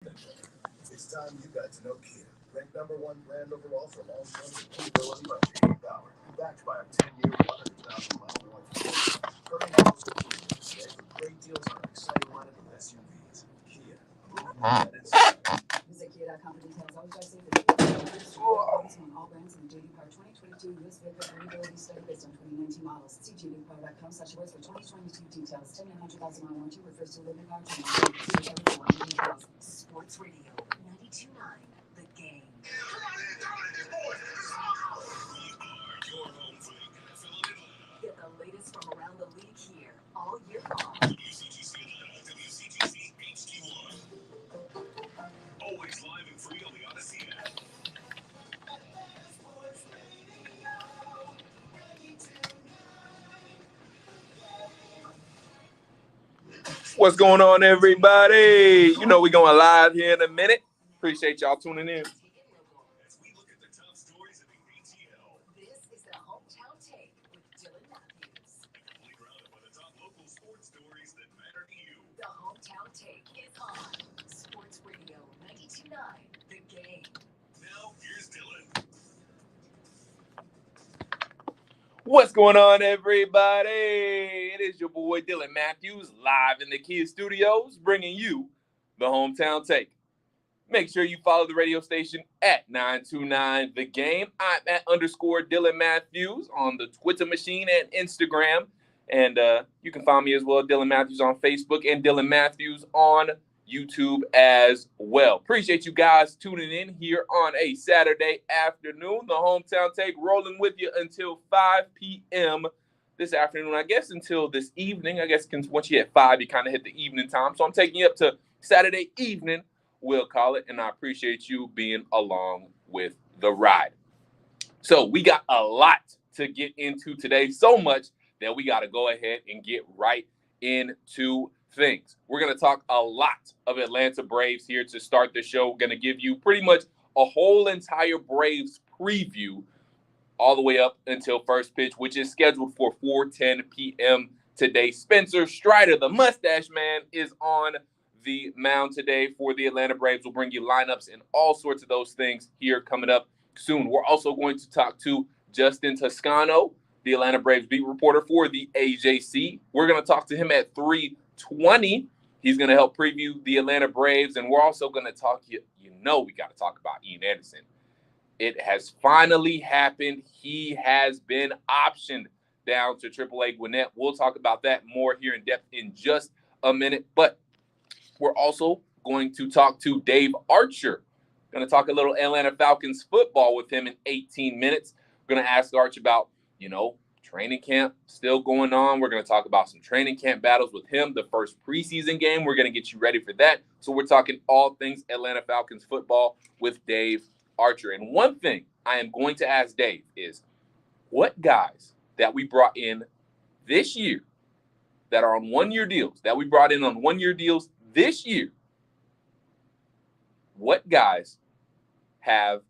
It's time you got to know Kia. Ranked number one brand overall for long-term dependability by J.D. Power. And backed by a 10-year, 100,000-mile warranty. Current models are premium today for great deals on an exciting lineup of SUVs. Kia. Movement that inspires. Visit Kia.com for details. Always drive safe and focusing on all brands in the J.D. Power 2022 U.S. Vehicle Affordability Study based on 2019 models. See jdpower.com/awards for 2022 details. 10 and 100,000-mile warranty refers to limited power. Sports Radio 92.9 The Game. Get the latest from around the league here all year long. WCGC Atlanta, WCGC HD1. Always live and free on the Odyssey app. What's going on, everybody? You know we're going live here in a minute. Appreciate y'all tuning in. As we look at the top stories of the ATL. This is the Hometown Take with Dylan Mathews. Complete roundup of the top local sports stories that matter to you. The Hometown Take is on Sports Radio 92.9 The Game. Now, here's Dylan. What's going on, everybody? It is your boy Dylan Mathews live in the Kia Studios, bringing you the Hometown Take. Make sure you follow the radio station at 929 The Game. I'm at _Dylan Mathews on the Twitter machine and Instagram. And you can find me as well, Dylan Mathews on Facebook and Dylan Mathews on YouTube as well. Appreciate you guys tuning in here on a Saturday afternoon. The Hometown Take rolling with you until 5 p.m. this afternoon. I guess until this evening. I guess once you hit 5, you kind of hit the evening time. So I'm taking you up to Saturday evening, we'll call it. And I appreciate you being along with the ride. So we got a lot to get into today. So much that we got to go ahead and get right into things. We're going to talk a lot of Atlanta Braves here to start the show. We're going to give you pretty much a whole entire Braves preview all the way up until first pitch, which is scheduled for 4:10 p.m. today. Spencer Strider, the mustache man, is on the mound today for the Atlanta Braves. We'll bring you lineups and all sorts of those things here coming up soon. We're also going to talk to Justin Toscano, the Atlanta Braves beat reporter for the AJC. We're going to talk to him at 3:20. He's going to help preview the Atlanta Braves, and we're also going to talk, we got to talk about Ian Anderson. It has finally happened. He has been optioned down to AAA Gwinnett. We'll talk about that more here in depth in just a minute, but we're also going to talk to Dave Archer. Going to talk a little Atlanta Falcons football with him in 18 minutes. We're going to ask Arch about, training camp still going on. We're going to talk about some training camp battles with him. The first preseason game, we're going to get you ready for that. So we're talking all things Atlanta Falcons football with Dave Archer. And one thing I am going to ask Dave is, what guys that we brought in this year that are on one-year deals, this year, what guys have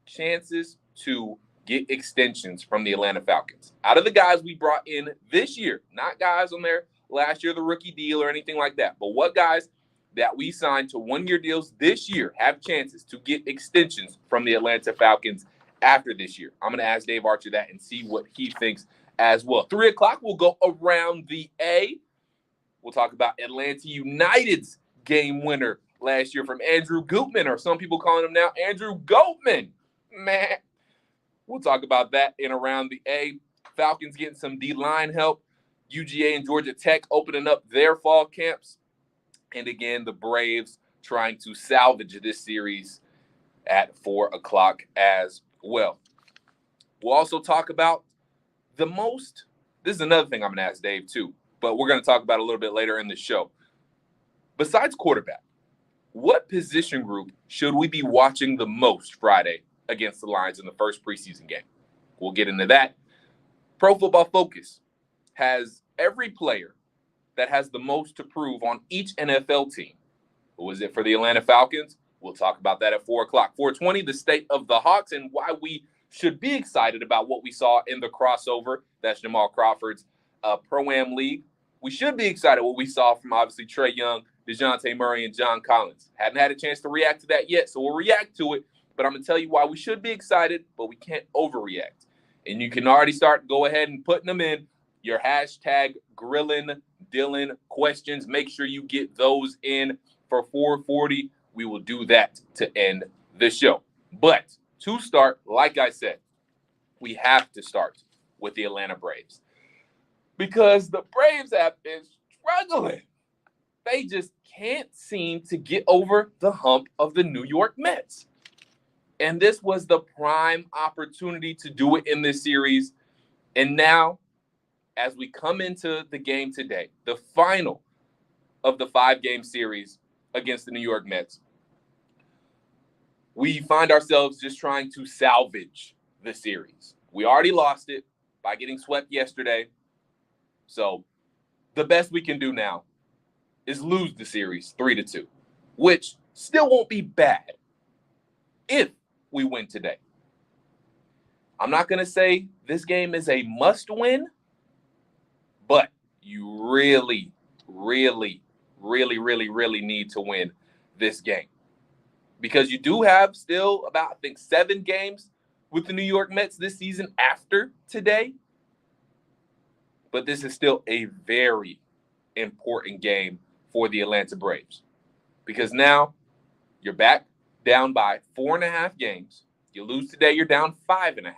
chances to get extensions from the Atlanta Falcons? Out of the guys we brought in this year, not guys on their last year, the rookie deal or anything like that, but what guys that we signed to one-year deals this year have chances to get extensions from the Atlanta Falcons after this year? I'm going to ask Dave Archer that and see what he thinks as well. 3 o'clock, we'll go around the A. We'll talk about Atlanta United's game winner last year from Andrew Gutman, or some people calling him now Andrew Goatman. Man, we'll talk about that in around the A. Falcons getting some D-line help. UGA and Georgia Tech opening up their fall camps. And again, the Braves trying to salvage this series at 4 o'clock as well. We'll also talk about this is another thing I'm going to ask Dave too, but we're going to talk about a little bit later in the show. Besides quarterback, what position group should we be watching the most Friday against the Lions in the first preseason game? We'll get into that. Pro Football Focus has every player that has the most to prove on each NFL team. Who is it for the Atlanta Falcons? We'll talk about that at 4 o'clock. 4:20, the state of the Hawks and why we should be excited about what we saw in the crossover. That's Jamal Crawford's Pro-Am League. We should be excited what we saw from, obviously, Trey Young, DeJounte Murray and John Collins. Hadn't had a chance to react to that yet, so we'll react to it. But I'm going to tell you why we should be excited, but we can't overreact. And you can already go ahead and putting them in your hashtag Grillin' Dylan questions. Make sure you get those in for 440. We will do that to end the show. But to start, like I said, we have to start with the Atlanta Braves because the Braves have been struggling. They just can't seem to get over the hump of the New York Mets. And this was the prime opportunity to do it in this series. And now, as we come into the game today, the final of the 5-game series against the New York Mets, we find ourselves just trying to salvage the series. We already lost it by getting swept yesterday. So the best we can do now is lose the series 3-2, which still won't be bad if we win today. I'm not going to say this game is a must win, but you really, really, really, really, really need to win this game because you do have still about, I think, 7 games with the New York Mets this season after today. But this is still a very important game for the Atlanta Braves because now you're back down by 4.5 games. You lose today, you're down 5.5.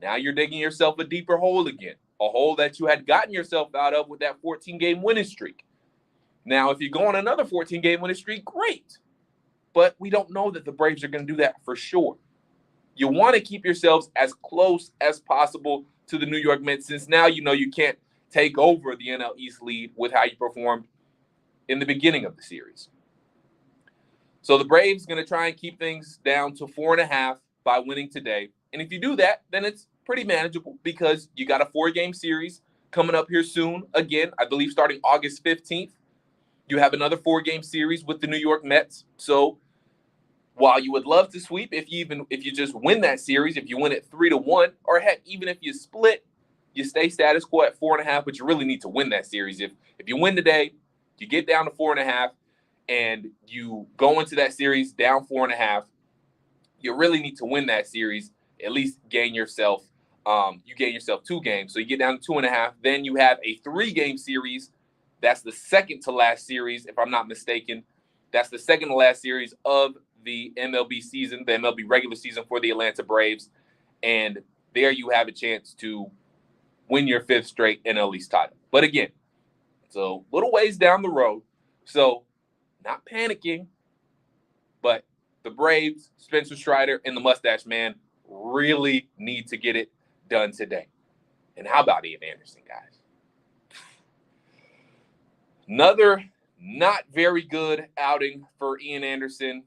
Now you're digging yourself a deeper hole again, a hole that you had gotten yourself out of with that 14-game winning streak. Now, if you go on another 14-game winning streak, great. But we don't know that the Braves are going to do that for sure. You want to keep yourselves as close as possible to the New York Mets since now you know you can't take over the NL East lead with how you performed in the beginning of the series. So the Braves going to try and keep things down to 4.5 by winning today. And if you do that, then it's pretty manageable because you got a 4-game series coming up here soon. Again, I believe starting August 15th, you have another 4-game series with the New York Mets. So while you would love to sweep, if you just win that series, if you win it 3-1, or heck, even if you split, you stay status quo at 4.5, but you really need to win that series. If you win today, you get down to 4.5, and you go into that series down 4.5, you really need to win that series, at least gain yourself 2 games. So you get down to 2.5. Then you have a 3-game series. That's the second to last series, if I'm not mistaken. That's the second to last series of the MLB season, the MLB regular season for the Atlanta Braves. And there you have a chance to win your 5th straight NL East title. But again, it's a little ways down the road. So not panicking, but the Braves, Spencer Strider, and the Mustache Man really need to get it done today. And how about Ian Anderson, guys? Another not very good outing for Ian Anderson.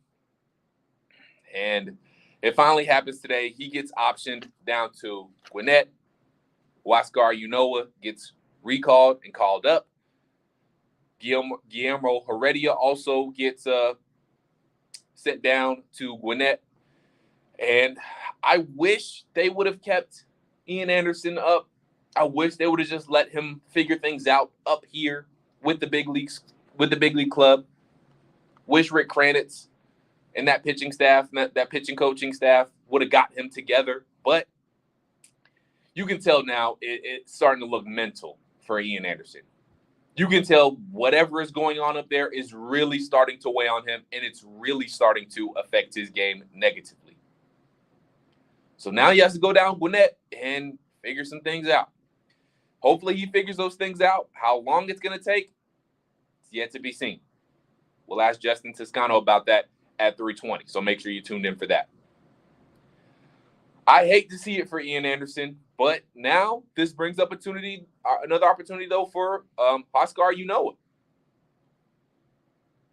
And it finally happens today. He gets optioned down to Gwinnett. Huascar Ynoa gets recalled and called up. Guillermo Heredia also gets sent down to Gwinnett. And I wish they would have kept Ian Anderson up. I wish they would have just let him figure things out up here with the big leagues, with the big league club. Wish Rick Kranitz and that pitching staff, that pitching coaching staff would have got him together. But you can tell now it's starting to look mental for Ian Anderson. You can tell whatever is going on up there is really starting to weigh on him, and it's really starting to affect his game negatively. So now he has to go down Gwinnett and figure some things out. Hopefully he figures those things out. How long it's going to take, it's yet to be seen. We'll ask Justin Toscano about that at 3:20, so make sure you tuned in for that. I hate to see it for Ian Anderson, but now this brings up another opportunity, though, for Huascar Ynoa.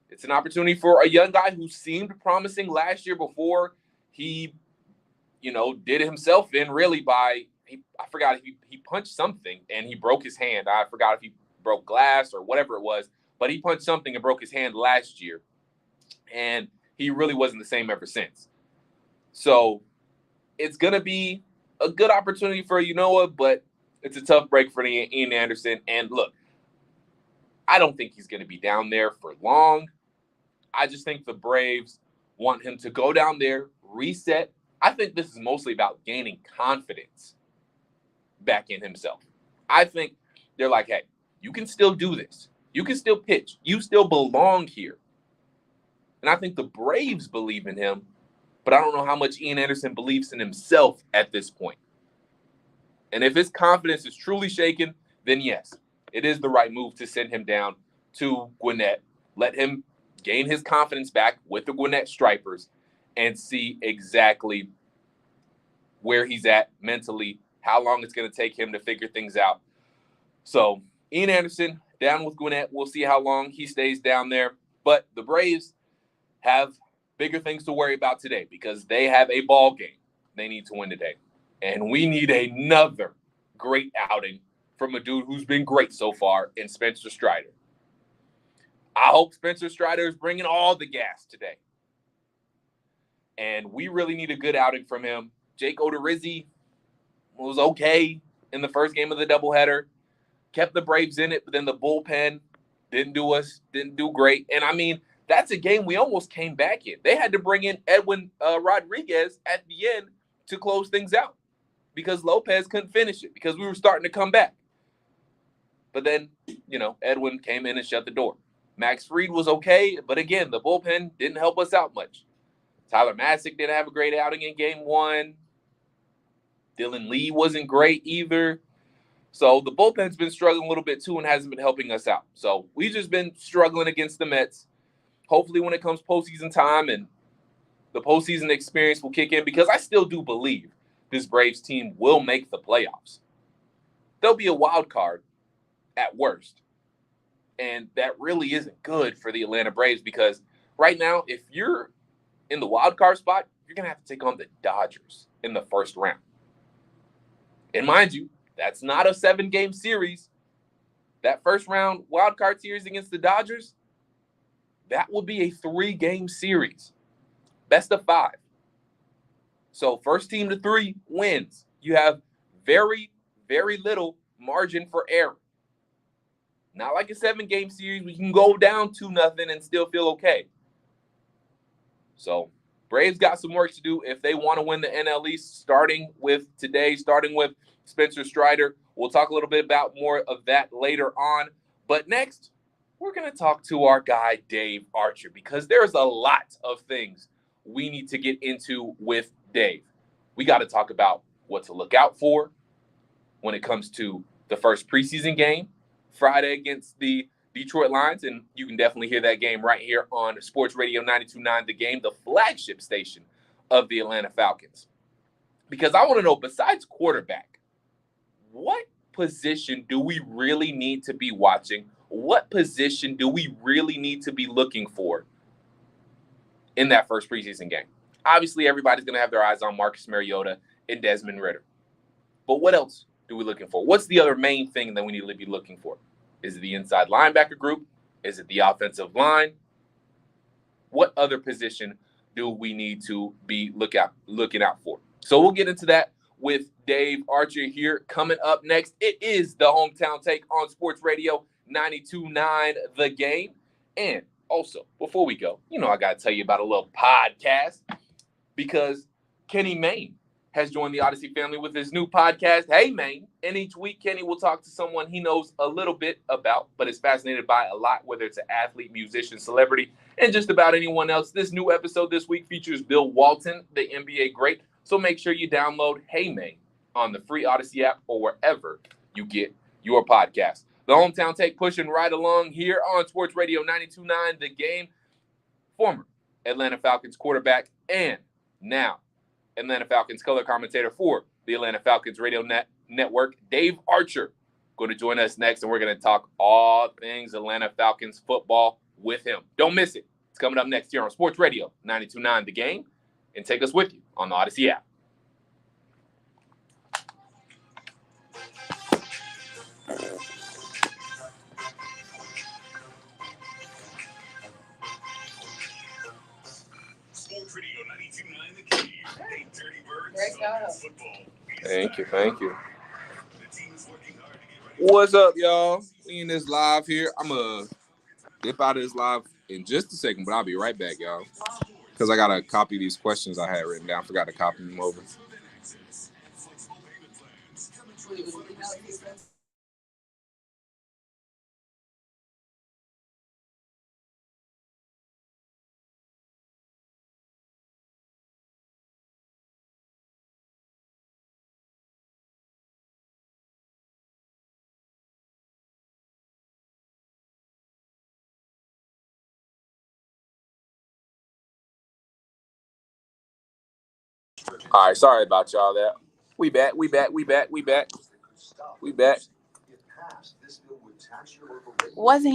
It's an opportunity for a young guy who seemed promising last year before he, did himself in really by I forgot if he punched something and he broke his hand. I forgot if he broke glass or whatever it was, but he punched something and broke his hand last year, and he really wasn't the same ever since. So it's going to be a good opportunity for Ynoa, but it's a tough break for Ian Anderson. And look, I don't think he's going to be down there for long. I just think the Braves want him to go down there, reset. I think this is mostly about gaining confidence back in himself. I think they're like, hey, you can still do this. You can still pitch. You still belong here. And I think the Braves believe in him, but I don't know how much Ian Anderson believes in himself at this point. And if his confidence is truly shaken, then yes, it is the right move to send him down to Gwinnett. Let him gain his confidence back with the Gwinnett Stripers and see exactly where he's at mentally, how long it's going to take him to figure things out. So Ian Anderson down with Gwinnett. We'll see how long he stays down there. But the Braves have bigger things to worry about today because they have a ball game they need to win today. And we need another great outing from a dude who's been great so far in Spencer Strider. I hope Spencer Strider is bringing all the gas today. And we really need a good outing from him. Jake Odorizzi was okay in the first game of the doubleheader. Kept the Braves in it, but then the bullpen didn't do great. And, I mean, that's a game we almost came back in. They had to bring in Edwin Rodriguez at the end to close things out because Lopez couldn't finish it because we were starting to come back. But then, Edwin came in and shut the door. Max Fried was okay, but again, the bullpen didn't help us out much. Tyler Masick didn't have a great outing in game one. Dylan Lee wasn't great either. So the bullpen's been struggling a little bit too and hasn't been helping us out. So we've just been struggling against the Mets. Hopefully when it comes postseason time and the postseason experience will kick in because I still do believe this Braves team will make the playoffs. They'll be a wild card at worst. And that really isn't good for the Atlanta Braves because right now, if you're in the wild card spot, you're going to have to take on the Dodgers in the first round. And mind you, that's not a 7-game series. That first round wild card series against the Dodgers, that will be a 3-game series. Best of 5. So first team to 3 wins. You have very, very little margin for error. Not like a 7-game series. We can go down 2-0 and still feel okay. So Braves got some work to do if they want to win the NL East, starting with Spencer Strider. We'll talk a little bit about more of that later on. But next, we're going to talk to our guy, Dave Archer, because there's a lot of things we need to get into with Dave. We got to talk about what to look out for when it comes to the first preseason game Friday against the Detroit Lions, and you can definitely hear that game right here on Sports Radio 92.9 The Game, the flagship station of the Atlanta Falcons. Because I want to know, besides quarterback, what position do we really need to be watching? What position do we really need to be looking for in that first preseason game? Obviously, everybody's going to have their eyes on Marcus Mariota and Desmond Ridder. But what else do we looking for? What's the other main thing that we need to be looking for? Is it the inside linebacker group? Is it the offensive line? What other position do we need to be looking out for? So we'll get into that with Dave Archer here. Coming up next, it is the Hometown Take on Sports Radio 92.9 The Game. And also, before we go, I got to tell you about a little podcast because Kenny Mayne has joined the Odyssey family with his new podcast, Hey Mayne. And each week, Kenny will talk to someone he knows a little bit about, but is fascinated by a lot, whether it's an athlete, musician, celebrity, and just about anyone else. This new episode this week features Bill Walton, the NBA great. So make sure you download Hey Mayne on the free Odyssey app or wherever you get your podcast. The Hometown Take pushing right along here on Sports Radio 92.9 The Game. Former Atlanta Falcons quarterback and now Atlanta Falcons color commentator for the Atlanta Falcons radio network, Dave Archer, going to join us next, and we're going to talk all things Atlanta Falcons football with him. Don't miss it. It's coming up next here on Sports Radio 92.9 The Game, and take us with you on the Odyssey app. Sports Radio 92.9 The Game. Hey, Dirty Birds. Great job. Football. Thank you. The team is working hard to get ready. What's up, y'all? We in this live here. I'm going to dip out of this live in just a second, but I'll be right back, y'all. Because I got to copy these questions I had written down. Forgot to copy them over. All right, sorry about y'all that. We back. Wasn't.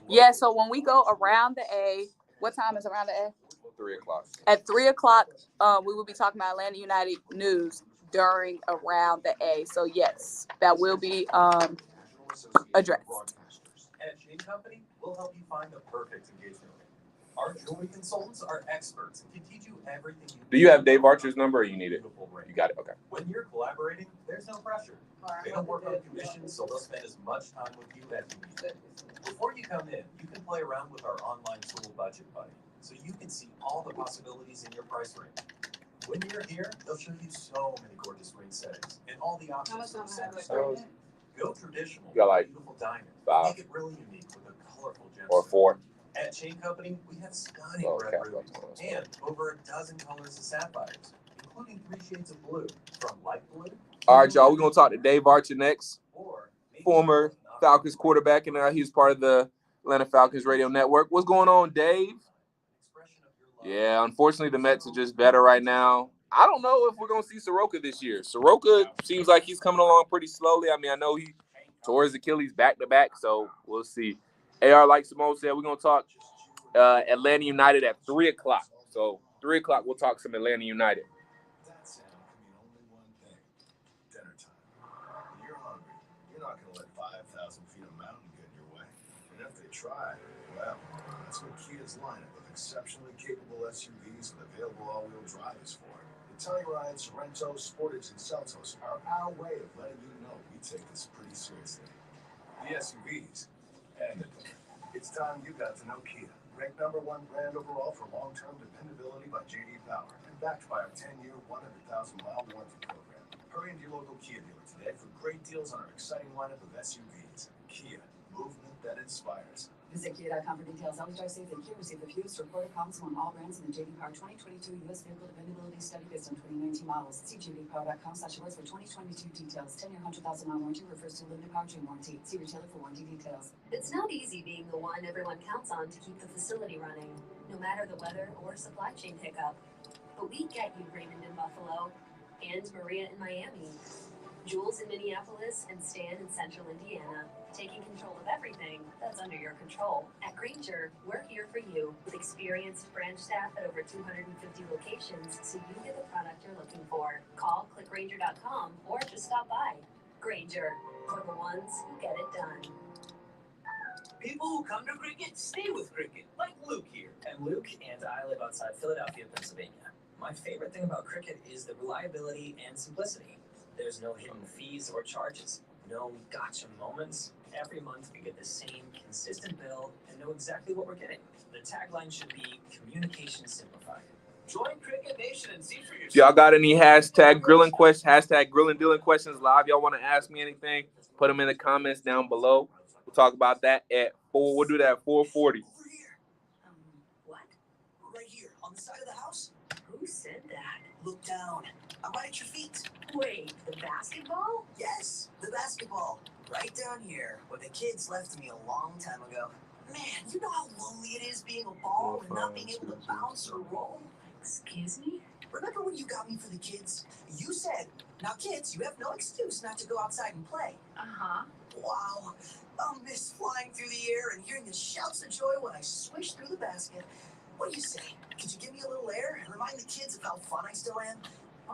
Yeah, so when we go around the A, what time is around the A? 3 o'clock. At 3 o'clock, we will be talking about Atlanta United news during around the A. So yes, that will be addressed. At Shane Company, we'll help you find the perfect engagement ring. Our jewelry consultants are experts and can teach you everything you need. Do you have Dave Archer's number or you need it? You got it, okay. When you're collaborating, there's no pressure. They don't work on commissions, so they'll spend as much time with you as you need. Before you come in, you can play around with our online tool Budget Buddy, so you can see all the possibilities in your price range. When you're here, they'll show you so many gorgeous ring settings and all the options for the center stone. Go traditional, You got like beautiful diamond. 5. Make it really unique with a colorful gemstone. Or 4. At Chain Company, we have stunning red rubies and over a dozen colors of sapphires, including 3 shades of blue, from light blue. All right, y'all. We're going to talk to Dave Archer next. Former Falcons quarterback, and now he's part of the Atlanta Falcons radio network. What's going on, Dave? Yeah, unfortunately, the Mets are just better right now. I don't know if we're going to see Soroka this year. Soroka seems like he's coming along pretty slowly. I mean, I know he tore his Achilles back-to-back, so we'll see. AR, like Simone said, we're going to talk Atlanta United at 3 o'clock. So 3 o'clock, we'll talk some Atlanta United. That sound can mean only one thing. Dinner time. When you're hungry, you're not going to let 5,000 feet of mountain get in your way. And if they try, well, that's what Kia's lineup of exceptionally capable SUVs with available all-wheel drive is for. The Telluride, Sorrento, Sportage, and Seltos are our way of letting you know we take this pretty seriously. The SUVs and the dinner. It's time you got to know Kia. Ranked #1 brand overall for long-term dependability by J.D. Power and backed by our 10-year, 100,000-mile warranty program. Hurry into your local Kia dealer today for great deals on our exciting lineup of SUVs. Kia, movement that inspires. Visit Kia.com for details. Always drive safe and Kia. Receive the fewest reported problems on all brands in the J.D. Power 2022 U.S. Vehicle Dependability Study based on 2019 models. See jdpower.com/awards for 2022 details. 10-year, 100,000-mile warranty refers to limited powertrain warranty. See retailer for warranty details. It's not easy being the one everyone counts on to keep the facility running, no matter the weather or supply chain hiccup. But we get you, Raymond in Buffalo, and Maria in Miami, Jules in Minneapolis, and Stan in Central Indiana, taking control of everything that's under your control. At Grainger, we're here for you with experienced branch staff at over 250 locations, so you get the product you're looking for. Call clickgrainger.com or just stop by. Grainger, for the ones who get it done. People who come to cricket stay with cricket, like Luke here. And Luke and I live outside Philadelphia, Pennsylvania. My favorite thing about cricket is the reliability and simplicity. There's no hidden fees or charges, no gotcha moments. Every month we get the same consistent bill and know exactly what we're getting. The tagline should be communication simplified. Join Cricket Nation and see for yourself. If y'all got any hashtag grilling dealing questions live, y'all want to ask me anything, put them in the comments down below. We'll talk about that at 4. We'll do that at 4:40. Over here. What? Right here, on the side of the house. Who said that? Look down. I'm right at your feet. Wait, the basketball? Yes, the basketball. Right down here, where the kids left me a long time ago. Man, you know how lonely it is being a ball and not being able to bounce or roll? Excuse me? Remember when you got me for the kids? You said, now kids, you have no excuse not to go outside and play. Uh-huh. Wow, I'll miss flying through the air and hearing the shouts of joy when I swish through the basket. What do you say? Could you give me a little air and remind the kids of how fun I still am?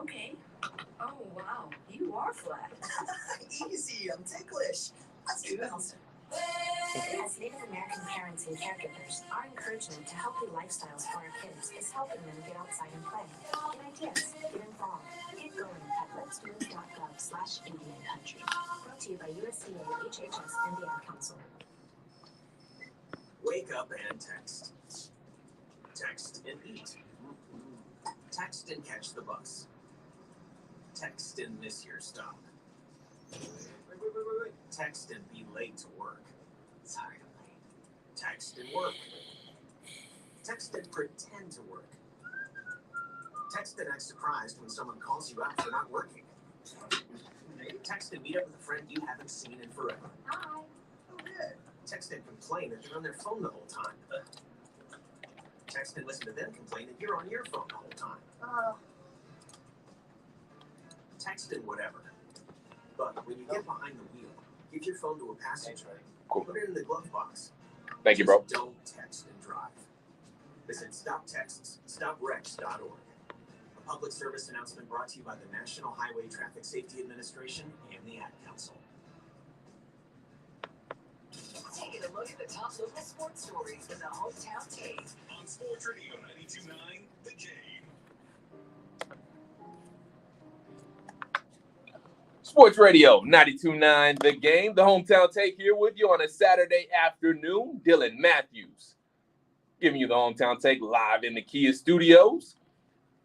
Okay. Oh, wow. You are flat. Easy, I'm ticklish. Let's get bouncing. As Native American parents and caregivers, our encouragement to healthy lifestyles for our kids is helping them get outside and play. Get ideas, get involved, get going at letsmove.gov/Indian Country. Brought to you by USDA, HHS, and the Ad Council. Wake up and text. Text and eat. Text and catch the bus. Text and miss your stop. Wait. Text and be late to work. Sorry, I'm late. Text and work. Text and pretend to work. Text and act surprised when someone calls you out for not working. Text and meet up with a friend you haven't seen in forever. Hi. Oh, yeah. Text and complain that they're on their phone the whole time. Text and listen to them complain that you're on your phone the whole time. Text and whatever. But when you get behind the wheel, give your phone to a passenger. Cool. Put it in the glove box. Thank you, bro. Just don't text and drive. Visit StopTextsStopWrecks.org. A public service announcement brought to you by the National Highway Traffic Safety Administration and the Ad Council. Taking a look at the top local sports stories in the hometown tape. On Sports Radio 92.9, The Game. Sports Radio 92.9 The Game, the hometown take here with you on a Saturday afternoon. Dylan Mathews giving you the hometown take live in the Kia studios.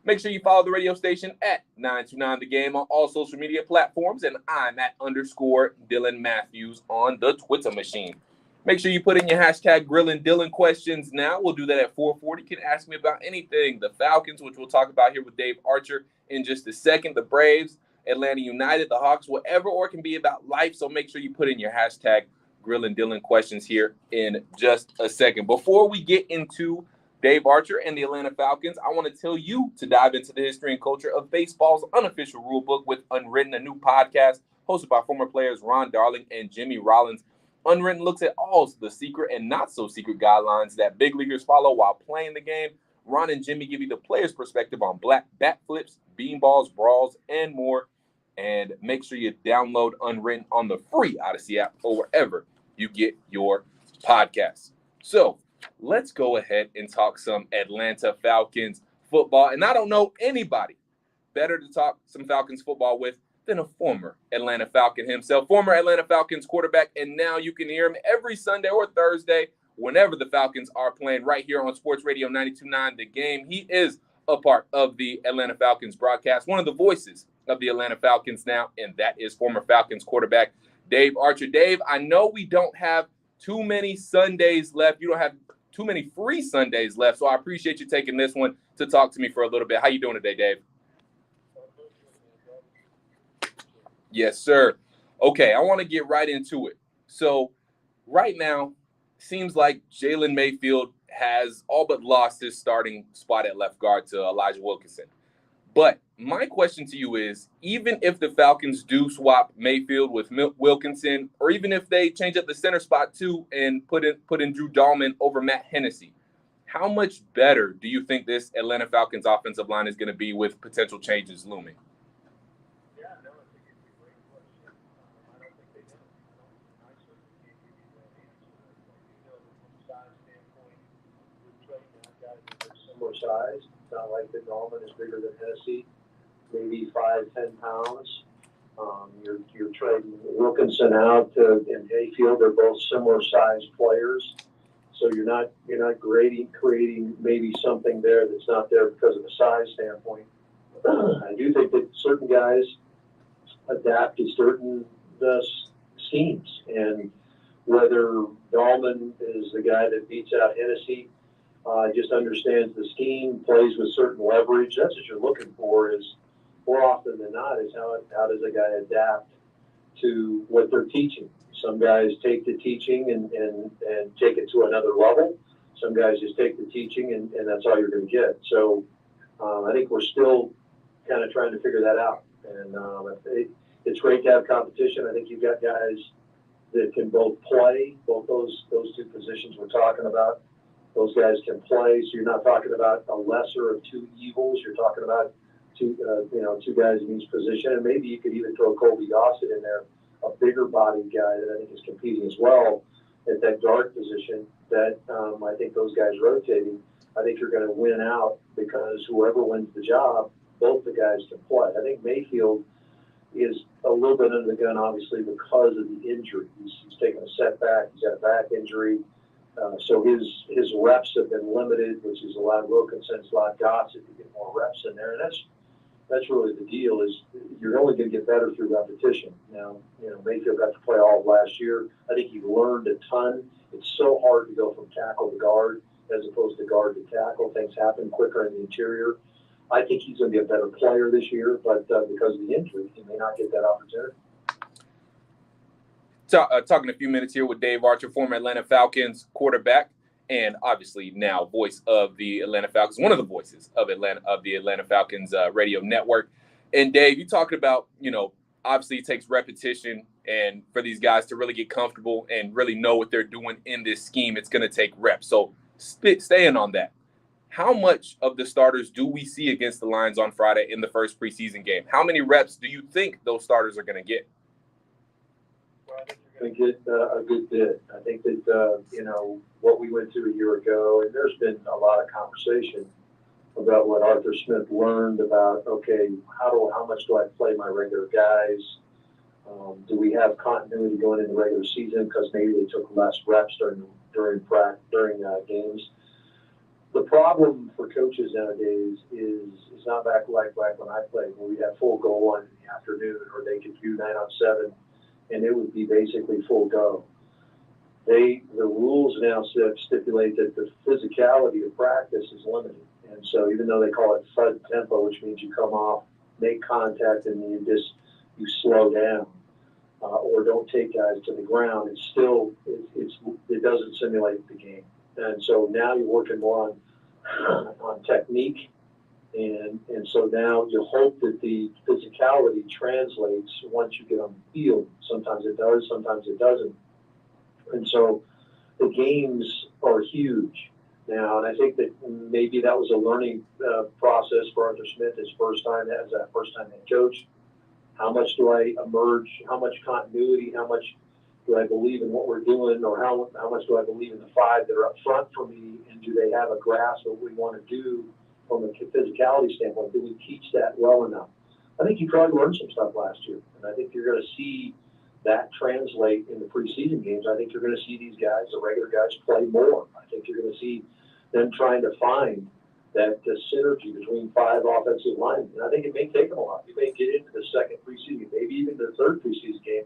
Make sure you follow the radio station at 929 The Game on all social media platforms, and I'm at _Dylan Mathews on the Twitter machine. Make sure you put in your hashtag Grillin' Dylan questions now. We'll do that at 4:40. You can ask me about anything. The Falcons, which we'll talk about here with Dave Archer in just a second. The Braves, Atlanta United, the Hawks, whatever, or it can be about life. So make sure you put in your hashtag Grillin' Dylan questions here in just a second. Before we get into Dave Archer and the Atlanta Falcons, I want to tell you to dive into the history and culture of baseball's unofficial rule book with Unwritten, a new podcast hosted by former players Ron Darling and Jimmy Rollins. Unwritten looks at all the secret and not so secret guidelines that big leaguers follow while playing the game. Ron and Jimmy give you the player's perspective on black bat flips, beanballs, brawls, and more. And make sure you download Unwritten on the free Odyssey app or wherever you get your podcasts. So let's go ahead and talk some Atlanta Falcons football. And I don't know anybody better to talk some Falcons football with than a former Atlanta Falcon himself, former Atlanta Falcons quarterback. And now you can hear him every Sunday or Thursday whenever the Falcons are playing right here on Sports Radio 92.9 The Game. He is a part of the Atlanta Falcons broadcast, one of the voices of the Atlanta Falcons now, and that is former Falcons quarterback Dave Archer. Dave, I know we don't have too many Sundays left. You don't have too many free Sundays left, so I appreciate you taking this one to talk to me for a little bit. How you doing today, Dave? Yes, sir. Okay, I want to get right into it. So right now, seems like Jalen Mayfield has all but lost his starting spot at left guard to Elijah Wilkinson. But my question to you is, even if the Falcons do swap Mayfield with Wilkinson, or even if they change up the center spot too and put in Drew Dahlman over Matt Hennessy, how much better do you think this Atlanta Falcons offensive line is going to be with potential changes looming? Yeah, no, I think it's a great question. I don't think they know. I certainly can't give you that answer. From a size standpoint, with Trey, that guy is similar size. It's not like the Dahlman is bigger than Hennessy, maybe 5-10 pounds. You're trading Wilkinson out and Mayfield. They're both similar sized players, so you're not creating maybe something there that's not there because of the size standpoint. I do think that certain guys adapt to certain schemes, and whether Dahlman is the guy that beats out Hennessy, just understands the scheme, plays with certain leverage. That's what you're looking for. Is more often than not is how does a guy adapt to what they're teaching. Some guys take the teaching and take it to another level. Some guys just take the teaching and that's all you're going to get. So I think we're still kind of trying to figure that out. And it's great to have competition. I think you've got guys that can both play, both those two positions we're talking about. Those guys can play, so you're not talking about a lesser of two evils. You're talking about two guys in each position, and maybe you could even throw Colby Gossett in there, a bigger bodied guy that I think is competing as well. at that guard position that I think those guys rotating, I think you're going to win out because whoever wins the job, both the guys can play. I think Mayfield is a little bit under the gun, obviously, because of the injury. He's taken a setback. He's got a back injury. So his reps have been limited, which has allowed Wilkinson, a lot of Gossett to get more reps in there. And that's really the deal, is you're only going to get better through repetition. Now, Mayfield got to play all of last year. I think he learned a ton. It's so hard to go from tackle to guard as opposed to guard to tackle. Things happen quicker in the interior. I think he's going to be a better player this year, but because of the injury, he may not get that opportunity. Talking a few minutes here with Dave Archer, former Atlanta Falcons quarterback, and obviously now voice of the Atlanta Falcons, one of the voices of the Atlanta Falcons radio network. And Dave, you talked about, obviously it takes repetition, and for these guys to really get comfortable and really know what they're doing in this scheme, it's going to take reps. So staying on that, how much of the starters do we see against the Lions on Friday in the first preseason game? How many reps do you think those starters are going to get? I think get a good bit. I think that, what we went through a year ago, and there's been a lot of conversation about what Arthur Smith learned about, okay, how much do I play my regular guys? Do we have continuity going into the regular season because maybe they took less reps during games? The problem for coaches nowadays is it's not back when I played, where we had full go line in the afternoon, or they could do 9-on-7, and it would be basically full go. The rules now stipulate that the physicality of practice is limited. And so even though they call it FUD tempo, which means you come off, make contact, and you slow down, or don't take guys to the ground, it doesn't simulate the game. And so now you're working more on technique. And so now you hope that the physicality translates once you get on the field. Sometimes it does, sometimes it doesn't. And so the games are huge now. And I think that maybe that was a learning process for Arthur Smith, his first time head coach. How much do I emerge? How much continuity? How much do I believe in what we're doing? Or how much do I believe in the five that are up front for me? And do they have a grasp of what we want to do from a physicality standpoint? Do we teach that well enough? I think you probably learned some stuff last year. And I think you're going to see that translate in the preseason games. I think you're going to see these guys, the regular guys, play more. I think you're going to see them trying to find that synergy between five offensive linemen. And I think it may take them a while. You may get into the second preseason, maybe even the third preseason game,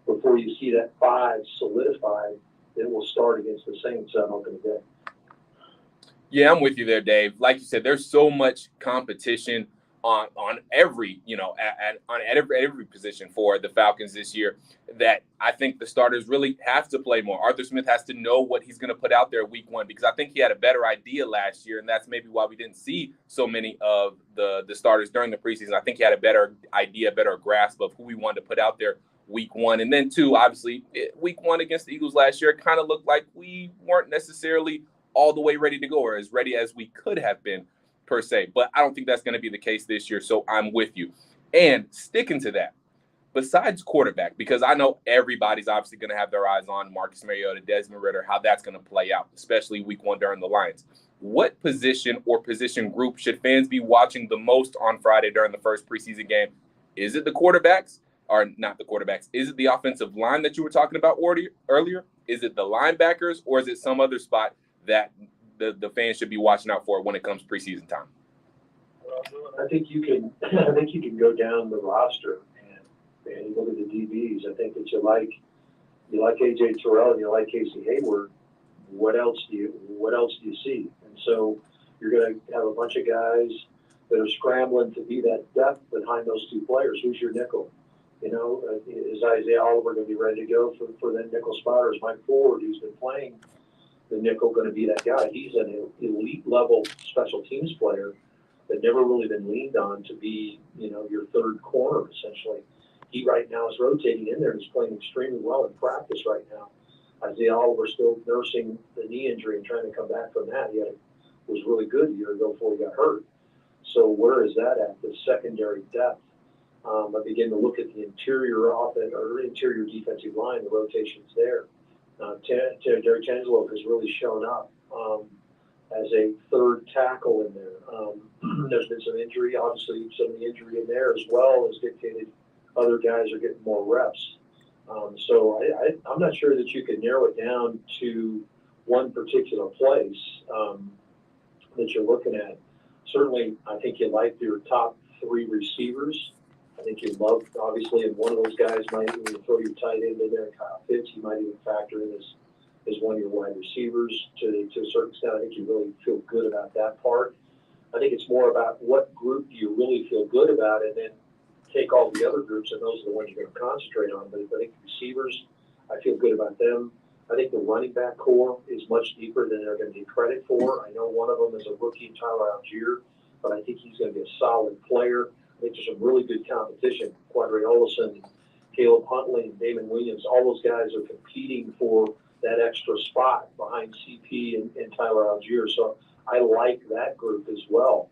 before you see that five solidified. Then we'll start against the Saints on opening day. Yeah, I'm with you there, Dave. Like you said, there's so much competition on every, at every position for the Falcons this year that I think the starters really have to play more. Arthur Smith has to know what he's going to put out there week one, because I think he had a better idea last year, and that's maybe why we didn't see so many of the starters during the preseason. I think he had a better idea, better grasp of who we wanted to put out there week one. And then two, obviously, week one against the Eagles last year kind of looked like we weren't necessarily all the way ready to go, or as ready as we could have been, per se. But I don't think that's going to be the case this year, so I'm with you. And sticking to that, besides quarterback, because I know everybody's obviously going to have their eyes on Marcus Mariota, Desmond Ridder, how that's going to play out, especially week one during the Lions. What position or position group should fans be watching the most on Friday during the first preseason game? Is it the quarterbacks? Or not the quarterbacks? Is it the offensive line that you were talking about earlier? Is it the linebackers, or is it some other spot that the fans should be watching out for when it comes preseason time? I think you can go down the roster and you look at the DBs. I think that you like AJ Terrell and you like Casey Hayward. What else do you see? And so you're going to have a bunch of guys that are scrambling to be that depth behind those two players. Who's your nickel? Is Isaiah Oliver going to be ready to go for that nickel spot, or is Mike Ford, who's been playing the nickel, going to be that guy? He's an elite level special teams player that never really been leaned on to be, your third corner, essentially. He right now is rotating in there and he's playing extremely well in practice right now. Isaiah Oliver still nursing the knee injury and trying to come back from that. Was really good a year ago before he got hurt. So where is that at? The secondary depth. I begin to look at the interior offense or interior defensive line, the rotations there. Derek Tangelo has really shown up as a third tackle in there. There's been some injury. Obviously, some of the injury in there as well has dictated other guys are getting more reps. So I'm not sure that you can narrow it down to one particular place that you're looking at. Certainly, I think you like your top three receivers. I think you love, obviously, and one of those guys might even throw your tight end in there, Kyle Pitts. You might even factor in as one of your wide receivers to a certain extent. I think you really feel good about that part. I think it's more about what group do you really feel good about, and then take all the other groups, and those are the ones you're going to concentrate on. But I think receivers, I feel good about them. I think the running back core is much deeper than they're going to get credit for. I know one of them is a rookie, Tyler Algier, but I think he's going to be a solid player. I think there's some really good competition. Quadre Olson, Caleb Huntley, and Damon Williams, all those guys are competing for that extra spot behind CP and Tyler Algier. So I like that group as well.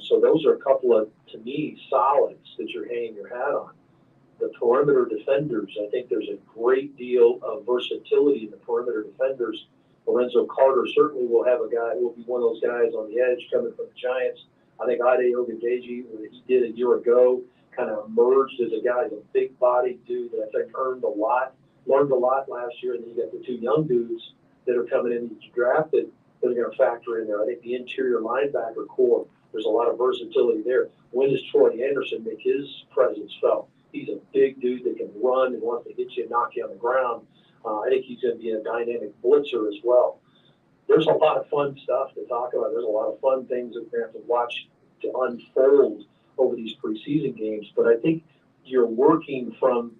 So those are a couple of, to me, solids that you're hanging your hat on. The perimeter defenders, I think there's a great deal of versatility in the perimeter defenders. Lorenzo Carter certainly will be one of those guys on the edge coming from the Giants. I think Ade Ogundeji, what he did a year ago, kind of emerged as a guy, a big-bodied dude that I think learned a lot last year. And then you got the two young dudes that are coming in that you drafted that are going to factor in there. I think the interior linebacker core, there's a lot of versatility there. When does Trey Anderson make his presence felt? He's a big dude that can run and wants to hit you and knock you on the ground. I think he's going to be a dynamic blitzer as well. There's a lot of fun stuff to talk about. There's a lot of fun things that we're going to have to watch to unfold over these preseason games. But I think you're working from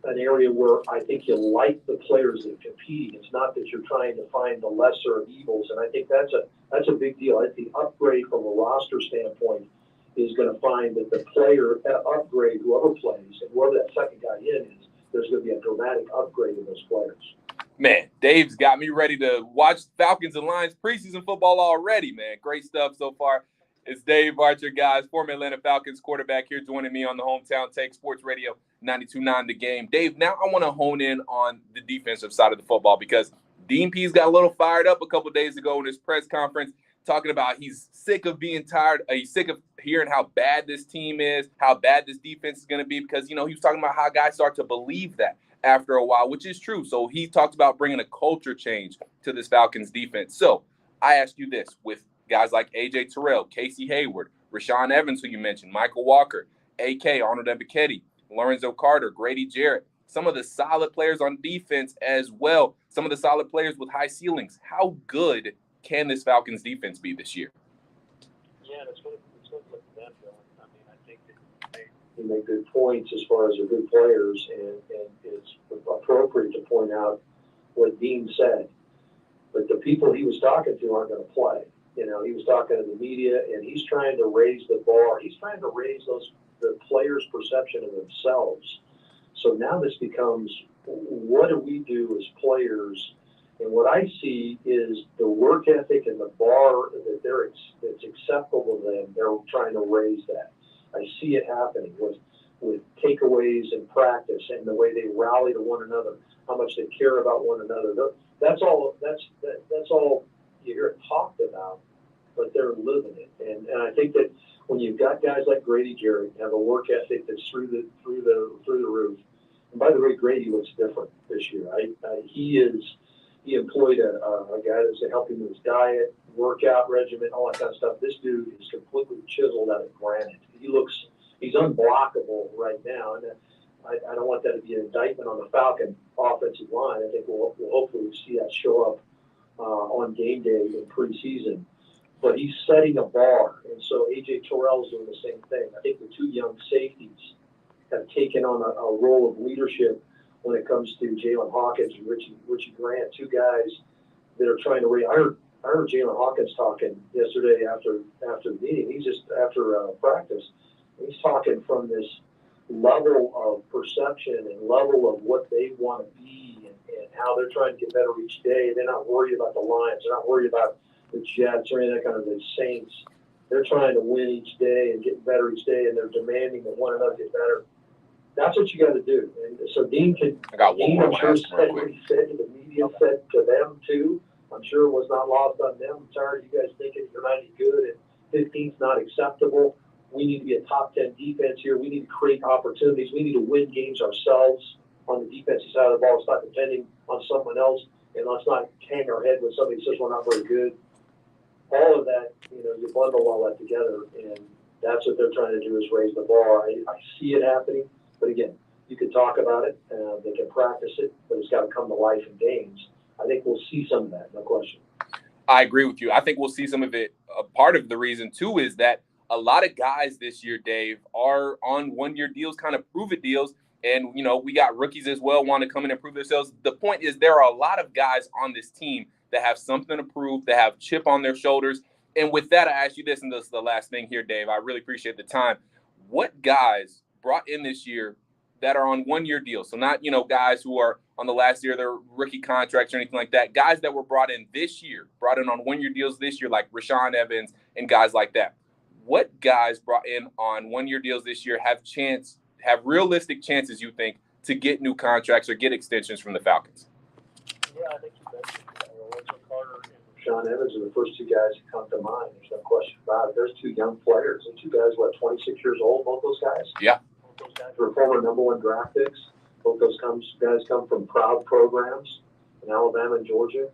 an area where I think you like the players that are competing. It's not that you're trying to find the lesser of evils, and I think that's a big deal. I think the upgrade from a roster standpoint is going to find that the player upgrade, whoever plays, and whoever that second guy in is, there's going to be a dramatic upgrade in those players. Man, Dave's got me ready to watch Falcons and Lions preseason football already, man. Great stuff so far. It's Dave Archer, guys, former Atlanta Falcons quarterback here joining me on the Hometown Take Sports Radio 92.9 The Game. Dave, now I want to hone in on the defensive side of the football because Dean Pease got a little fired up a couple of days ago in his press conference talking about he's sick of being tired. He's sick of hearing how bad this team is, how bad this defense is going to be because, he was talking about how guys start to believe that after a while, which is true. So he talked about bringing a culture change to this Falcons defense. So I ask you this, with guys like A.J. Terrell, Casey Hayward, Rashaan Evans, who you mentioned, Michael Walker, A.K., Arnold Ebiketie, Lorenzo Carter, Grady Jarrett, some of the solid players on defense as well, some of the solid players with high ceilings. How good can this Falcons defense be this year? Yeah, it's going to look at that, Bill. I mean, I think that you make good points as far as the good players, and it's appropriate to point out what Dean said. But the people he was talking to aren't going to play. He was talking to the media, and he's trying to raise the bar. He's trying to raise the players' perception of themselves. So now this becomes, what do we do as players? And what I see is the work ethic and the bar that's acceptable to them. They're trying to raise that. I see it happening with takeaways in practice and the way they rally to one another, how much they care about one another. That's all you hear it talked about, but they're living it. And I think that when you've got guys like Grady Jarrett have a work ethic that's through the roof. And by the way, Grady looks different this year. He employed a guy that's helping him with his diet, workout regimen, all that kind of stuff. This dude is completely chiseled out of granite. He's unblockable right now, and I don't want that to be an indictment on the Falcon offensive line. I think we'll hopefully see that show up on game day in preseason. But he's setting a bar, and so A.J. Terrell's doing the same thing. I think the two young safeties have taken on a role of leadership when it comes to Jalen Hawkins and Richie Grant, two guys that are trying to raise. I heard Jalen Hawkins talking yesterday after the meeting. He's just after practice. He's talking from this level of perception and level of what they want to be and how they're trying to get better each day. They're not worried about the Lions. They're not worried about the Jets or any of that kind of the Saints. They're trying to win each day and get better each day, and they're demanding that one another get better. that's what you got to do. And so Dean I got one more I'm sure last said what he said to the media, said to them too. I'm sure it was not lost on them. I'm tired of you guys thinking you're not any good and 15's not acceptable. We need to be a top 10 defense here. We need to create opportunities. We need to win games ourselves on the defensive side of the ball. It's not depending on someone else, and let's not hang our head when somebody says we're not very good. All of that, you bundle all that together, and that's what they're trying to do is raise the bar. I see it happening, but again, you can talk about it, they can practice it, but it's got to come to life in games. I think we'll see some of that, no question. I agree with you. I think we'll see some of it. Part of the reason, too, is that a lot of guys this year, Dave, are on one-year deals, kind of prove-it deals. And, we got rookies as well want to come in and prove themselves. The point is there are a lot of guys on this team that have something to prove, that have chip on their shoulders. And with that, I ask you this, and this is the last thing here, Dave. I really appreciate the time. What guys brought in this year that are on one-year deals? So not, guys who are on the last year of their rookie contracts or anything like that. Guys that were brought in this year, brought in on one-year deals this year, like Rashaan Evans and guys like that. What guys brought in on one-year deals this year have realistic chances, you think, to get new contracts or get extensions from the Falcons? Yeah, I think you mentioned Lorenzo Carter and Rashaan Evans are the first two guys who come to mind. There's no question about it. There's two young players. The two guys, 26 years old, both those guys? Yeah. Both those guys were former number one draft picks. Both those guys come from proud programs in Alabama and Georgia.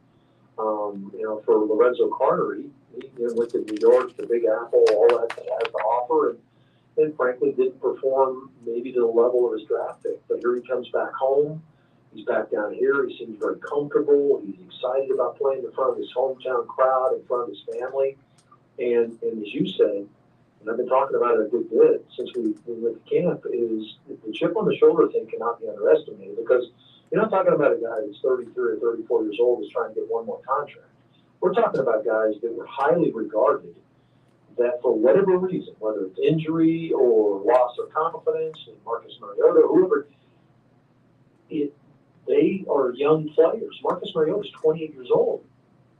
For Lorenzo Carter, he went to New York, the Big Apple, all that has to offer, and frankly didn't perform maybe to the level of his draft pick. But here he comes back home. He's back down here. He seems very comfortable. He's excited about playing in front of his hometown crowd, in front of his family. And as you said, and I've been talking about it a good bit since we went to camp, is the chip on the shoulder thing cannot be underestimated, because you're not talking about a guy that's 33 or 34 years old who's trying to get one more contract. We're talking about guys that were highly regarded that for whatever reason, whether it's injury or loss of confidence, and Marcus Mariota, whoever, they are young players. Marcus Mariota is 28 years old.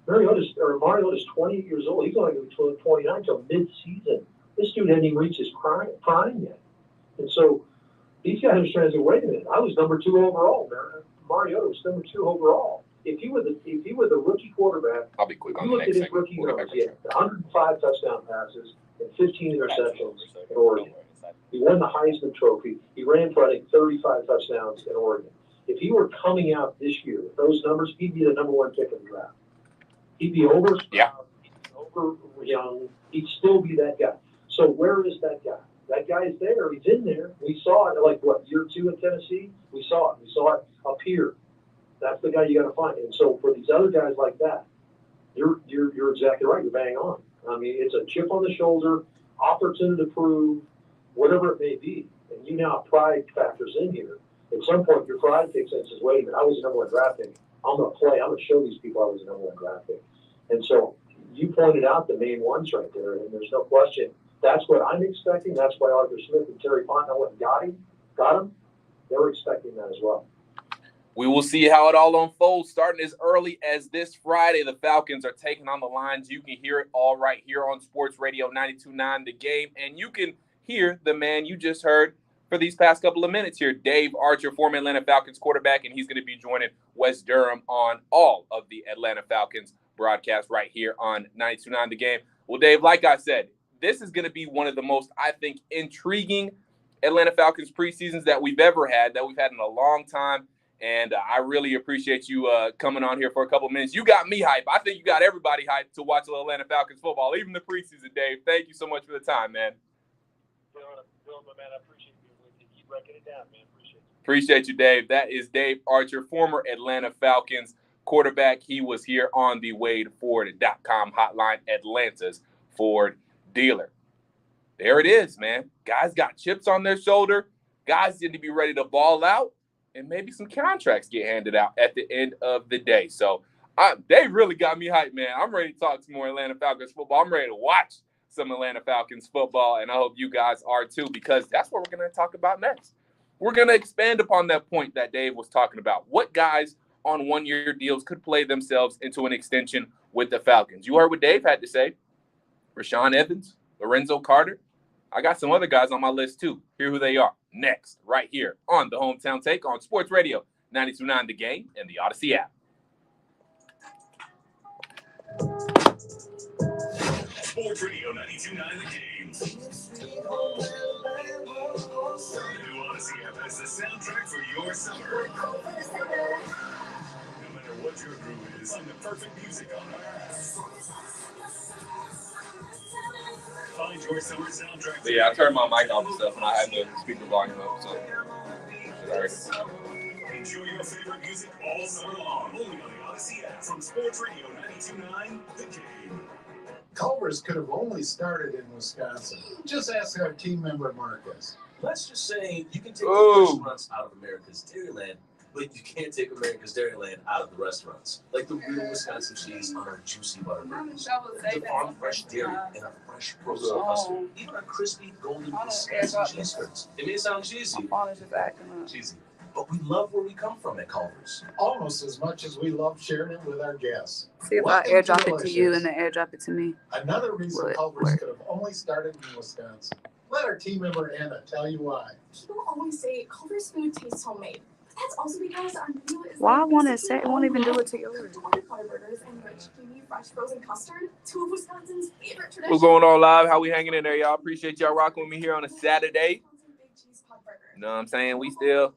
Mariota is 28 years old. He's only going to be 29 until mid-season. This dude hadn't even reached his prime yet. And so these guys are trying to say, wait a minute, I was number 2 overall. Mariota was number 2 overall. If he was the rookie quarterback, I'll be quick on you the look next at his rookie numbers. He had 105 touchdown passes and 15 interceptions in Oregon. He won the Heisman Trophy. He ran for, I think, 35 touchdowns in Oregon. If he were coming out this year with those numbers, he'd be the number 1 pick in the draft. He'd be over young. He'd still be that guy. So where is that guy? That guy is there. He's in there. We saw it year 2 in Tennessee? We saw it. We saw it up here. That's the guy you got to find. And so for these other guys like that, you're exactly right. You're bang on. I mean, it's a chip on the shoulder, opportunity to prove, whatever it may be. And you now pride factors in here. At some point, your pride kicks in and says, wait a minute, I was the number 1 draft pick. I'm going to play. I'm going to show these people I was the number 1 draft pick. And so you pointed out the main ones right there, and there's no question. That's what I'm expecting. That's why Arthur Smith and Terry Fontenot went and got him. They were expecting that as well. We will see how it all unfolds starting as early as this Friday. The Falcons are taking on the Lions. You can hear it all right here on Sports Radio 92.9 The Game. And you can hear the man you just heard for these past couple of minutes here, Dave Archer, former Atlanta Falcons quarterback, and he's going to be joining Wes Durham on all of the Atlanta Falcons broadcasts right here on 92.9 The Game. Well, Dave, like I said, this is going to be one of the most, I think, intriguing Atlanta Falcons preseasons that we've ever had, that we've had in a long time. And I really appreciate you coming on here for a couple of minutes. You got me hyped. I think you got everybody hyped to watch Atlanta Falcons football, even the preseason, Dave. Thank you so much for the time, man. Dylan, my man, I appreciate you. Keep breaking it down, man. Appreciate you, Dave. That is Dave Archer, former Atlanta Falcons quarterback. He was here on the WadeFord.com hotline, Atlanta's Ford dealer. There it is, man. Guys got chips on their shoulder. Guys need to be ready to ball out. And maybe some contracts get handed out at the end of the day. So they really got me hyped, man. I'm ready to talk some more Atlanta Falcons football. I'm ready to watch some Atlanta Falcons football, and I hope you guys are too, because that's what we're going to talk about next. We're going to expand upon that point that Dave was talking about. What guys on one-year deals could play themselves into an extension with the Falcons? You heard what Dave had to say. Rashaan Evans, Lorenzo Carter. I got some other guys on my list too. Here who they are next, right here on the Hometown Take on Sports Radio 92.9 The Game and the Odyssey app. Sports Radio 92.9 The Game. The new Odyssey app has the soundtrack for your summer. No matter what your groove is, find the perfect music on our app. Find your summer soundtrack. But yeah, I turned my mic off and stuff, and I had the speaker volume up, so. Enjoy your favorite music all summer long. Only on the Odyssey app from Sports Radio 92.9 The Game. Culver's could have only started in Wisconsin. Just ask our team member Marcus. Let's just say you can take the restaurants out of America's Dairyland, but you can't take America's Dairyland out of the restaurants. Like the real Wisconsin cheese on our juicy butter burgers, the farm fresh dairy and a fresh frozen custard, even our crispy golden Wisconsin cheese curds. It may sound cheesy, but we love where we come from at Culver's. Almost as much as we love sharing it with our guests. See if I airdrop it to you and then airdrop it to me. Another reason Culver's could have only started in Wisconsin. Let our team member Anna tell you why. People always say Culver's food tastes homemade. That's also because our menu is Why won't it say it won't even do it to yours? butter burgers and rich, creamy, fresh frozen custard, two of Wisconsin's favorite traditions. What's going on live? How we hanging in there, y'all? Appreciate y'all rocking with me here on a Saturday. You know what I'm saying? We still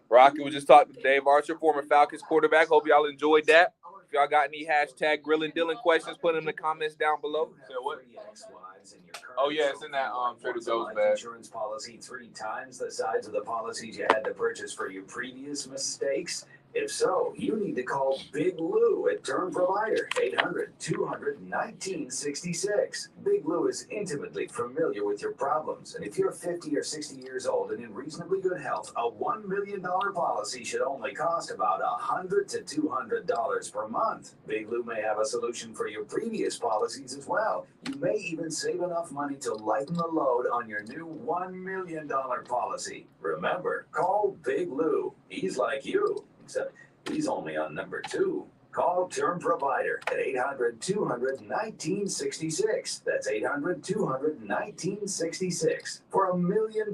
rocking. We just talked to Dave Archer, former Falcons quarterback. Hope y'all enjoyed that. If y'all got any hashtag Grilling Dylan questions, put them in the comments down below. Say what? Oh yeah, it's in that Trader Joe's bag. Insurance policy 3 times the size of the policies you had to purchase for your previous mistakes? If so, you need to call Big Lou at Term Provider, 800-200-1966. Big Lou is intimately familiar with your problems, and if you're 50 or 60 years old and in reasonably good health, a $1 million policy should only cost about $100 to $200 per month. Big Lou may have a solution for your previous policies as well. You may even save enough money to lighten the load on your new $1 million policy. Remember, call Big Lou. He's like you. Except he's only on number 2. Call Term Provider at 800-200-1966. That's 800-200-1966 for $1 million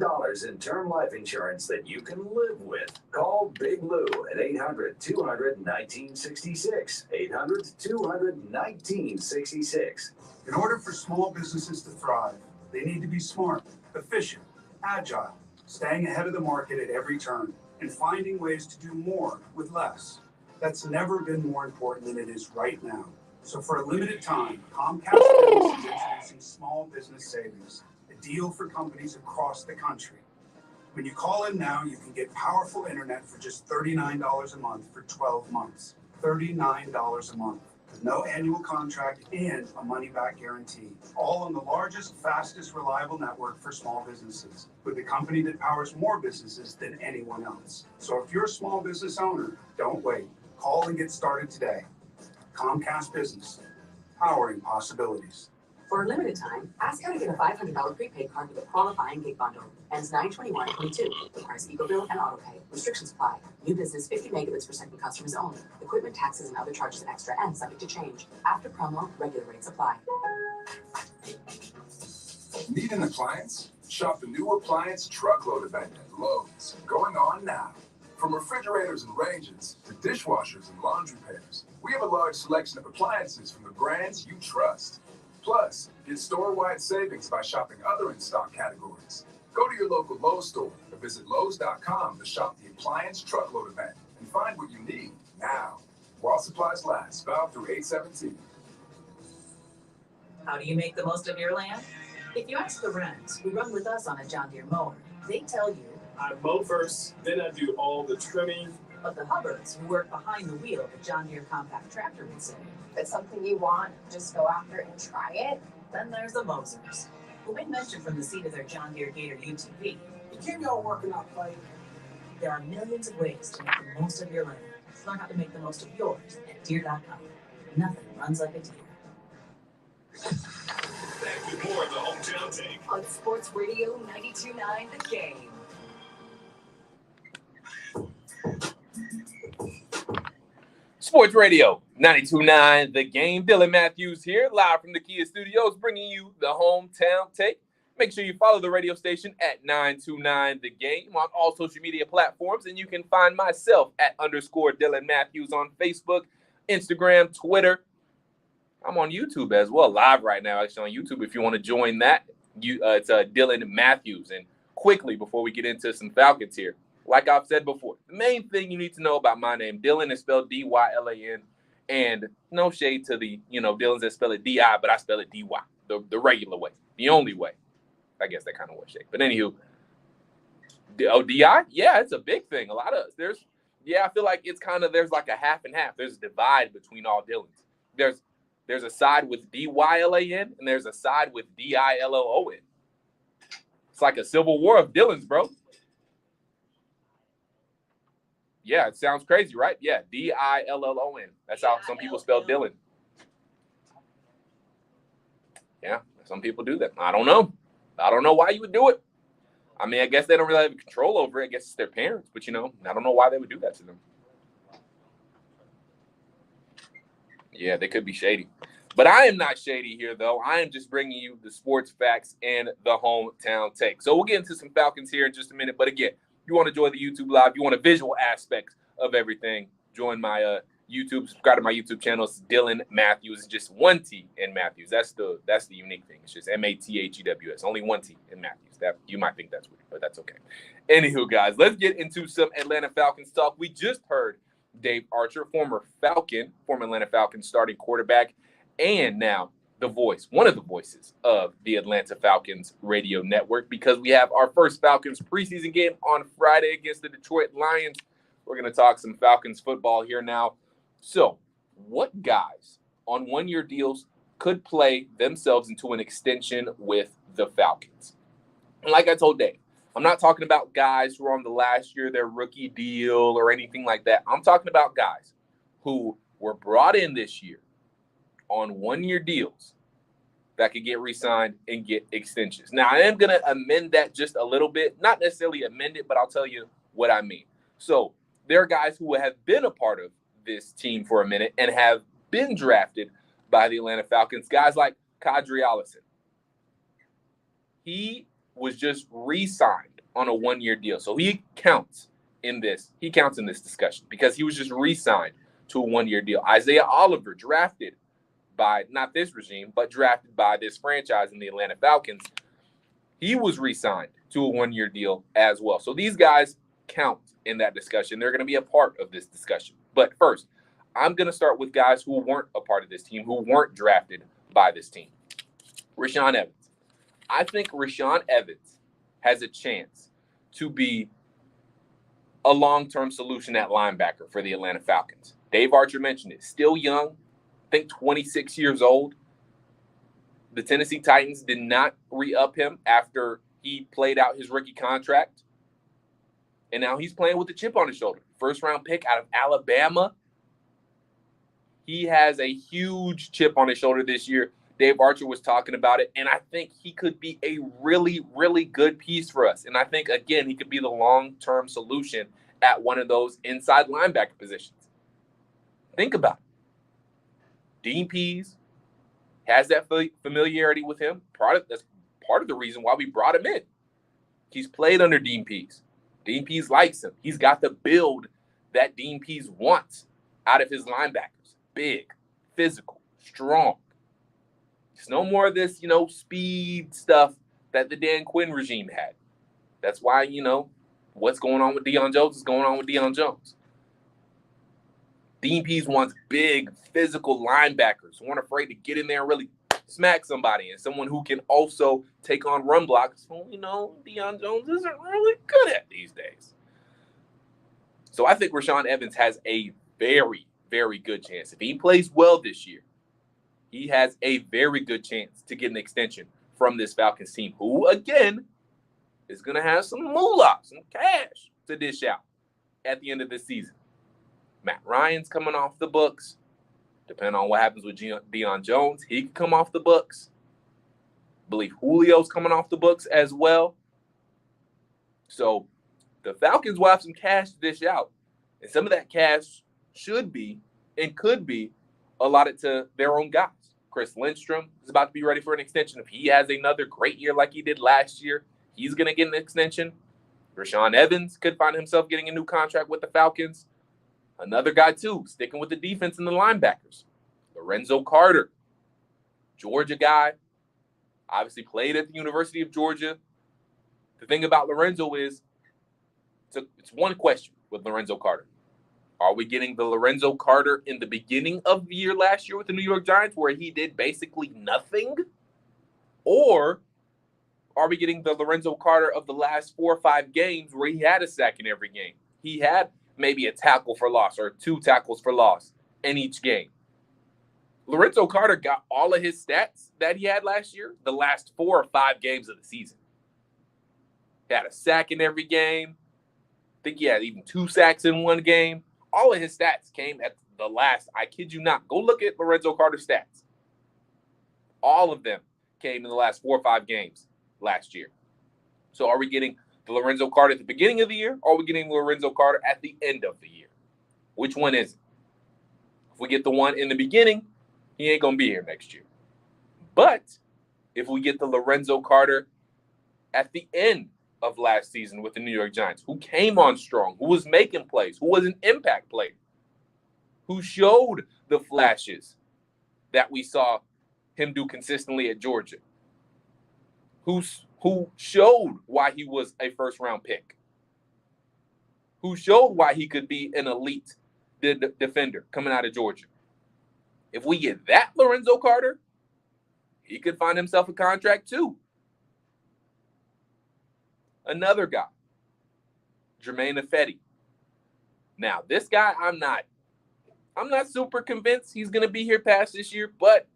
in term life insurance that you can live with. Call Big Lou at 800-200-1966. 800-200-1966. In order for small businesses to thrive, they need to be smart, efficient, agile, staying ahead of the market at every turn, and finding ways to do more with less. That's never been more important than it is right now. So for a limited time, Comcast Business is introducing Small Business Savings, a deal for companies across the country. When you call in now, you can get powerful internet for just $39 a month for 12 months. $39 a month. With no annual contract and a money-back guarantee. All on the largest, fastest, reliable network for small businesses, with a company that powers more businesses than anyone else. So if you're a small business owner, don't wait. Call and get started today. Comcast Business, powering possibilities. For a limited time, ask how to get a $500 prepaid card with a qualifying gig bundle. Ends 9/21/22. Requires Eco-Bill and autopay. Restrictions apply. New business 50 megabits per second customers only. Equipment taxes and other charges extra and subject to change. After promo, regular rates apply. Need an appliance? Shop the new appliance truckload event at Lowe's. Going on now. From refrigerators and ranges to dishwashers and laundry pairs, we have a large selection of appliances from the brands you trust. Plus, get store-wide savings by shopping other in-stock categories. Go to your local Lowe's store or visit Lowe's.com to shop the appliance truckload event and find what you need now. While supplies last, valid through 8/17. How do you make the most of your land? If you ask the Wrens, who run with us on a John Deere mower, they tell you, I mow first, then I do all the trimming. but the Hubbards, who work behind the wheel of a John Deere compact tractor, would say, If it's something you want, just go after it and try it. then there's the Mosers, who made mention from the seat of their John Deere Gator UTV. You can't go working out fight. There are millions of ways to make the most of your land. Learn how to make the most of yours at Deere.com. Nothing runs like a Deere. Back with more of the Hometown Take. On Sports Radio 92.9 The Game. Sports Radio 92.9 The Game. Dylan Mathews here, live from the Kia Studios, bringing you the Hometown Take. Make sure you follow the radio station at 929 The Game on all social media platforms, and you can find myself at _Dylan Mathews on Facebook, Instagram, Twitter. I'm on YouTube as well, live right now, actually on YouTube. If you want to join that, it's Dylan Mathews. And quickly, before we get into some Falcons here, like I've said before, the main thing you need to know about my name, Dylan is spelled D-Y-L-A-N, and no shade to the, Dylans that spell it D-I, but I spell it D-Y, the regular way, the only way. I guess that kind of was shade. But anywho, D-I? Yeah, it's a big thing. I feel like it's kind of, there's like a half and half. There's a divide between all Dylans. There's a side with D-Y-L-A-N, and there's a side with D-I-L-O-O-N. It's like a civil war of Dylans, bro. Yeah, it sounds crazy, right? Yeah, D-I-L-L-O-N. That's how some people spell Dylan. Yeah, some people do that. I don't know why you would do it. I mean, I guess they don't really have control over it. I guess it's their parents, but, I don't know why they would do that to them. Yeah, they could be shady. But I am not shady here, though. I am just bringing you the sports facts and the hometown take. So we'll get into some Falcons here in just a minute. But again, if you want to join the YouTube Live, you want a visual aspect of everything, join my YouTube, subscribe to my YouTube channel. It's Dylan Mathews. It's just one T in Mathews. That's the unique thing. It's just M-A-T-H-E-W-S. Only one T in Mathews. That you might think that's weird, but that's okay. Anywho, guys, let's get into some Atlanta Falcons talk. We just heard Dave Archer, former Atlanta Falcons starting quarterback, and now one of the voices of the Atlanta Falcons radio network, because we have our first Falcons preseason game on Friday against the Detroit Lions. We're going to talk some Falcons football here now. So, what guys on one-year deals could play themselves into an extension with the Falcons? And like I told Dave, I'm not talking about guys who are on the last year of their rookie deal or anything like that. I'm talking about guys who were brought in this year on one-year deals that could get re-signed and get extensions. Now, I am going to amend that just a little bit. Not necessarily amend it, but I'll tell you what I mean. So, there are guys who have been a part of this team for a minute and have been drafted by the Atlanta Falcons. Guys like Kadri Allison. He was just re-signed on a one-year deal. So he counts in this discussion because he was just re-signed to a one-year deal. Isaiah Oliver, drafted by not this regime, but drafted by this franchise in the Atlanta Falcons. He was re-signed to a one-year deal as well. So these guys count in that discussion. They're going to be a part of this discussion. But first, I'm going to start with guys who weren't a part of this team, who weren't drafted by this team. Rashaan Evans. I think Rashaan Evans has a chance to be a long-term solution at linebacker for the Atlanta Falcons. Dave Archer mentioned it. Still young, I think 26 years old. The Tennessee Titans did not re-up him after he played out his rookie contract. And now he's playing with a chip on his shoulder. First-round pick out of Alabama. He has a huge chip on his shoulder this year. Dave Archer was talking about it, and I think he could be a really, really good piece for us. And I think, again, he could be the long-term solution at one of those inside linebacker positions. Think about it. Dean Pease has that familiarity with him. That's part of the reason why we brought him in. He's played under Dean Pease. Dean Pease likes him. He's got the build that Dean Pease wants out of his linebackers. Big, physical, strong. It's no more of this, speed stuff that the Dan Quinn regime had. That's why, what's going on with Deion Jones is going on with Deion Jones. Dean Pease wants big, physical linebackers who aren't afraid to get in there and really smack somebody, and someone who can also take on run blocks. Well, Deion Jones isn't really good at these days. So I think Rashaan Evans has a very, very good chance. If he plays well this year, he has a very good chance to get an extension from this Falcons team, who, again, is going to have some moolah, some cash to dish out at the end of this season. Matt Ryan's coming off the books. Depending on what happens with Deion Jones, he can come off the books. I believe Julio's coming off the books as well. So the Falcons will have some cash to dish out. And some of that cash should be and could be allotted to their own guys. Chris Lindstrom is about to be ready for an extension. If he has another great year like he did last year, he's going to get an extension. Rashaan Evans could find himself getting a new contract with the Falcons. Another guy, too, sticking with the defense and the linebackers. Lorenzo Carter, Georgia guy, obviously played at the University of Georgia. The thing about Lorenzo is, it's one question with Lorenzo Carter. Are we getting the Lorenzo Carter in the beginning of the year last year with the New York Giants where he did basically nothing? Or are we getting the Lorenzo Carter of the last 4 or 5 games where he had a sack in every game? He had maybe a tackle for loss or 2 tackles for loss in each game. Lorenzo Carter got all of his stats that he had last year the last 4 or 5 games of the season. He had a sack in every game. I think he had even 2 sacks in one game. All of his stats came at the last, I kid you not. Go look at Lorenzo Carter's stats. All of them came in the last 4 or 5 games last year. So are we getting the Lorenzo Carter at the beginning of the year, or are we getting Lorenzo Carter at the end of the year? Which one is it? If we get the one in the beginning, he ain't going to be here next year. But if we get the Lorenzo Carter at the end of last season with the New York Giants, who came on strong, who was making plays, who was an impact player, who showed the flashes that we saw him do consistently at Georgia, who showed why he was a first-round pick, who showed why he could be an elite defender coming out of Georgia. If we get that Lorenzo Carter, he could find himself a contract too. Another guy, Germain Ifedi. Now, this guy, I'm not super convinced he's going to be here past this year, but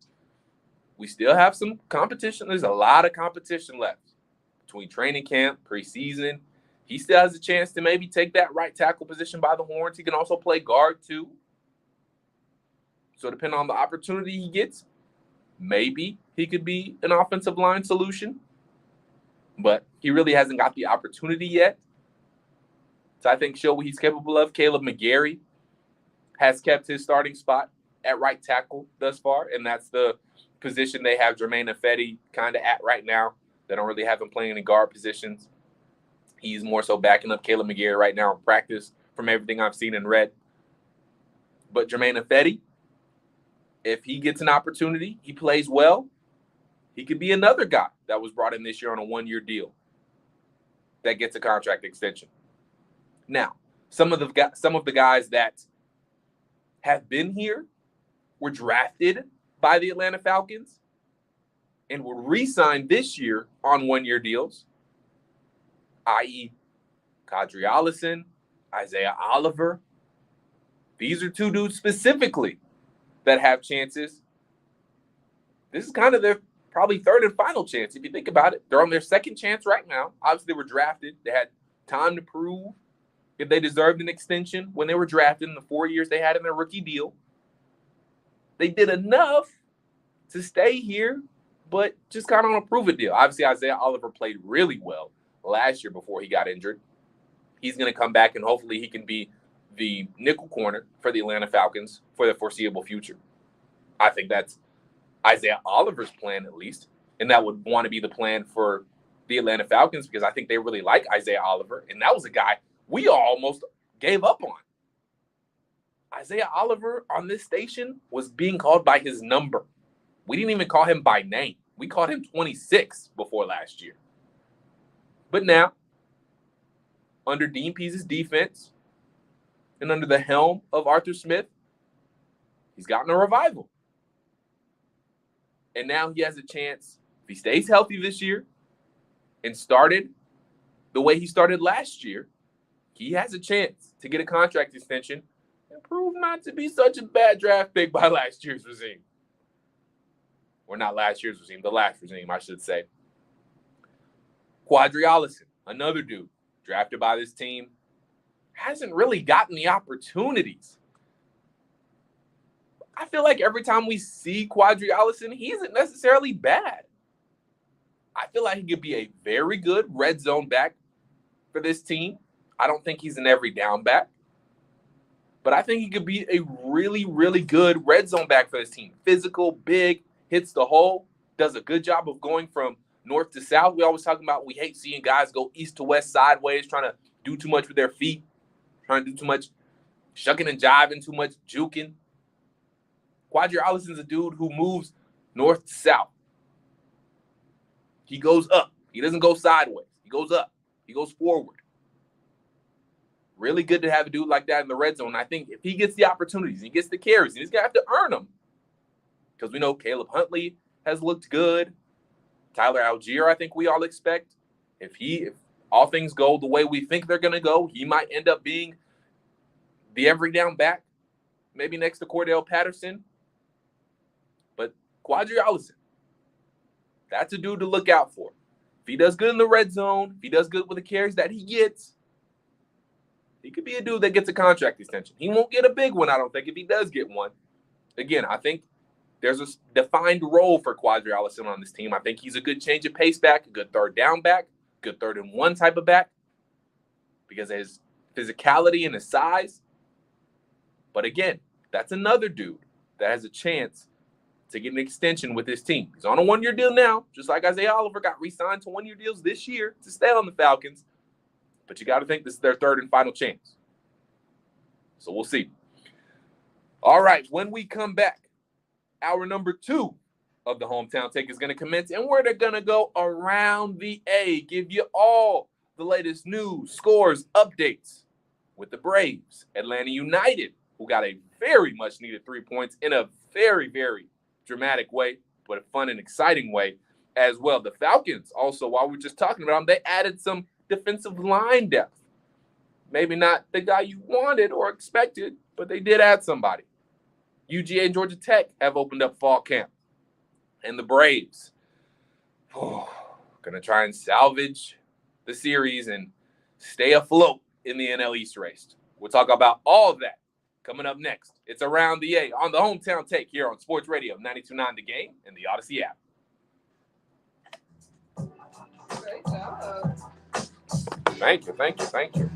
we still have some competition. There's a lot of competition left between training camp, preseason. He still has a chance to maybe take that right tackle position by the horns. He can also play guard too. So depending on the opportunity he gets, maybe he could be an offensive line solution. But he really hasn't got the opportunity yet. So I think show what he's capable of. Caleb McGarry has kept his starting spot at right tackle thus far, and that's the position they have Germain Ifedi kind of at right now. They don't really have him playing in guard positions. He's more so backing up Caleb McGarry right now in practice from everything I've seen and read. But Germain Ifedi, if he gets an opportunity, he plays well, he could be another guy that was brought in this year on a 1-year deal that gets a contract extension. Now, some of the guys that have been here were drafted by the Atlanta Falcons and were re-signed this year on 1-year deals, i.e. Kadri Allison, Isaiah Oliver. These are 2 dudes specifically that have chances. This is kind of their probably 3rd and final chance. If you think about it, they're on their 2nd chance right now. Obviously, they were drafted. They had time to prove if they deserved an extension when they were drafted in the 4 years they had in their rookie deal. They did enough to stay here, but just kind of on a prove-it deal. Obviously, Isaiah Oliver played really well last year before he got injured. He's going to come back, and hopefully he can be the nickel corner for the Atlanta Falcons for the foreseeable future. I think that's Isaiah Oliver's plan, at least, and that would want to be the plan for the Atlanta Falcons because I think they really like Isaiah Oliver, and that was a guy we almost gave up on. Isaiah Oliver on this station was being called by his number. We didn't even call him by name. We called him 26 before last year. But now, under Dean Pease's defense and under the helm of Arthur Smith, he's gotten a revival. And now he has a chance, if he stays healthy this year and started the way he started last year, he has a chance to get a contract extension and prove not to be such a bad draft pick by last year's regime. Or not last year's regime, the last regime, I should say. Kadri Allison, another dude drafted by this team, hasn't really gotten the opportunities. I feel like every time we see Kadri Allison, he isn't necessarily bad. I feel like he could be a very good red zone back for this team. I don't think he's an every down back, but I think he could be a really, really good red zone back for this team. Physical, big, hits the hole, does a good job of going from north to south. We always talk about we hate seeing guys go east to west sideways, trying to do too much with their feet, trying to do too much shucking and jiving, too much juking. Quadri Allison's a dude who moves north to south. He goes up. He doesn't go sideways. He goes up. He goes forward. Really good to have a dude like that in the red zone. I think if he gets the opportunities, he gets the carries, and he's going to have to earn them. Because we know Caleb Huntley has looked good. Tyler Algier, I think we all expect. If all things go the way we think they're going to go, he might end up being the every down back, maybe next to Cordell Patterson. But Quadri Allison, that's a dude to look out for. If he does good in the red zone, if he does good with the carries that he gets, he could be a dude that gets a contract extension. He won't get a big one, I don't think, if he does get one. Again, I think there's a defined role for Quadri Allison on this team. I think he's a good change of pace back, a good third down back, good 3rd and 1 type of back because of his physicality and his size. But again, that's another dude that has a chance to get an extension with his team. He's on a 1-year deal now, just like Isaiah Oliver got re-signed to 1-year deals this year to stay on the Falcons. But you got to think this is their 3rd and final chance. So we'll see. All right, when we come back, hour number 2 of the Hometown Take is going to commence, and we're going to go around the A, give you all the latest news, scores, updates with the Braves. Atlanta United, who got a very much needed 3 points in a very, very dramatic way, but a fun and exciting way as well. The Falcons, also, while we're just talking about them, they added some defensive line depth. Maybe not the guy you wanted or expected, but they did add somebody. UGA and Georgia Tech have opened up fall camp. And the Braves, going to try and salvage the series and stay afloat in the NL East race. We'll talk about all of that coming up next. It's Around the A on the Hometown Take here on Sports Radio 92.9 The Game and the Odyssey app. Great job. Thank you, thank you, thank you.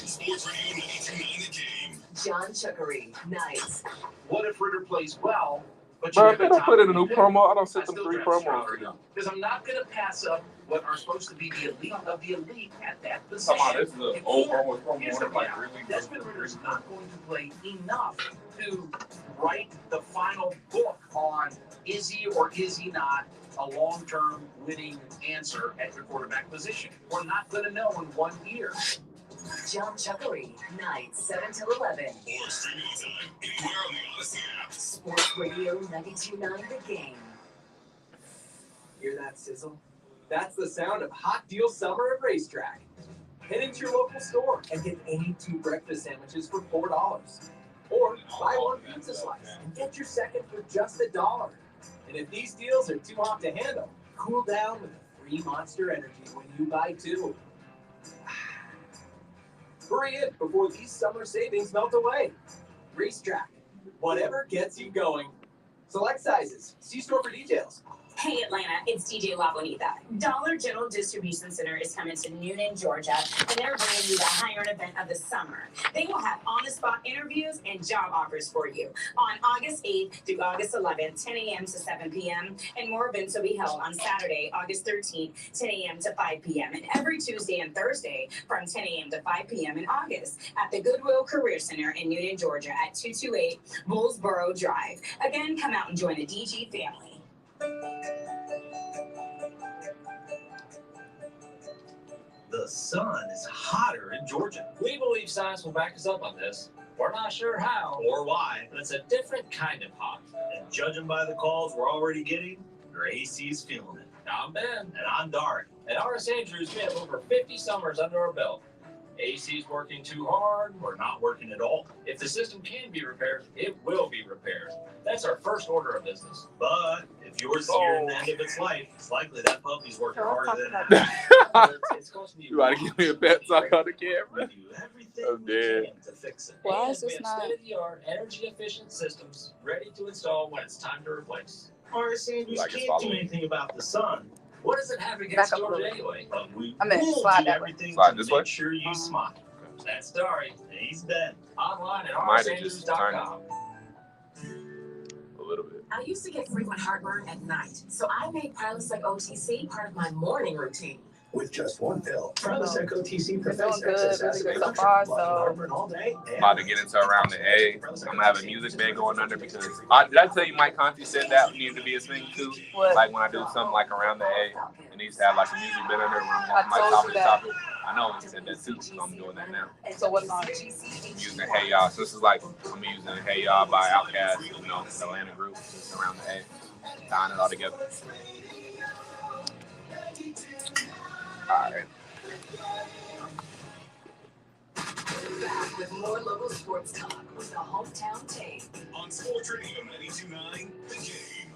Sports Radio 92.9 The Game. John Chuckery, nights. What if Ritter plays well, but Bro, if they don't put in a new promo, I don't set them 3 promos. Because I'm not going to pass up what are supposed to be the elite of the elite at that position. Come on, this is an old promo. Here's the thing. Desmond Ritter's not going to play enough to write the final book on is he or is he not a long-term winning answer at your quarterback position. We're not going to know in 1 year. John Chuckery, nights 7 till 11. Or streaming anytime, anywhere on the Odyssey app. Sports Radio 92.9 The Game. Hear that sizzle? That's the sound of Hot Deal Summer at Racetrack. Head into your local store and get any 2 breakfast sandwiches for $4. Or buy 1 pizza slice and get your second for just $1. And if these deals are too hot to handle, cool down with a free Monster Energy when you buy 2. Hurry in before these summer savings melt away. Racetrack, whatever gets you going. Select sizes. See store for details. Hey Atlanta, it's DJ La Bonita. Dollar General Distribution Center is coming to Newnan, Georgia, and they're bringing you the hiring event of the summer. They will have on-the-spot interviews and job offers for you on August 8th through August 11th, 10 a.m. to 7 p.m. And more events will be held on Saturday, August 13th, 10 a.m. to 5 p.m. and every Tuesday and Thursday from 10 a.m. to 5 p.m. in August at the Goodwill Career Center in Newnan, Georgia at 228 Bullsboro Drive. Again, come out and join the DG family. The sun is hotter in Georgia. We believe science will back us up on this. We're not sure how or why, but it's a different kind of hot. And judging by the calls we're already getting, your AC's feeling it. I'm Ben. And I'm Dari. At RS Andrews, we have over 50 summers under our belt. AC's working too hard or not working at all. If the system can be repaired, it will be repaired. That's our first order of business. But if yours is nearing the end of its life, it's likely that puppy's working harder than that. It's costing You about to give me a pet talk on the camera? I'm dead. To fix it. Why And is this we have not- state-of-the-art, energy-efficient systems ready to install when it's time to replace. RS Andrews Like it's can't do following. anything about the sun. What does it have Back against up a Georgia little. anyway? But we I meant will slide do that way. everything Slide to this make way? sure you smile. That story, he's dead. Online at Might have just turned rsandrews.com. a little bit. I used to get frequent heartburn at night, so I made Prilosec OTC part of my morning routine. With just one pill, Prilosec OTC We're prevents doing good, excess really acid good so production, far. blocking So heartburn all day. About to get into around the A. I'm gonna have a music bed going under because did I tell you Mike Conti said that needed to be a thing too? What? Like when I do something like around the A, it needs to have like a music bed under it when I'm I walking my told top you of the that. topic. I know he said that too, so I'm doing that now. So what song? I'm using Hey Y'all. So this is like I'm using Hey Y'all by Outkast, you know, the Atlanta group, just around the A, tying it all together. All right. Back with more local sports talk with the Hometown Take. On Sports Radio 92.9, The Game.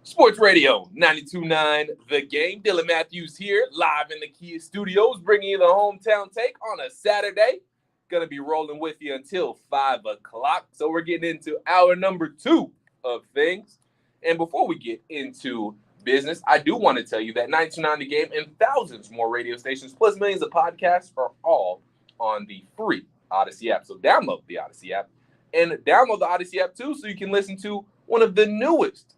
Sports Radio 92.9, The Game. Dylan Mathews here, live in the Kia Studios, bringing you the Hometown Take on a Saturday. Gonna be rolling with you until 5 o'clock. So we're getting into hour number 2 of things. And before we get into business, I do want to tell you that 92.9 The Game and thousands more radio stations plus millions of podcasts are all on the free Odyssey app. So download the Odyssey app and download the Odyssey app too so you can listen to one of the newest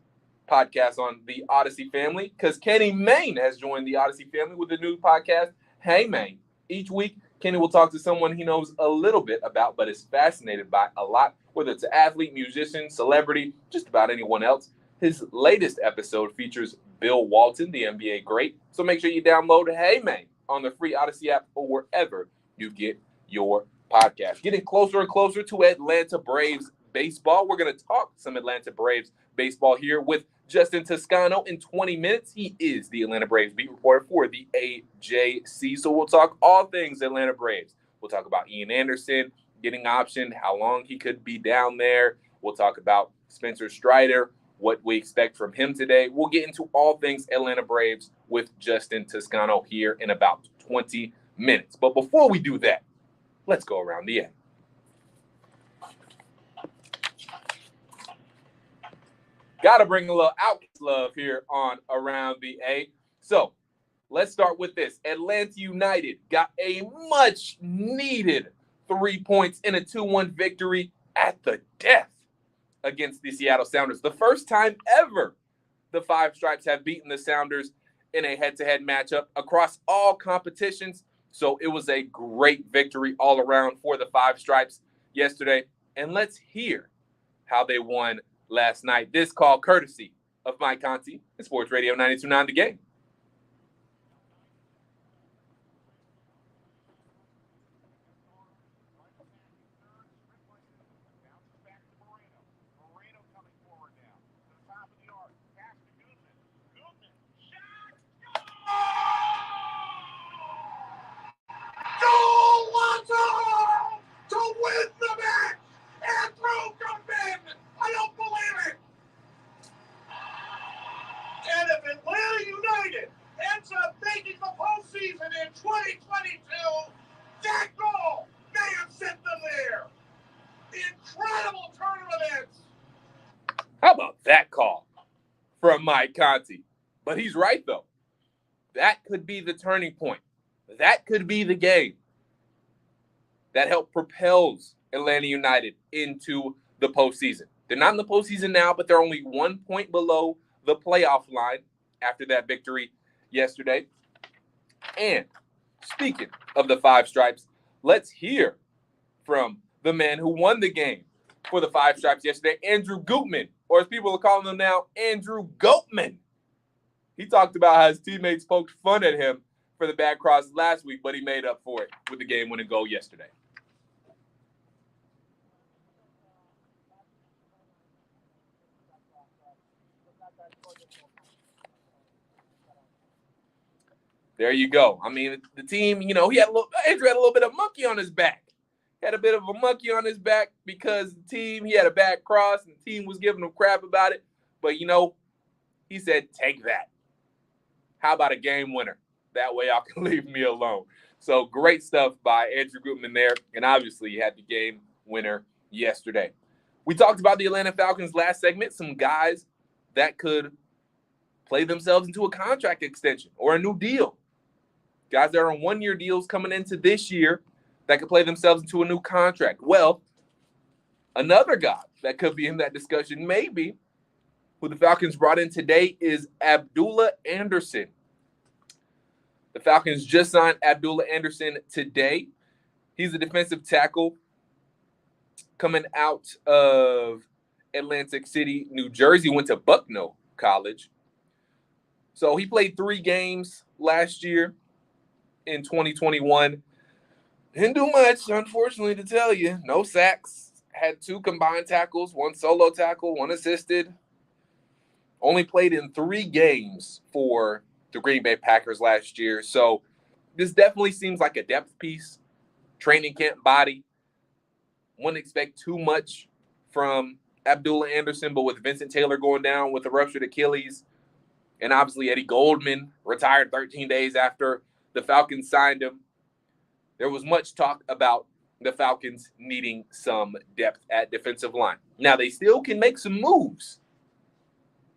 podcasts on the Odyssey family because Kenny Mayne has joined the Odyssey family with a new podcast, Hey Mayne. Each week, Kenny will talk to someone he knows a little bit about but is fascinated by a lot, whether it's an athlete, musician, celebrity, just about anyone else. His latest episode features Bill Walton, the NBA great. So make sure you download Hey Mayne on the free Odyssey app or wherever you get your podcast. Getting closer and closer to Atlanta Braves baseball. We're going to talk some Atlanta Braves baseball here with Justin Toscano in 20 minutes. He is the Atlanta Braves beat reporter for the AJC. So we'll talk all things Atlanta Braves. We'll talk about Ian Anderson getting optioned, how long he could be down there. We'll talk about Spencer Strider, what we expect from him today. We'll get into all things Atlanta Braves with Justin Toscano here in about 20 minutes. But before we do that, let's go around the A. Got to bring a little Outcast love here on Around the A. So let's start with this. Atlanta United got a much-needed 3 points in a 2-1 victory at the death against the Seattle Sounders. The first time ever the Five Stripes have beaten the Sounders in a head-to-head matchup across all competitions. So it was a great victory all around for the Five Stripes yesterday. And let's hear how they won last night. This call courtesy of Mike Conti and Sports Radio 92.9 The Game. To win the match! Andrew Goodman! I don't believe it! And if Atlanta United ends up making the postseason in 2022, that goal may have sent them there. Incredible turn of events. How about that call from Mike Conti? But he's right, though. That could be the turning point. That could be the game that helped propels Atlanta United into the postseason. They're not in the postseason now, but they're only 1 point below the playoff line after that victory yesterday. And speaking of the Five Stripes, let's hear from the man who won the game for the Five Stripes yesterday, Andrew Gutman, or as people are calling him now, Andrew Goatman. He talked about how his teammates poked fun at him for the bad cross last week, but he made up for it with the game-winning goal yesterday. There you go. I mean, the team, you know, Andrew had a little bit of monkey on his back. He had a bit of a monkey on his back because the team, he had a bad cross and the team was giving him crap about it. But, you know, he said, take that. How about a game winner? That way y'all can leave me alone. So great stuff by Andrew Gutman there. And obviously he had the game winner yesterday. We talked about the Atlanta Falcons last segment, some guys that could play themselves into a contract extension or a new deal. Guys that are on one-year deals coming into this year that could play themselves into a new contract. Well, another guy that could be in that discussion, maybe, who the Falcons brought in today is Abdullah Anderson. The Falcons just signed Abdullah Anderson today. He's a defensive tackle coming out of Atlantic City, New Jersey, went to Bucknell College. So he played 3 games last year in 2021. Didn't do much, unfortunately, to tell you. No sacks. Had 2 combined tackles, 1 solo tackle, 1 assisted. Only played in 3 games for the Green Bay Packers last year. So this definitely seems like a depth piece. Training camp body. Wouldn't expect too much from Abdullah Anderson, but with Vincent Taylor going down with a ruptured Achilles, and obviously Eddie Goldman retired 13 days after the Falcons signed him, there was much talk about the Falcons needing some depth at defensive line. Now, they still can make some moves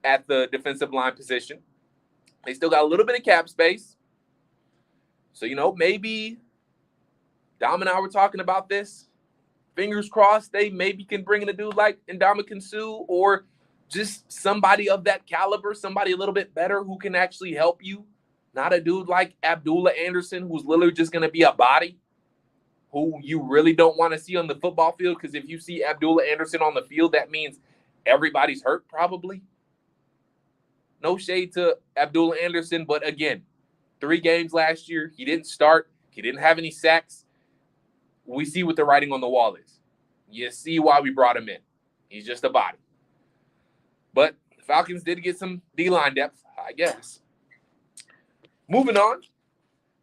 at the defensive line position. They still got a little bit of cap space. So, maybe Dom and I were talking about this. Fingers crossed they maybe can bring in a dude like Ndamukong Suh or just somebody of that caliber, somebody a little bit better who can actually help you. Not a dude like Abdullah Anderson who's literally just going to be a body who you really don't want to see on the football field, because if you see Abdullah Anderson on the field, that means everybody's hurt probably. No shade to Abdullah Anderson, but again, 3 games last year. He didn't start. He didn't have any sacks. We see what the writing on the wall is. You see why we brought him in. He's just a body. But the Falcons did get some D-line depth, I guess. Moving on,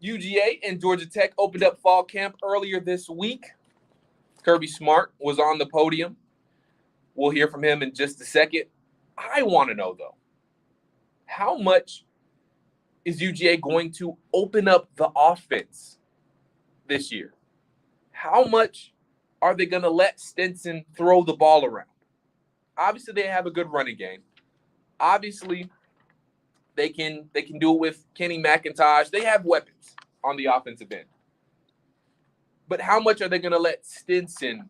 UGA and Georgia Tech opened up fall camp earlier this week. Kirby Smart was on the podium. We'll hear from him in just a second. I want to know, though, how much is UGA going to open up the offense this year? How much are they going to let Stinson throw the ball around? Obviously, they have a good running game. Obviously, they can do it with Kenny McIntosh. They have weapons on the offensive end. But how much are they going to let Stinson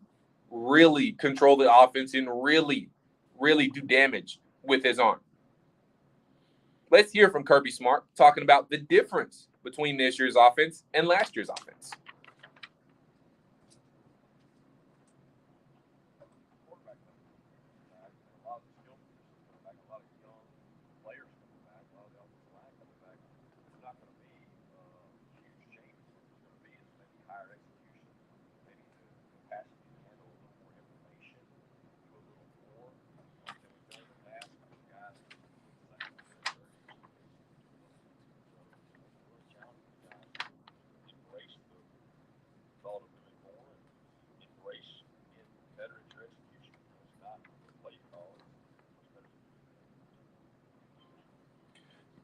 really control the offense and really, really do damage with his arm? Let's hear from Kirby Smart talking about the difference between this year's offense and last year's offense.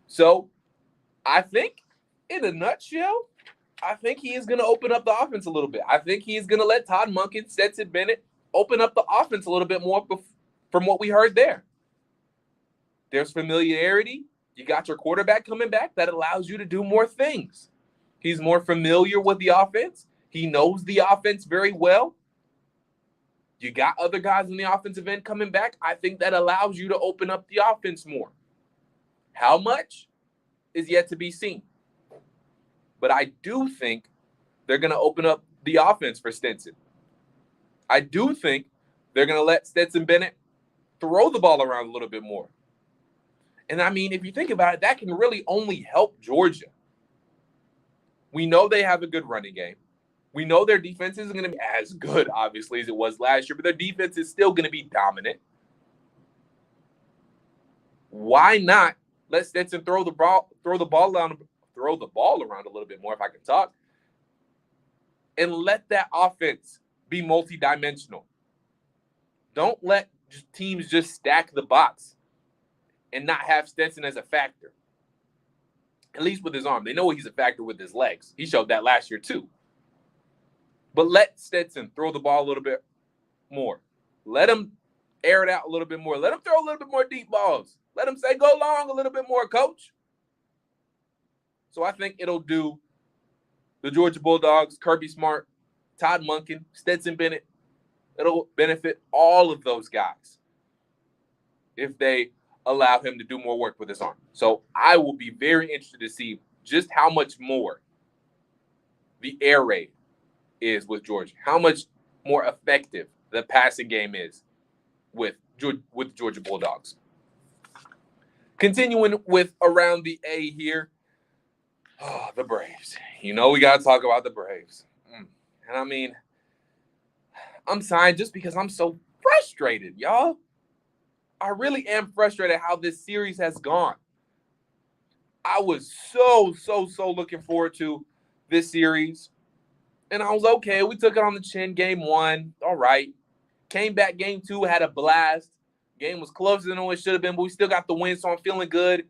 So I think, in a nutshell, I think he is going to open up the offense a little bit. I think he is going to let Todd Monken, Stetson Bennett open up the offense a little bit more from what we heard there. There's familiarity. You got your quarterback coming back. That allows you to do more things. He's more familiar with the offense. He knows the offense very well. You got other guys in the offensive end coming back. I think that allows you to open up the offense more. How much is yet to be seen. But I do think they're going to open up the offense for Stinson. I do think they're going to let Stetson Bennett throw the ball around a little bit more. And, I mean, if you think about it, that can really only help Georgia. We know they have a good running game. We know their defense isn't going to be as good, obviously, as it was last year, but their defense is still going to be dominant. Why not let Stetson throw the ball around a little bit more, if I can talk, and let that offense be multidimensional. Don't let teams just stack the box and not have Stetson as a factor. At least with his arm. They know he's a factor with his legs. He showed that last year too. But let Stetson throw the ball a little bit more. Let him air it out a little bit more. Let him throw a little bit more deep balls. Let him say, go long a little bit more, coach. So I think it'll do the Georgia Bulldogs, Kirby Smart, Todd Monken, Stetson Bennett. It'll benefit all of those guys if they allow him to do more work with his arm. So I will be very interested to see just how much more the air raid is with Georgia, how much more effective the passing game is with Georgia Bulldogs. Continuing with around the A here, the Braves. You know we got to talk about the Braves. And I mean, I'm signed just because I'm so frustrated, y'all. I really am frustrated how this series has gone. I was so looking forward to this series. And I was okay. We took it on the chin game 1. All right. Came back game 2, had a blast. Game was closer than it should have been, but we still got the win, so I'm feeling good.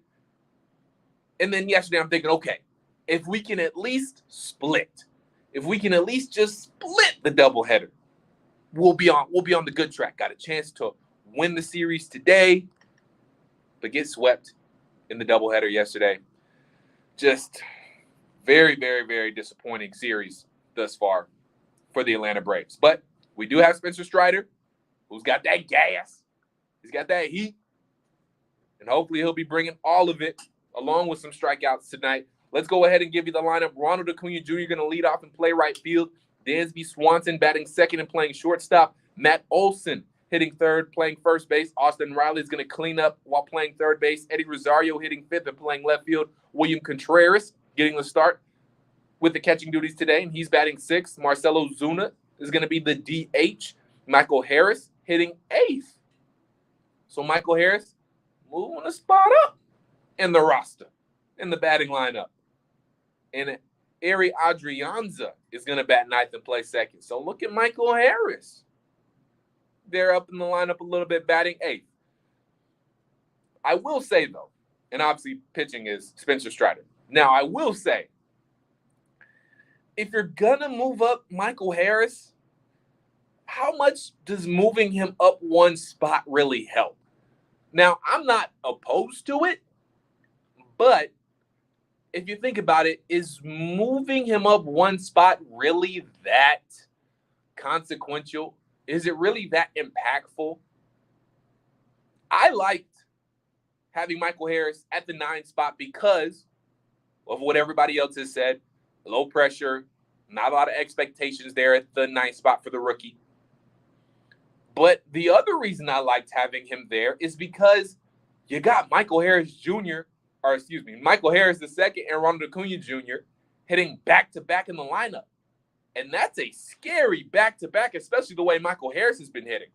And then yesterday I'm thinking, okay, if we can at least split, if we can at least just split the doubleheader, we'll be on the good track. Got a chance to win the series today, but get swept in the doubleheader yesterday. Just very disappointing series thus far for the Atlanta Braves. But we do have Spencer Strider, who's got that gas. He's got that heat. And hopefully he'll be bringing all of it along with some strikeouts tonight. Let's go ahead and give you the lineup. Ronald Acuna Jr. going to lead off and play right field. Dansby Swanson batting second and playing shortstop. Matt Olson hitting third, playing first base. Austin Riley is going to clean up while playing third base. Eddie Rosario hitting fifth and playing left field. William Contreras getting the start with the catching duties today, and he's batting sixth. Marcelo Zuna is going to be the DH. Michael Harris hitting eighth. So Michael Harris moving a spot up in the roster, in the batting lineup. And Ari Adrianza is going to bat ninth and play second. So look at Michael Harris. They're up in the lineup a little bit, batting eighth. I will say, though, and obviously pitching is Spencer Strider. Now, I will say, if you're going to move up Michael Harris, how much does moving him up one spot really help? Now, I'm not opposed to it, but if you think about it, is moving him up one spot really that consequential? Is it really that impactful? I liked having Michael Harris at the 9 spot because of what everybody else has said. Low pressure, not a lot of expectations there at the 9 spot for the rookie. But the other reason I liked having him there is because you got Michael Harris II and Ronald Acuna Jr. hitting back-to-back in the lineup. And that's a scary back-to-back, especially the way Michael Harris has been hitting.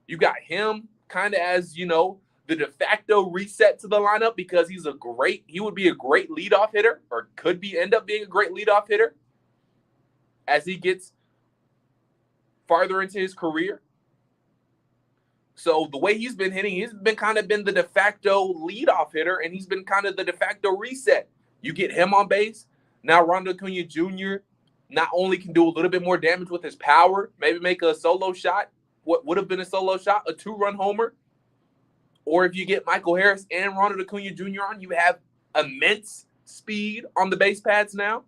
You got him kind of as, the de facto reset to the lineup because he would be a great leadoff hitter or end up being a great leadoff hitter as he gets farther into his career. So the way he's been hitting, he's been the de facto leadoff hitter, and he's been kind of the de facto reset. You get him on base. Now Ronald Acuna Jr. not only can do a little bit more damage with his power, maybe make a solo shot, what would have been a solo shot, a 2-run homer. Or if you get Michael Harris and Ronald Acuna Jr. on, you have immense speed on the base pads now.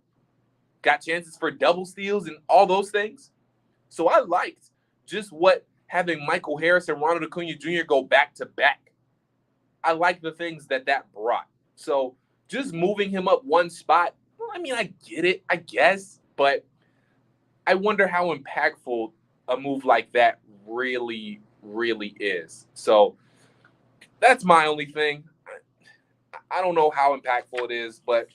Got chances for double steals and all those things. So I liked just what having Michael Harris and Ronald Acuna Jr. go back-to-back. I like the things that brought. So just moving him up one spot, I get it, I guess. But I wonder how impactful a move like that really, really is. So that's my only thing. I don't know how impactful it is, but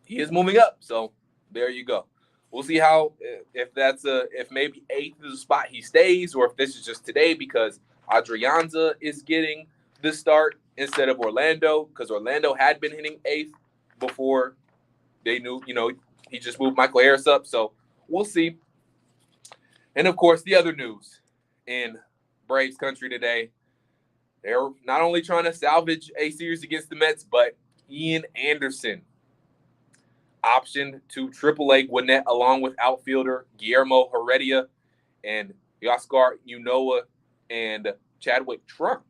he is moving up. So there you go. We'll see if maybe 8th is the spot he stays, or if this is just today because Adrianza is getting the start instead of Orlando, because Orlando had been hitting 8th before they knew, he just moved Michael Harris up. So we'll see. And, of course, the other news in Braves country today, they're not only trying to salvage a series against the Mets, but Ian Anderson optioned to AAA Gwinnett along with outfielder Guillermo Heredia and Oscar Unoa and Chadwick Trump.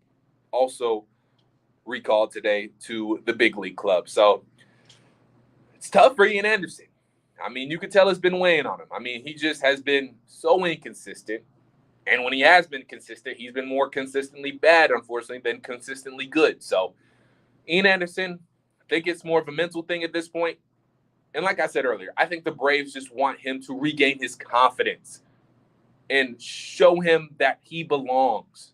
also recalled today to the big league club. So it's tough for Ian Anderson. I mean, you could tell it's been weighing on him. I mean, he just has been so inconsistent. And when he has been consistent, he's been more consistently bad, unfortunately, than consistently good. So Ian Anderson, I think it's more of a mental thing at this point. And like I said earlier, I think the Braves just want him to regain his confidence and show him that he belongs.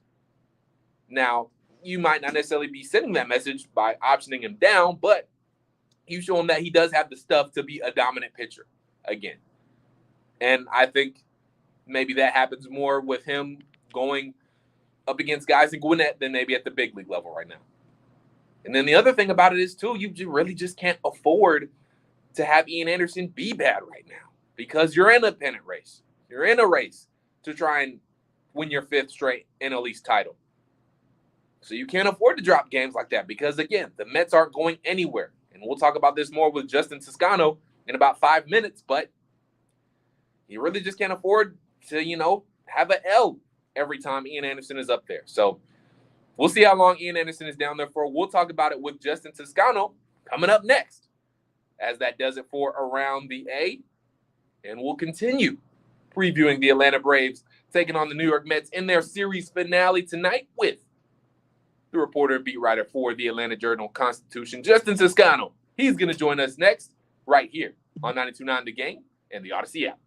Now, you might not necessarily be sending that message by optioning him down, but you show him that he does have the stuff to be a dominant pitcher again. And I think maybe that happens more with him going up against guys in Gwinnett than maybe at the big league level right now. And then the other thing about it is, too, you really just can't afford to have Ian Anderson be bad right now because you're in a pennant race. You're in a race to try and win your 5th straight NL East title. So you can't afford to drop games like that because, again, the Mets aren't going anywhere. And we'll talk about this more with Justin Toscano in about 5 minutes, but you really just can't afford to, have an L every time Ian Anderson is up there. So we'll see how long Ian Anderson is down there for. We'll talk about it with Justin Toscano coming up next, as that does it for Around the A. And we'll continue previewing the Atlanta Braves taking on the New York Mets in their series finale tonight with the reporter and beat writer for the Atlanta Journal-Constitution, Justin Toscano. He's going to join us next right here on 92.9 The Game and the Odyssey app.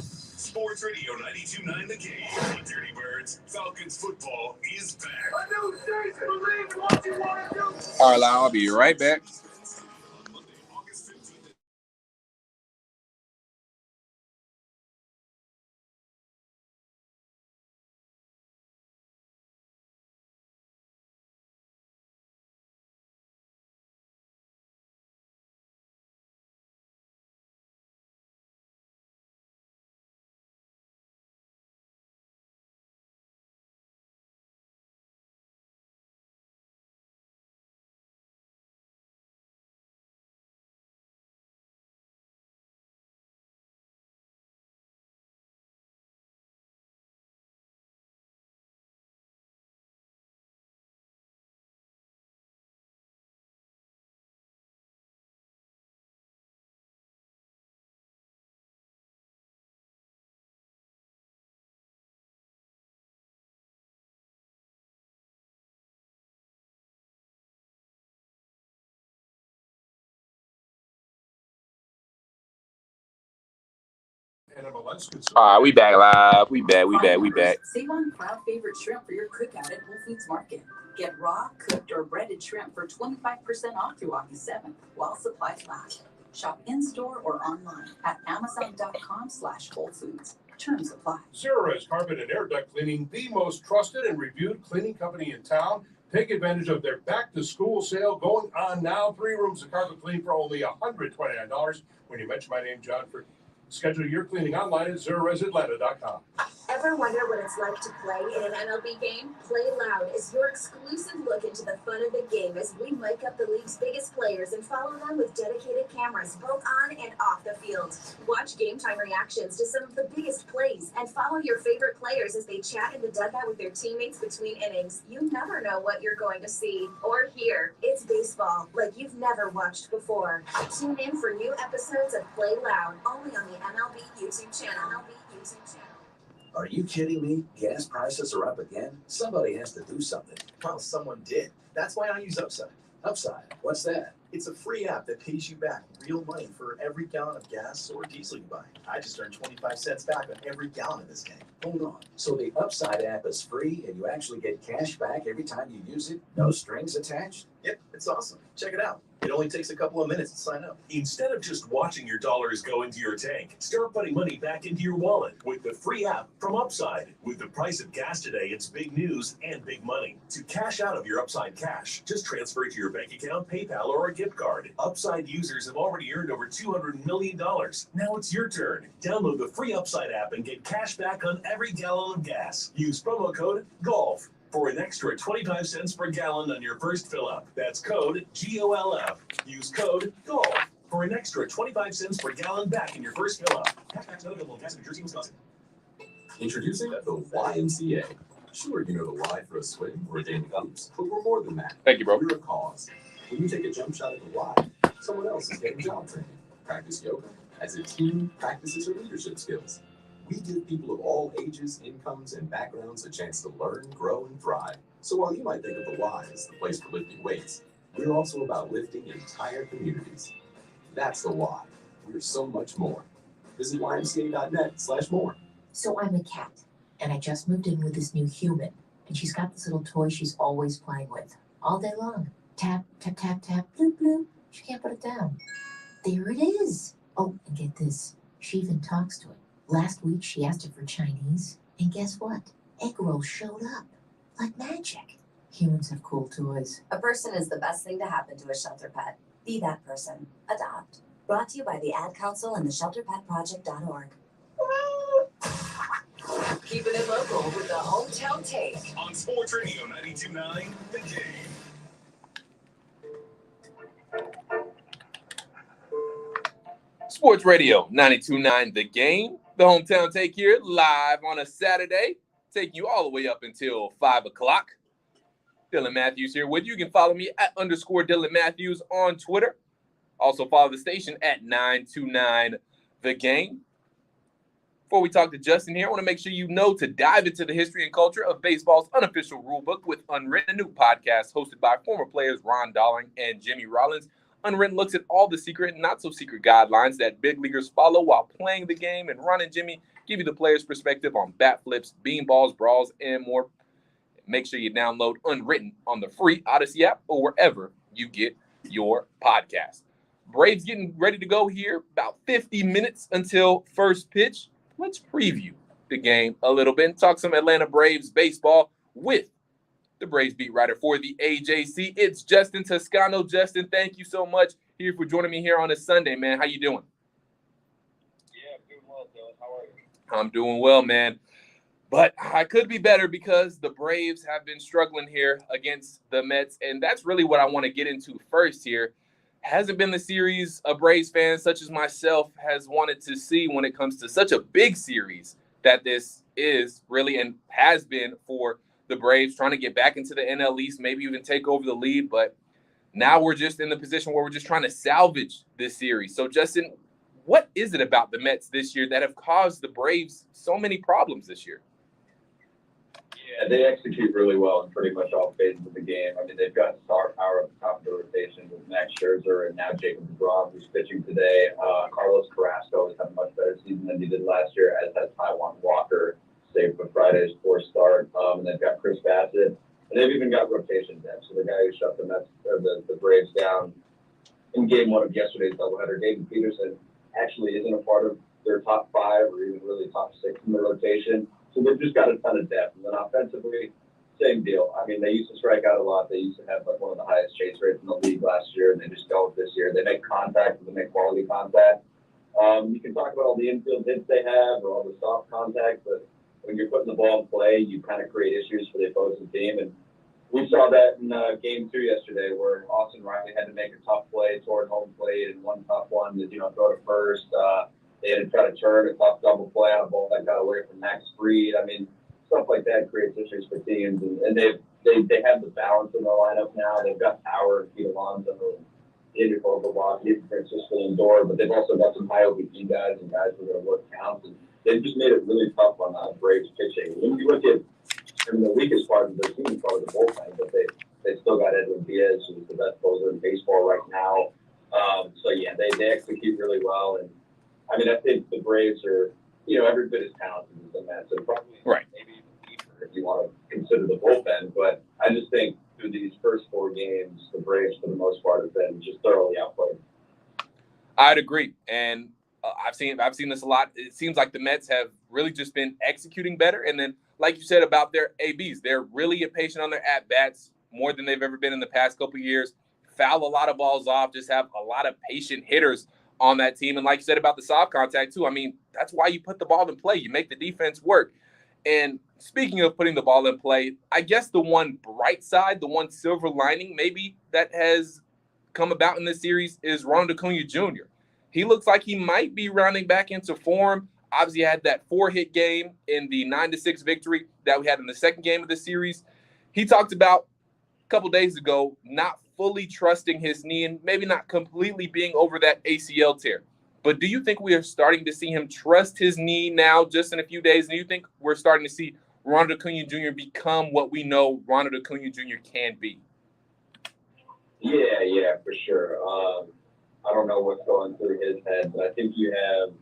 Sports Radio 92.9 The Game. Dirty Birds, Falcons football is back. A new season, believe what you want to do. All right, I'll be right back. All right, we back live. We back. Save on crowd favorite shrimp for your cookout at Whole Foods Market. Get raw, cooked, or breaded shrimp for 25% off through August 7th while supplies last. Shop in-store or online at Amazon.com/Whole Foods. Terms apply. Zerorez Carpet and Air Duct Cleaning, the most trusted and reviewed cleaning company in town. Take advantage of their back-to-school sale going on now. 3 rooms of carpet clean for only $129 when you mention my name, John. Schedule your cleaning online at ZerorezAtlanta.com. Ever wonder what it's like to play in an MLB game? Play Loud is your exclusive look into the fun of the game as we mic up the league's biggest players and follow them with dedicated cameras both on and off the field. Watch game time reactions to some of the biggest plays and follow your favorite players as they chat in the dugout with their teammates between innings. You never know what you're going to see or hear. It's baseball like you've never watched before. Tune in for new episodes of Play Loud only on the MLB YouTube channel. Are you kidding me? Gas prices are up again? Somebody has to do something. Well, someone did. That's why I use Upside. Upside? What's that? It's a free app that pays you back real money for every gallon of gas or diesel you buy. I just earned 25 cents back on every gallon of this game. Hold on. So the Upside app is free and you actually get cash back every time you use it? No strings attached? Yep, it's awesome. Check it out. It only takes a couple of minutes to sign up. Instead of just watching your dollars go into your tank, start putting money back into your wallet with the free app from Upside. With the price of gas today, it's big news and big money. To cash out of your Upside cash, just transfer it to your bank account, PayPal, or a gift card. Upside users have already earned over $200 million. Now it's your turn. Download the free Upside app and get cash back on every gallon of gas. Use promo code GOLF for an extra 25 cents per gallon on your first fill-up. That's code GOLF. Use code GOLF for an extra 25 cents per gallon back in your first fill-up. Cashback's not available in New Jersey, Wisconsin. Introducing the YMCA. Sure, you know the Y for a swim or a game of hoops, but we're more than that. Thank you, bro. We're a cause. When you take a jump shot at the Y, someone else is getting job training. Practice yoga. As a team, practices your leadership skills. We give people of all ages, incomes, and backgrounds a chance to learn, grow, and thrive. So while you might think of the Y as the place for lifting weights, we're also about lifting entire communities. That's the Y. We're so much more. Visit ymca.net/more. So I'm a cat, and I just moved in with this new human, and she's got this little toy she's always playing with, all day long. Tap, tap, tap, tap, bloop, bloop. She can't put it down. There it is. Oh, and get this. She even talks to it. Last week, she asked it for Chinese, and guess what? Egg rolls showed up. Like magic. Humans have cool toys. A person is the best thing to happen to a shelter pet. Be that person. Adopt. Brought to you by the Ad Council and the ShelterPetProject.org. Keeping it local with the Hometown Take. On Sports Radio 92.9, The Game. Sports Radio 92.9 The Game. The Hometown Take here live on a Saturday. Taking you all the way up until 5 o'clock. Dylan Mathews here with you. You can follow me at _Dylan Mathews on Twitter. Also follow the station at 929 The Game. Before we talk to Justin here, I want to make sure you know to dive into the history and culture of baseball's unofficial rulebook with Unwritten, a new podcast hosted by former players Ron Darling and Jimmy Rollins. Unwritten looks at all the secret and not-so-secret guidelines that big leaguers follow while playing the game, and Ron and Jimmy give you the player's perspective on bat flips, beanballs, brawls, and more. Make sure you download Unwritten on the free Odyssey app or wherever you get your podcast. Braves getting ready to go here, about 50 minutes until first pitch. Let's preview the game a little bit and talk some Atlanta Braves baseball with the Braves beat writer for the AJC. It's Justin Toscano. Justin, thank you so much here for joining me here on a Sunday, man. How you doing? Yeah, I'm doing well, Dylan. How are you? I'm doing well, man. But I could be better because the Braves have been struggling here against the Mets, and that's really what I want to get into first here. Hasn't been the series a Braves fan such as myself has wanted to see when it comes to such a big series that this is really and has been for the Braves, trying to get back into the NL East, maybe even take over the lead. But now we're just in the position where we're just trying to salvage this series. So, Justin, what is it about the Mets this year that have caused the Braves so many problems this year? Yeah, they execute really well in pretty much all phases of the game. I mean, they've got star power at the top of the rotation with Max Scherzer and now Jacob deGrom, who's pitching today. Carlos Carrasco has had a much better season than he did last year, as has Taijuan Walker, save for Friday's poor start. And they've got Chris Bassett. And they've even got rotation depth. So the guy who shut the Mets or the Braves down in game one of yesterday's doubleheader, David Peterson, actually isn't a part of their top five or even really top six in the rotation. So they've just got a ton of depth. And then offensively, same deal. I mean, they used to strike out a lot. They used to have like one of the highest chase rates in the league last year, and they just don't this year. They make contact, and they make quality contact. You can talk about all the infield hits they have or all the soft contact, but when you're putting the ball in play, you kind of create issues for the opposing team. And we saw that in game two yesterday where Austin Riley had to make a tough play toward home plate, and one tough one to, throw to first. They had to try to turn a tough double play on a ball that got away from Max Fried. I mean, stuff like that creates issues for teams. And they have the balance in the lineup now. They've got power and Pete Alonso and David Vogelbach, even Francisco Lindor, but they've also got some high OBP guys and guys who are going to work counts. And they've just made it really tough on Braves pitching. When you look at, the weakest part of their team is probably the bullpen, but they still got Edwin Diaz, who's the best closer in baseball right now. They execute really well. And I mean, I think the Braves are, every bit as talented as the Mets, and probably maybe even deeper if you want to consider the bullpen. But I just think through these first four games, the Braves, for the most part, have been just thoroughly outplayed. I'd agree, and I've seen this a lot. It seems like the Mets have really just been executing better, and then, like you said about their ABs, they're really impatient on their at bats more than they've ever been in the past couple of years. Foul a lot of balls off, just have a lot of patient hitters on that team. And like you said about the soft contact too, I mean, that's why you put the ball in play. You make the defense work. And speaking of putting the ball in play, I guess the one bright side, the one silver lining maybe that has come about in this series is Ronald Acuna Jr. He looks like he might be rounding back into form. Obviously, had that 4-hit game in the 9-6 victory that we had in the second game of the series. He talked about a couple days ago not fully trusting his knee and maybe not completely being over that ACL tear. But do you think we are starting to see him trust his knee now just in a few days? And do you think we're starting to see Ronald Acuna Jr. become what we know Ronald Acuna Jr. can be? Yeah, for sure. I don't know what's going through his head, but I think you have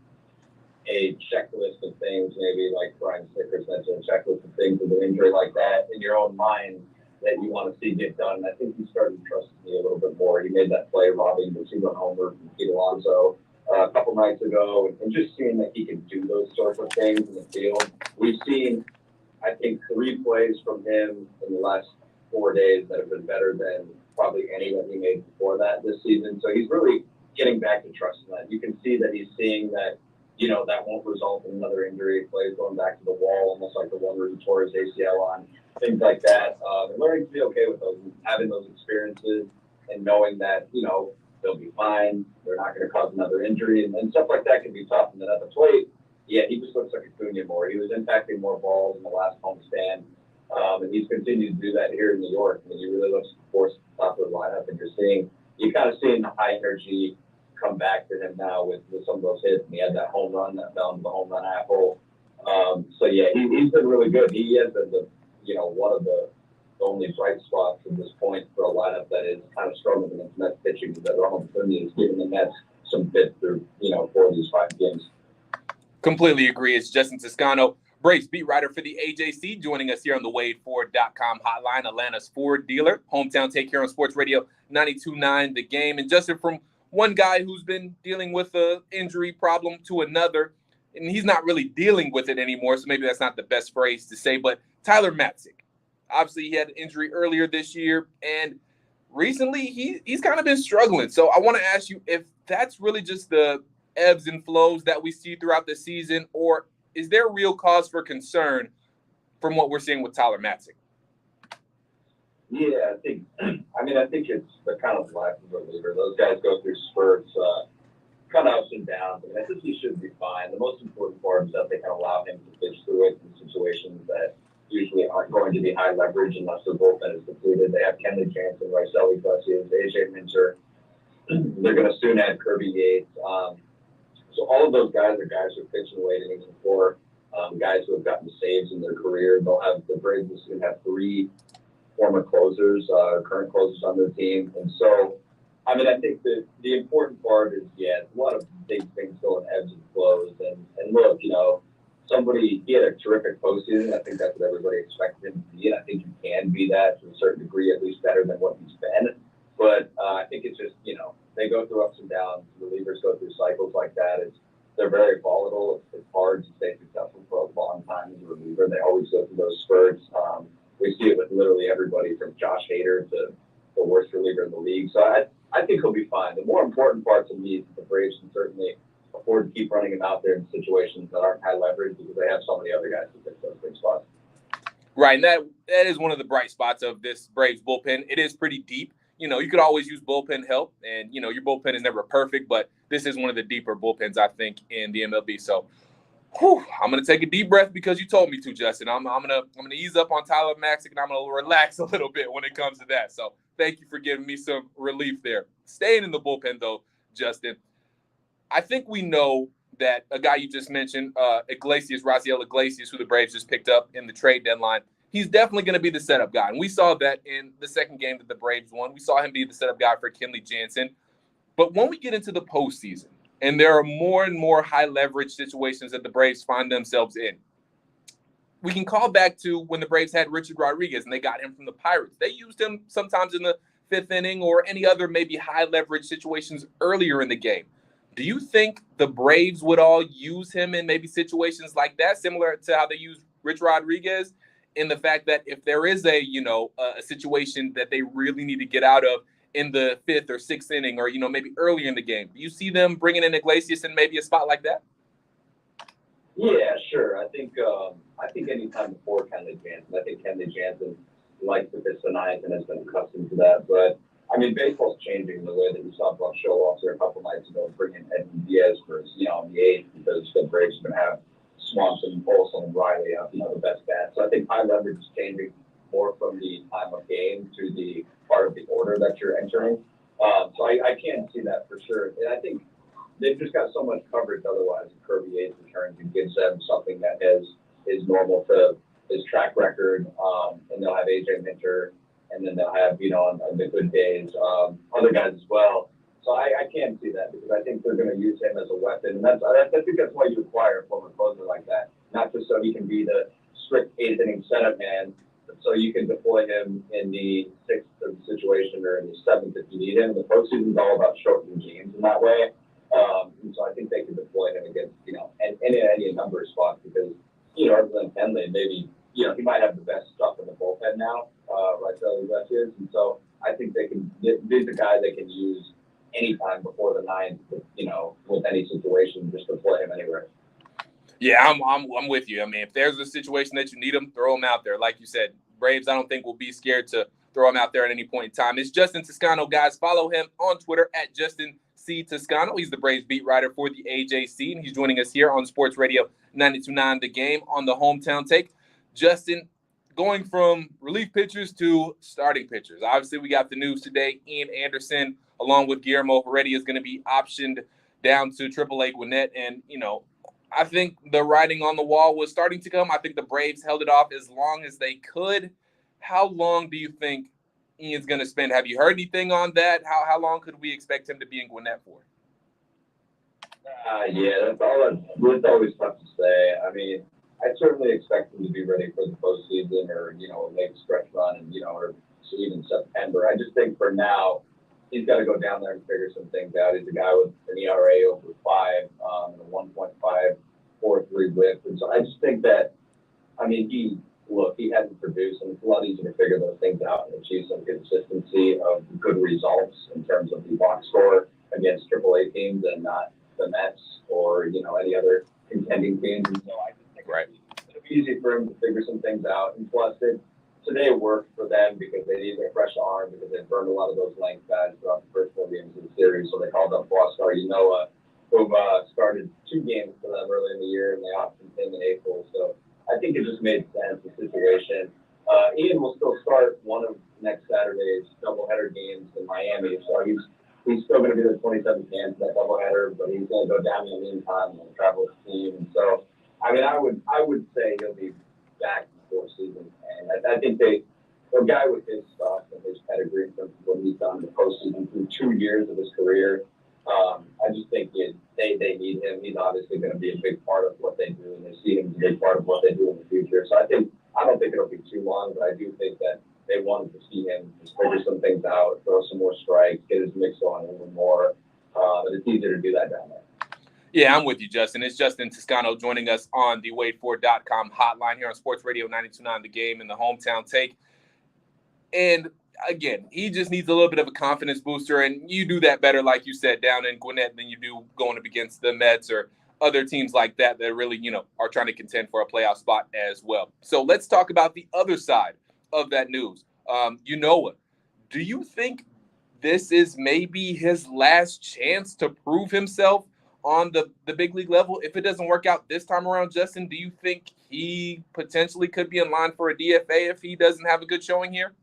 a checklist of things, maybe like Brian Snickers mentioned, a checklist of things with an injury like that in your own mind that you want to see get done. And I think he started trusting me a little bit more. He made that play robbing the 2-run homer from Pete Alonso a couple nights ago, and just seeing that he can do those sorts of things in the field. We've seen, I think, 3 plays from him in the last 4 days that have been better than probably any that he made before that this season. So he's really getting back to trusting that. You can see that he's seeing that, that won't result in another injury. Plays going back to the wall, almost like the one where he tore his ACL on, things like that. And learning to be okay with those, having those experiences and knowing that, they'll be fine. They're not going to cause another injury. And stuff like that can be tough. And then at the plate, yeah, he just looks like Acuna more. He was impacting more balls in the last homestand. And he's continued to do that here in New York. I mean, he really looks forced to the top of the lineup. And you're kind of seeing the high energy come back to him now with some of those hits. And he had that home run that fell into the home run apple. So yeah, he's been really good. He has been one of the only bright spots at this point for a lineup that is kind of struggling against Mets pitching, because Ronald Acuna is giving the Mets some fit through 4 of these 5 games. Completely agree. It's Justin Toscano, Braves beat writer for the AJC, joining us here on the WadeFord.com hotline, Atlanta's Ford dealer. Hometown take here on Sports Radio 92.9 The Game. And Justin, from one guy who's been dealing with an injury problem to another, and he's not really dealing with it anymore, so maybe that's not the best phrase to say, but Tyler Mathews. Obviously, he had an injury earlier this year, and recently he's kind of been struggling. So I want to ask you if that's really just the ebbs and flows that we see throughout the season, or is there real cause for concern from what we're seeing with Tyler Mathews? Yeah, I think it's the kind of life of a reliever. Those guys go through spurts, kind of ups and downs. I think he should be fine. The most important part is that they can allow him to pitch through it in situations that usually aren't going to be high leverage unless the bullpen is depleted. They have Kenley Jansen, Raisel Iglesias, AJ Minter. They're going to soon add Kirby Yates. So all of those guys are guys who are pitching late innings before, guys who have gotten saves in their career. They'll have the Braves will soon have 3 former closers, current closers on their team. And so, I think that the important part is, a lot of big things go in ebbs and flows. And look, he had a terrific postseason. I think that's what everybody expected him to be. And I think he can be that to a certain degree, at least better than what he's been. But I think it's just, they go through ups and downs. Relievers go through cycles like that. They're very volatile. It's hard to stay successful for a long time as a reliever. They always go through those spurts. We see it with literally everybody from Josh Hader to the worst reliever in the league. So I think he'll be fine. The more important part to me is that the Braves can certainly afford to keep running him out there in situations that aren't high leverage because they have so many other guys to pitch those big spots. Right, and that is one of the bright spots of this Braves bullpen. It is pretty deep. You could always use bullpen help, and, your bullpen is never perfect, but this is one of the deeper bullpens, I think, in the MLB. So, I'm going to take a deep breath because you told me to, Justin. I'm going to ease up on Tyler Mathews, and I'm going to relax a little bit when it comes to that. So, thank you for giving me some relief there. Staying in the bullpen, though, Justin, I think we know that a guy you just mentioned, Raisel Iglesias, who the Braves just picked up in the trade deadline, he's definitely going to be the setup guy. And we saw that in the second game that the Braves won. We saw him be the setup guy for Kenley Jansen. But when we get into the postseason, and there are more and more high leverage situations that the Braves find themselves in, we can call back to when the Braves had Richard Rodriguez and they got him from the Pirates. They used him sometimes in the 5th inning or any other maybe high leverage situations earlier in the game. Do you think the Braves would all use him in maybe situations like that, similar to how they used Rich Rodriguez, in the fact that if there is a situation that they really need to get out of in the 5th or 6th inning or, maybe earlier in the game, do you see them bringing in Iglesias in maybe a spot like that? Yeah, sure. I think anytime before Kenley Jansen, I think Kenley Jansen likes to pitch the ninth and has been accustomed to that. But I mean, baseball's changing the way that you saw Buck show off there a couple nights ago, bringing Edwin Diaz for, the 8th, because the Braves are going to have Swanson, Olson, and Riley out, the best bats. So I think high leverage is changing more from the time of game to the part of the order that you're entering. So I can't see that for sure. And I think they've just got so much coverage otherwise. Kirby Yates returns and gives them something that is normal to his track record. And they'll have AJ Minter, and then they'll have, on the good days, other guys as well. So I can't see that, because I think they're going to use him as a weapon. And I think that's why you acquire a former closer like that, not just so he can be the strict 8th inning setup man, but so you can deploy him in the 6th situation or in the 7th if you need him. The postseason is all about shortening games in that way. And so I think they can deploy him against, any number of spots, because, other than Henley, maybe, he might have the best stuff in the bullpen now, right? So that is. And so I think they can, he's the guy they can use anytime before the 9th, with any situation, just deploy him anywhere. Yeah, I'm with you. I mean, if there's a situation that you need him, throw him out there. Like you said, Braves, I don't think will be scared to throw him out there at any point in time. It's Justin Toscano, guys. Follow him on Twitter at Justin C. Toscano. He's the Braves beat writer for the AJC, and he's joining us here on Sports Radio 92.9 The Game on the Hometown Take. Justin, going from relief pitchers to starting pitchers. Obviously, we got the news today. Ian Anderson, along with Guillermo Heredia, is going to be optioned down to AAA Gwinnett. And, I think the writing on the wall was starting to come. I think the Braves held it off as long as they could. How long do you think Ian's going to spend? Have you heard anything on that? How long could we expect him to be in Gwinnett for? Yeah, that's always tough to say. I mean, I certainly expect him to be ready for the postseason or, a late stretch run and, or even September. I just think for now, he's got to go down there and figure some things out. He's a guy with an ERA over 5 and a 1.543 whip. And so I just think that, he hadn't produced, and it's a lot easier to figure those things out and achieve some consistency of good results in terms of the box score against AAA teams and not the Mets or, any other contending teams. And so I just think it'll be easy for him to figure some things out. And plus, today worked for them because they needed a fresh arm, because they burned a lot of those length guys throughout the first 4 games of the series. So they called up Bostar who started 2 games for them early in the year, and they optioned him in April. So I think it just made sense, the situation. Ian will still start one of next Saturday's doubleheader games in Miami. So he's still going to be the 27th man for that doubleheader, but he's going to go down in the meantime and travel with the team. And so, I would say he'll be back before season. And I think a guy with his stuff and his pedigree in terms of what he's done in the postseason through 2 years of his career, I just think they need him. He's obviously going to be a big part of what they do, and they see him as a big part of what they do in the future. So I don't think it'll be too long, but I do think that they wanted to see him just figure some things out, throw some more strikes, get his mix on a little more. But it's easier to do that down there. Yeah, I'm with you, Justin. It's Justin Toscano joining us on the WadeFord.com hotline here on Sports Radio 92.9 The Game and the Hometown Take. And again, he just needs a little bit of a confidence booster, and you do that better, like you said, down in Gwinnett than you do going up against the Mets or other teams like that really, are trying to contend for a playoff spot as well. So let's talk about the other side of that news. Do you think this is maybe his last chance to prove himself on the big league level? If it doesn't work out this time around, Justin, do you think he potentially could be in line for a DFA if he doesn't have a good showing here?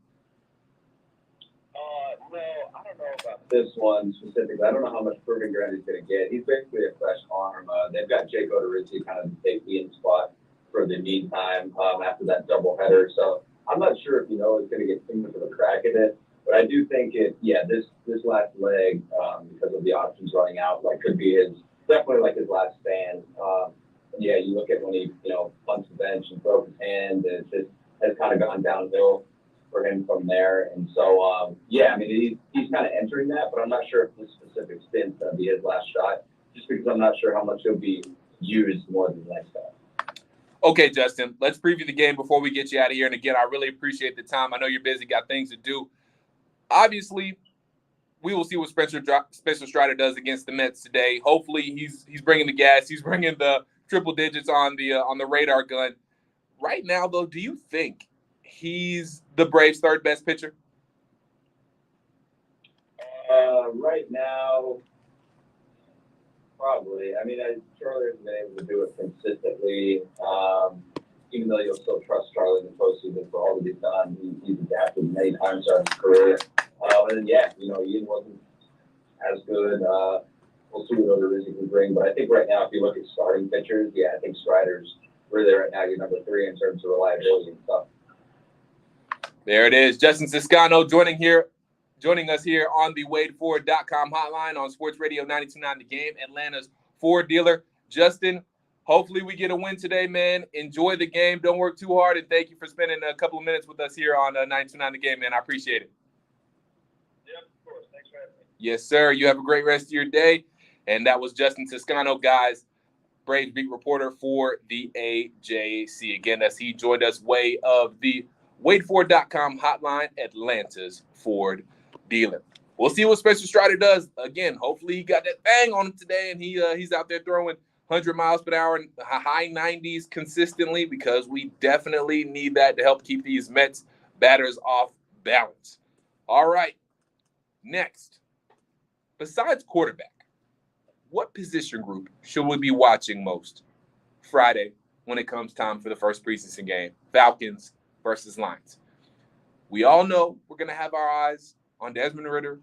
No, I don't know about this one specifically. I don't know how much proving ground he's going to get. He's basically a fresh arm. They've got Jake Odorizzi kind of take Ian's spot for the meantime after that doubleheader. So I'm not sure if he's going to get too much of a crack at it. But I do think this last leg, because of the options running out, could be definitely his last stand. You look at when he, punts the bench and broke his hand, and it just has kind of gone downhill for him from there. And so, he's kind of entering that, but I'm not sure if this specific stint's going to be his last shot, just because I'm not sure how much he'll be used more than the next time. Okay, Justin, let's preview the game before we get you out of here. And again, I really appreciate the time. I know you're busy, got things to do. Obviously, we will see what Spencer Strider does against the Mets today. Hopefully, he's bringing the gas. He's bringing the triple digits on the radar gun. Right now, though, do you think he's the Braves' third best pitcher? Right now, probably. I mean, Charlie hasn't been able to do it consistently. Even though you'll still trust Charlie in the postseason for all that he's done, he's adapted many times throughout his career. And then, yeah, Ian wasn't as good. We'll see what other risk he can bring. But I think right now, if you look at starting pitchers, yeah, I think Strider's really right now your number 3 in terms of reliability and stuff. There it is. Justin Ciscano joining us here on the WadeFord.com hotline on Sports Radio 92.9 The Game, Atlanta's Ford dealer. Justin, hopefully we get a win today, man. Enjoy the game. Don't work too hard, and thank you for spending a couple of minutes with us here on 92.9 The Game, man. I appreciate it. Yeah, of course. Thanks for having me. Yes, sir. You have a great rest of your day. And that was Justin Ciscano, guys, Braves beat reporter for the AJC. Again, as he joined us way of the WadeFord.com hotline, Atlanta's Ford dealer. We'll see what Spencer Strider does. Again, hopefully he got that bang on him today, and he's out there throwing 100 miles per hour and high 90s consistently, because we definitely need that to help keep these Mets batters off balance. All right, next, besides quarterback, what position group should we be watching most Friday when it comes time for the first preseason game, Falcons versus Lions? We all know we're going to have our eyes on Desmond Ridder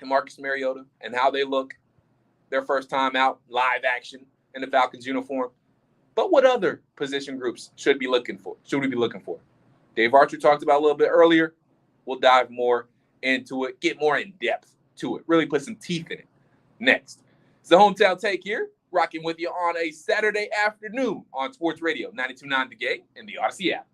and Marcus Mariota and how they look their first time out live action in the Falcons uniform. But what other position groups should we be looking for? Dave Archer talked about a little bit earlier. We'll dive more into it, get more in depth to it, really put some teeth in it next. It's the Hometown Take here, rocking with you on a Saturday afternoon on Sports Radio 92.9 The Game and the Odyssey app.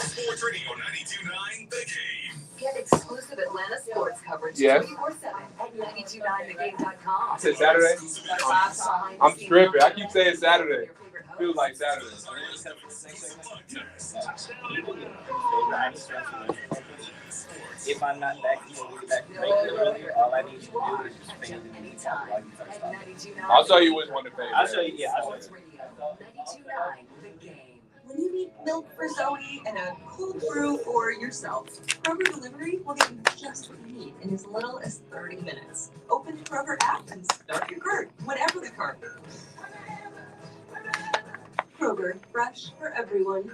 Sports Radio 92.9 The Game. Get exclusive Atlanta sports coverage 24/7 at 929thegame.com. Is it Saturday? I'm tripping. I keep saying Saturday. Feels like Saturday. If I'm not back, you can get back to make it earlier. All I need you to do is just fade it. I'll show you which one to fade. I'll show you. Yeah, I'll show you. 92.9 The Game. When you need milk for Zoe and a cold brew for yourself, Kroger Delivery will get you just what you need in as little as 30 minutes. Open the Kroger app and start your cart, whatever the cart. Kroger, fresh for everyone.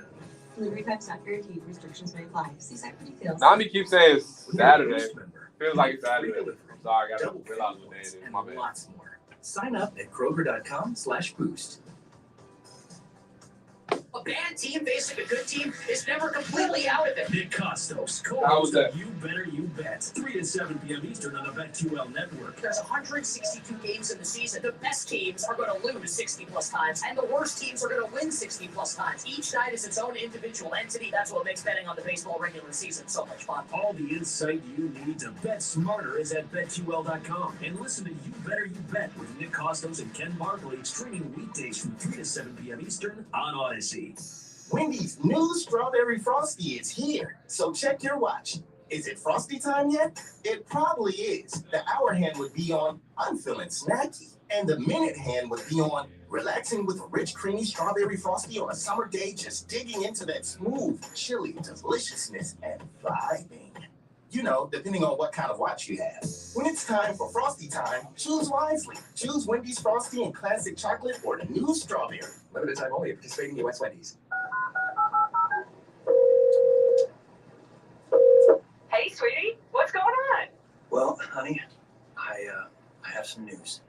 Delivery times not guaranteed. Restrictions may apply. See site for details. Nami keeps saying it's Saturday. Feels like it's Saturday. I'm sorry, I got to realize what day it is. My bad. Lots more. Sign up at Kroger.com/boost. A bad team facing a good team is never completely out of it. Nick Costos, How was that? You Better You Bet. 3 to 7 p.m. Eastern on the BetQL network. There's 162 games in the season. The best teams are going to lose 60-plus times, and the worst teams are going to win 60-plus times. Each night is its own individual entity. That's what makes betting on the baseball regular season so much fun. All the insight you need to bet smarter is at BetQL.com. And listen to You Better You Bet with Nick Costos and Ken Barkley, streaming weekdays from 3 to 7 p.m. Eastern on Odyssey. Wendy's new Strawberry Frosty is here, so check your watch. Is it Frosty time yet? It probably is. The hour hand would be on, I'm feeling snacky. And the minute hand would be on, relaxing with a rich, creamy Strawberry Frosty on a summer day, just digging into that smooth, chilly deliciousness and vibing. You know, depending on what kind of watch you have. When it's time for Frosty time, choose wisely. Choose Wendy's Frosty and Classic Chocolate or the new Strawberry. Limited time only at participating U.S. Wendy's. Hey, sweetie, what's going on? Well, honey, I have some news.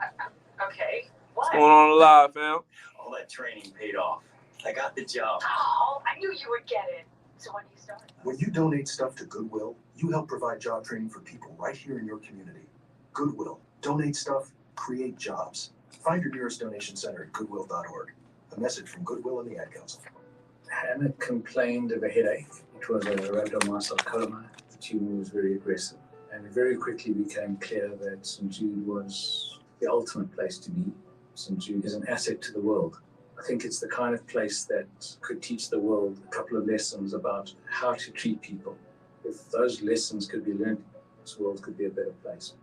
Okay, What's what? going on live, fam? All that training paid off. I got the job. Oh, I knew you would get it. So when do you start? When you donate stuff to Goodwill, you help provide job training for people right here in your community. Goodwill. Donate stuff, create jobs. Find your nearest donation center at goodwill.org. A message from Goodwill and the Ad Council. Hannah complained of a headache. It was a rhabdomyosarcoma. The tumor was very aggressive. And it very quickly became clear that St. Jude was the ultimate place to be. St. Jude is an asset to the world. I think it's the kind of place that could teach the world a couple of lessons about how to treat people. If those lessons could be learned, this world could be a better place.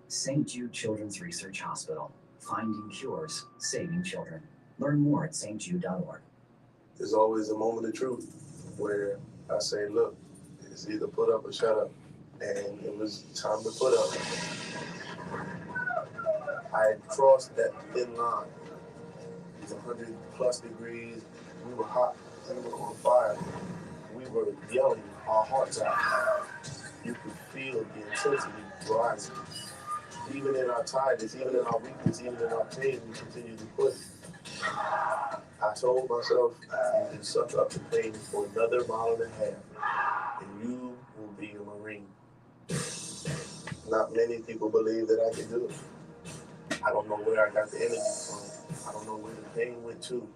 St. Jude Children's Research Hospital. Finding cures, saving children. Learn more at stjude.org. there's always a moment of truth where I say, look, it's either put up or shut up. And it was time to put up. I had crossed that thin line. It was 100+ degrees. We were hot. We were on fire. We were yelling our hearts out. You could feel the intensity rising. Even in our tiredness, even in our weakness, even in our pain, we continue to push. I told myself, you can suck up the pain for another mile and a half, and you will be a Marine. Not many people believe that I can do it. I don't know where I got the energy from. I don't know where the pain went to.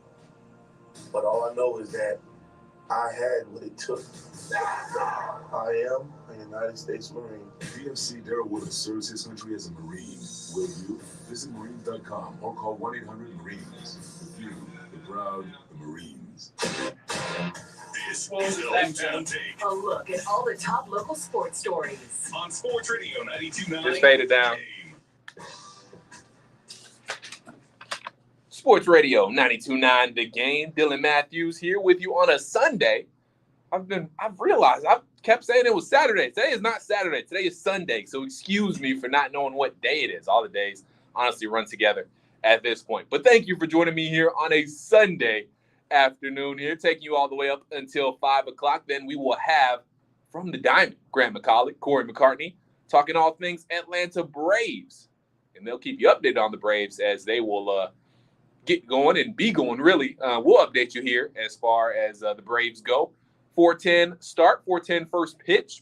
But all I know is that I had what it took. I am a United States Marine. PFC Darrell Willis serves his country as a Marine. Will you? Visit Marines.com or call 1-800-MARINES. The few, the proud, the Marines. This is the Hometown Take. A look at all the top local sports stories. On Sports Radio 92.9. Just fade it down. Sports Radio 92.9 The Game. Dylan Mathews here with you on a Sunday. I've realized I kept saying it was Saturday. Today is not Saturday. Today is Sunday. So excuse me for not knowing what day it is. All the days honestly run together at this point. But thank you for joining me here on a Sunday afternoon here, taking you all the way up until 5 o'clock. Then we will have from the Diamond, Grant McCauley, Corey McCartney, talking all things Atlanta Braves. And they'll keep you updated on the Braves as they will get going and be going, really. We'll update you here as far as the Braves go. 4:10 start, 4:10 first pitch.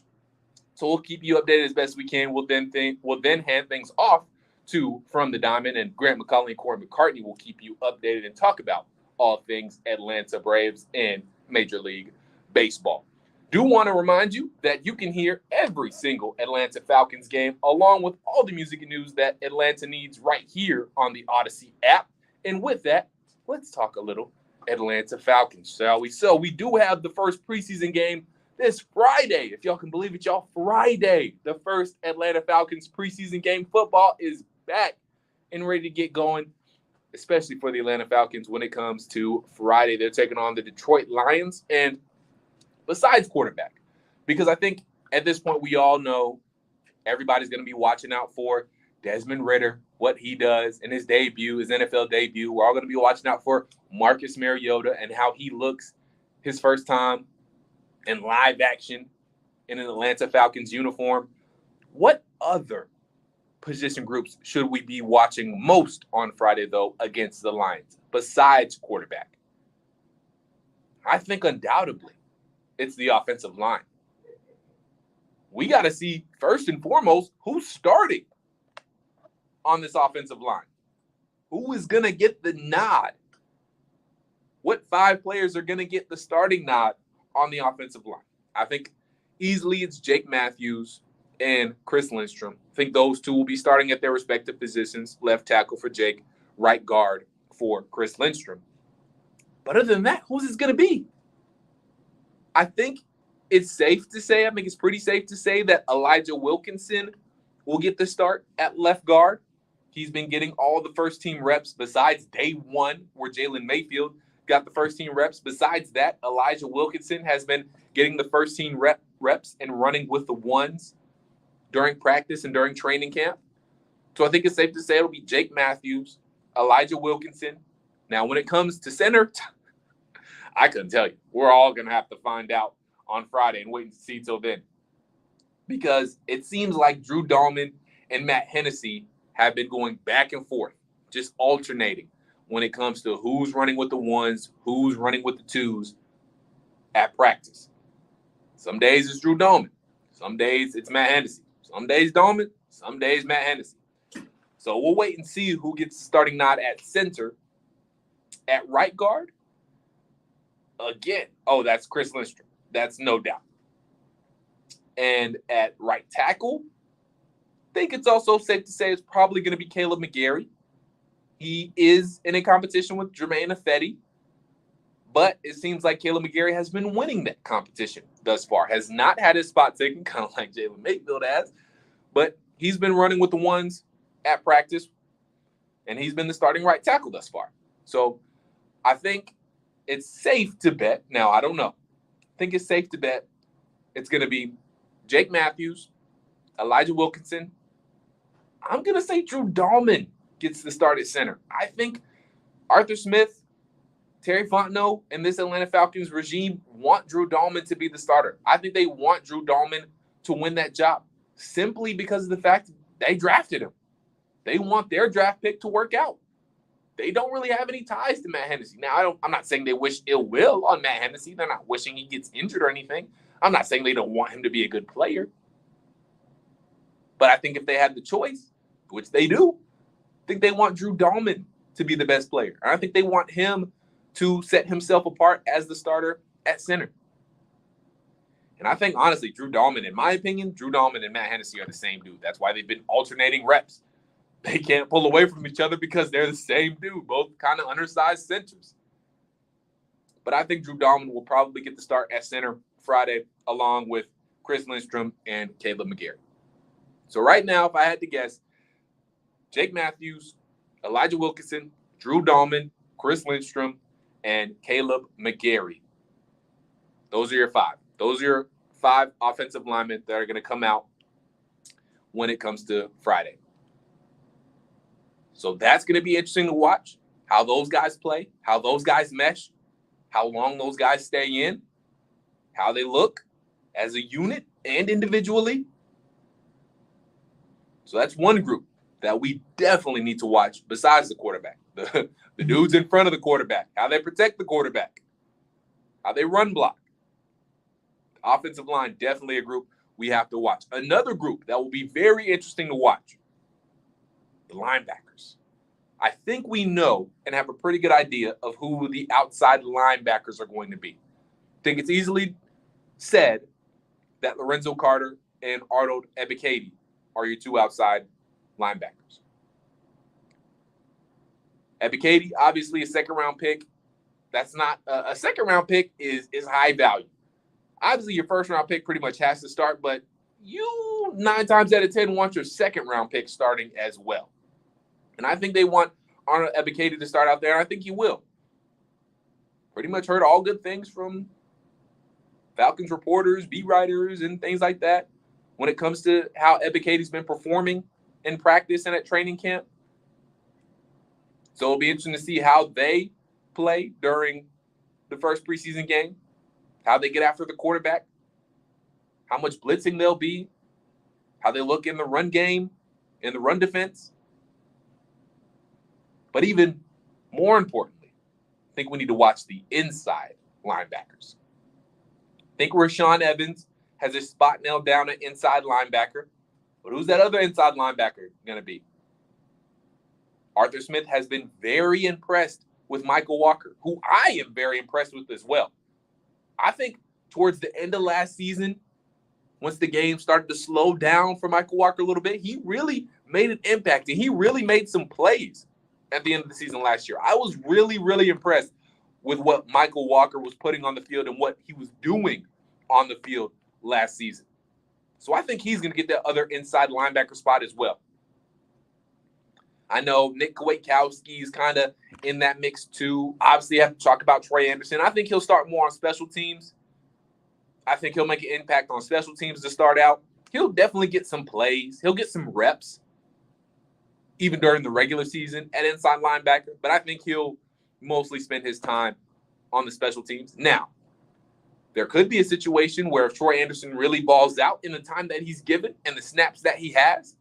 So we'll keep you updated as best we can. We'll then hand things off to From the Diamond, and Grant McCauley and Corey McCartney will keep you updated and talk about all things Atlanta Braves and Major League Baseball. Do want to remind you that you can hear every single Atlanta Falcons game along with all the music and news that Atlanta needs right here on the Odyssey app. And with that, let's talk a little Atlanta Falcons, shall we? So we do have the first preseason game this Friday. If y'all can believe it, y'all, Friday. The first Atlanta Falcons preseason game. Football is back and ready to get going, especially for the Atlanta Falcons when it comes to Friday. They're taking on the Detroit Lions. And besides quarterback, because I think at this point we all know everybody's going to be watching out for Desmond Ridder, what he does in his debut, his NFL debut. We're all going to be watching out for Marcus Mariota and how he looks his first time in live action in an Atlanta Falcons uniform. What other position groups should we be watching most on Friday, though, against the Lions, besides quarterback? I think undoubtedly it's the offensive line. We got to see, first and foremost, who's starting on this offensive line. Who is going to get the nod? What 5 players are going to get the starting nod on the offensive line? I think easily it's Jake Mathews and Chris Lindstrom. I think those two will be starting at their respective positions. Left tackle for Jake, right guard for Chris Lindstrom. But other than that, who's it going to be? I think it's safe to say, it's pretty safe to say that Elijah Wilkinson will get the start at left guard. He's been getting all the first-team reps besides day one where Jalen Mayfield got the first-team reps. Besides that, Elijah Wilkinson has been getting the first-team reps and running with the ones during practice and during training camp. So I think it's safe to say it'll be Jake Mathews, Elijah Wilkinson. Now, when it comes to center, I couldn't tell you. We're all going to have to find out on Friday and wait and see till then. Because it seems like Drew Dahlman and Matt Hennessy have been going back and forth, just alternating when it comes to who's running with the ones, who's running with the twos at practice. Some days it's Drew Dahlman. Some days it's Matt Hennessy. Some days Dahlman, some days Matt Hennessy. So we'll wait and see who gets the starting nod at center. At right guard, again, that's Chris Lindstrom. That's no doubt. And at right tackle, I think it's also safe to say it's probably going to be Caleb McGarry. He is in a competition with Jermaine Ifedi, but it seems like Caleb McGarry has been winning that competition thus far. Has not had his spot taken, kind of like Jalen Mayfield has, but he's been running with the ones at practice, and he's been the starting right tackle thus far. So I think it's safe to bet. Now, I don't know. I think it's safe to bet it's going to be Jake Mathews, Elijah Wilkinson. I'm going to say Drew Dahlman gets the start at center. I think Arthur Smith, Terry Fontenot, and this Atlanta Falcons regime want Drew Dahlman to be the starter. I think they want Drew Dahlman to win that job simply because of the fact they drafted him. They want their draft pick to work out. They don't really have any ties to Matt Hennessy. Now, I'm not saying they wish ill will on Matt Hennessy. They're not wishing he gets injured or anything. I'm not saying they don't want him to be a good player. But I think if they had the choice, which they do, I think they want Drew Dahlman to be the best player. And I think they want him to set himself apart as the starter at center. And I think, honestly, Drew Dahlman, in my opinion, Drew Dahlman and Matt Hennessy are the same dude. That's why they've been alternating reps. They can't pull away from each other because they're the same dude, both kind of undersized centers. But I think Drew Dahlman will probably get the start at center Friday, along with Chris Lindstrom and Caleb McGarry. So right now, if I had to guess, Jake Mathews, Elijah Wilkinson, Drew Dahlman, Chris Lindstrom, and Caleb McGarry. Those are your five. Those are your five offensive linemen that are going to come out when it comes to Friday. So that's going to be interesting to watch, how those guys play, how those guys mesh, how long those guys stay in, how they look as a unit and individually. So that's one group that we definitely need to watch besides the quarterback. The dudes in front of the quarterback, how they protect the quarterback, how they run block. The offensive line, definitely a group we have to watch. Another group that will be very interesting to watch, the linebackers. I think we know and have a pretty good idea of who the outside linebackers are going to be. I think it's easily said that Lorenzo Carter and Arnold Ebiketie are your two outside linebackers. Ebiketie, obviously a second-round pick. That's not a second-round pick is high value. Obviously, your first-round pick pretty much has to start, but you 9 times out of 10 want your second-round pick starting as well. And I think they want Arnold Ebiketie to start out there, and I think he will. Pretty much heard all good things from Falcons reporters, beat writers, and things like that when it comes to how Ebiketie's been performing in practice and at training camp. So it'll be interesting to see how they play during the first preseason game, how they get after the quarterback, how much blitzing they'll be, how they look in the run game, in the run defense. But even more importantly, I think we need to watch the inside linebackers. I think Rashaan Evans has his spot nailed down at inside linebacker. But who's that other inside linebacker going to be? Arthur Smith has been very impressed with Michael Walker, who I am very impressed with as well. I think towards the end of last season, once the game started to slow down for Michael Walker a little bit, he really made an impact, and he really made some plays at the end of the season last year. I was really, really impressed with what Michael Walker was putting on the field and what he was doing on the field last season. So I think he's going to get that other inside linebacker spot as well. I know Nick Kwiatkowski is kind of in that mix too. Obviously, you have to talk about Trey Anderson. I think he'll start more on special teams. I think he'll make an impact on special teams to start out. He'll definitely get some plays. He'll get some reps, even during the regular season at inside linebacker. But I think he'll mostly spend his time on the special teams. Now, there could be a situation where if Trey Anderson really balls out in the time that he's given and the snaps that he has,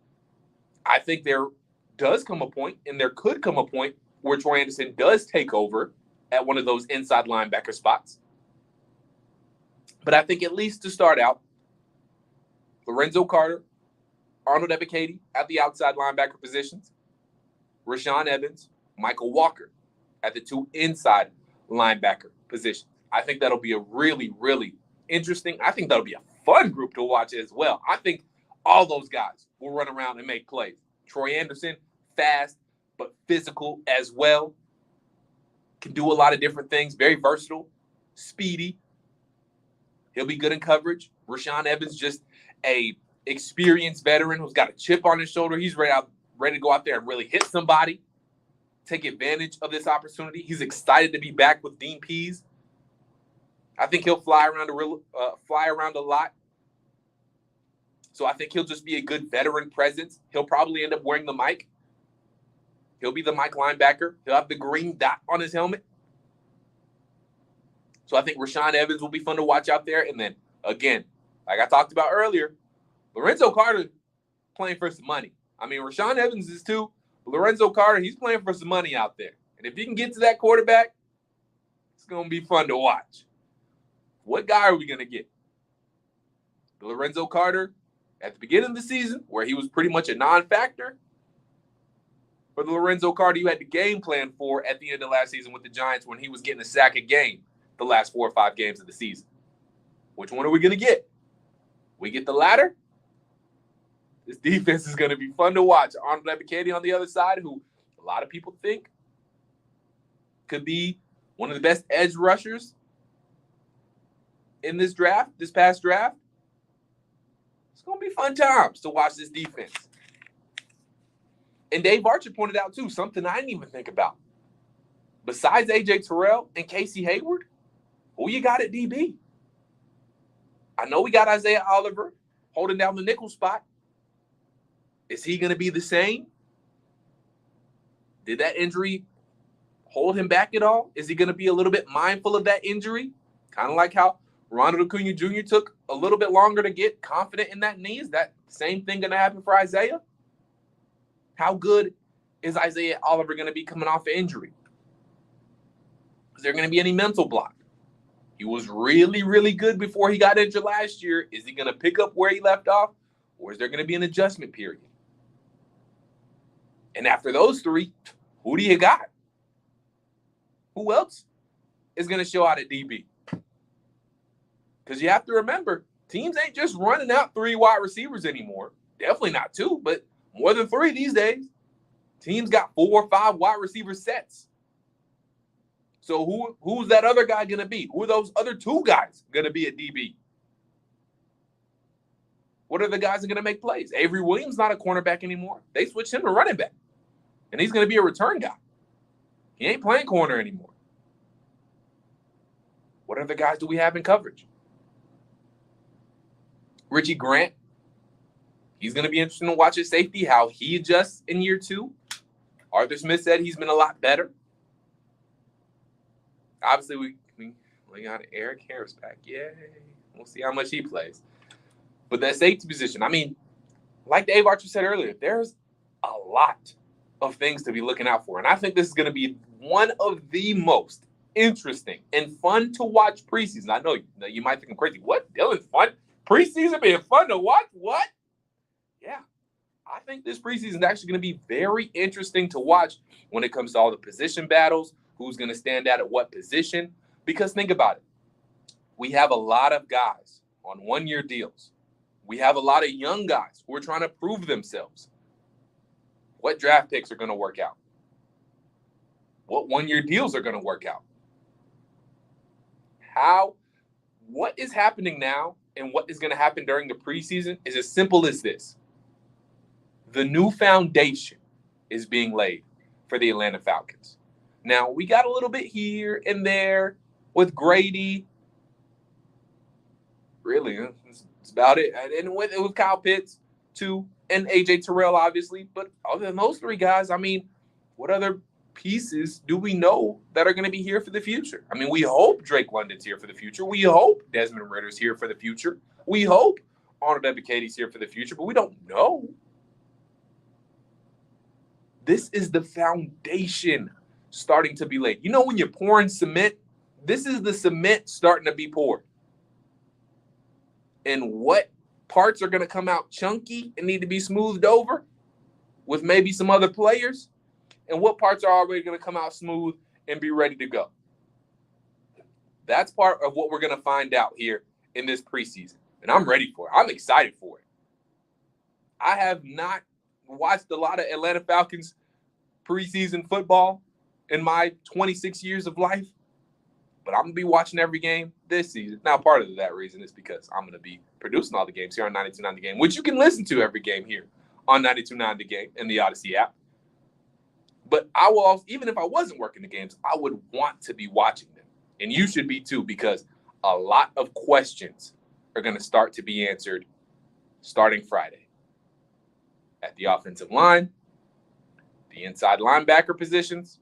I think there does come a point, and there could come a point where Trey Anderson does take over at one of those inside linebacker spots. But I think at least to start out, Lorenzo Carter, Arnold Ebiketie at the outside linebacker positions, Rashaan Evans, Michael Walker at the two inside linebacker positions. I think that'll be a really, really interesting. I think that'll be a fun group to watch as well. I think all those guys will run around and make plays. Trey Anderson, fast but physical as well. Can do a lot of different things. Very versatile, speedy. He'll be good in coverage. Rashaan Evans, just a experienced veteran who's got a chip on his shoulder. He's ready to go out there and really hit somebody. take advantage of this opportunity. He's excited to be back with Dean Pease. I think he'll fly around a lot. So I think he'll just be a good veteran presence. He'll probably end up wearing the mic. He'll be the mic linebacker. He'll have the green dot on his helmet. So I think Rashaan Evans will be fun to watch out there. And then, again, like I talked about earlier, Lorenzo Carter playing for some money. I mean, Rashaan Evans is too. But Lorenzo Carter, he's playing for some money out there. And if he can get to that quarterback, it's going to be fun to watch. What guy are we going to get? The Lorenzo Carter at the beginning of the season, where he was pretty much a non-factor, or the Lorenzo Carter you had the game plan for at the end of last season with the Giants when he was getting a sack a game the last 4 or 5 games of the season? Which one are we going to get? We get the latter? This defense is going to be fun to watch. Arnold Ebiketie on the other side, who a lot of people think could be one of the best edge rushers in this past draft. It's going to be fun times to watch this defense. And Dave Archer pointed out, too, something I didn't even think about. Besides A.J. Terrell and Casey Hayward, who you got at DB? I know we got Isaiah Oliver holding down the nickel spot. Is he going to be the same? Did that injury hold him back at all? Is he going to be a little bit mindful of that injury? Kind of like how Ronald Acuna Jr. took a little bit longer to get confident in that knee. Is that same thing going to happen for Isaiah? How good is Isaiah Oliver going to be coming off an injury? Is there going to be any mental block? He was really, really good before he got injured last year. Is he going to pick up where he left off? Or is there going to be an adjustment period? And after those 3, who do you got? Who else is going to show out at DB? Because you have to remember, teams ain't just running out 3 wide receivers anymore. Definitely not 2, but more than 3 these days. Teams got 4 or 5 wide receiver sets. So who's that other guy going to be? Who are those other 2 guys going to be at DB? What are the guys that are going to make plays? Avery Williams not a cornerback anymore. They switched him to running back. And he's going to be a return guy. He ain't playing corner anymore. What other guys do we have in coverage? Richie Grant. He's going to be interesting to watch at safety, how he adjusts in year 2. Arthur Smith said he's been a lot better. Obviously, we got Eric Harris back. Yay. We'll see how much he plays. But that safety position, I mean, like Dave Archer said earlier, there's a lot of things to be looking out for. And I think this is going to be one of the most interesting and fun to watch preseason. I know you might think I'm crazy. What? Dylan, fun? Preseason being fun to watch? What? Yeah. I think this preseason is actually going to be very interesting to watch when it comes to all the position battles, who's going to stand out at what position. Because think about it. We have a lot of guys on 1-year deals. We have a lot of young guys who are trying to prove themselves. What draft picks are going to work out? What 1-year deals are going to work out? What is happening now and what is going to happen during the preseason is as simple as this. The new foundation is being laid for the Atlanta Falcons. Now, we got a little bit here and there with Grady. Really, that's about it. And with Kyle Pitts, too, and A.J. Terrell, obviously. But other than those 3 guys, I mean, what other pieces do we know that are going to be here for the future? I mean, we hope Drake London's here for the future. We hope Desmond Ritter's here for the future. We hope Arnold Ebiketie's here for the future, but we don't know. This is the foundation starting to be laid. You know when you're pouring cement, this is the cement starting to be poured. And what parts are going to come out chunky and need to be smoothed over with maybe some other players, and what parts are already going to come out smooth and be ready to go. That's part of what we're going to find out here in this preseason. And I'm ready for it. I'm excited for it. I have not watched a lot of Atlanta Falcons preseason football in my 26 years of life, but I'm going to be watching every game this season. Now, part of that reason is because I'm going to be producing all the games here on 92.9 The Game, which you can listen to every game here on 92.9 The Game and the Odyssey app. But I will also, even if I wasn't working the games, I would want to be watching them. And you should be too, because a lot of questions are going to start to be answered starting Friday. At the offensive line, the inside linebacker positions,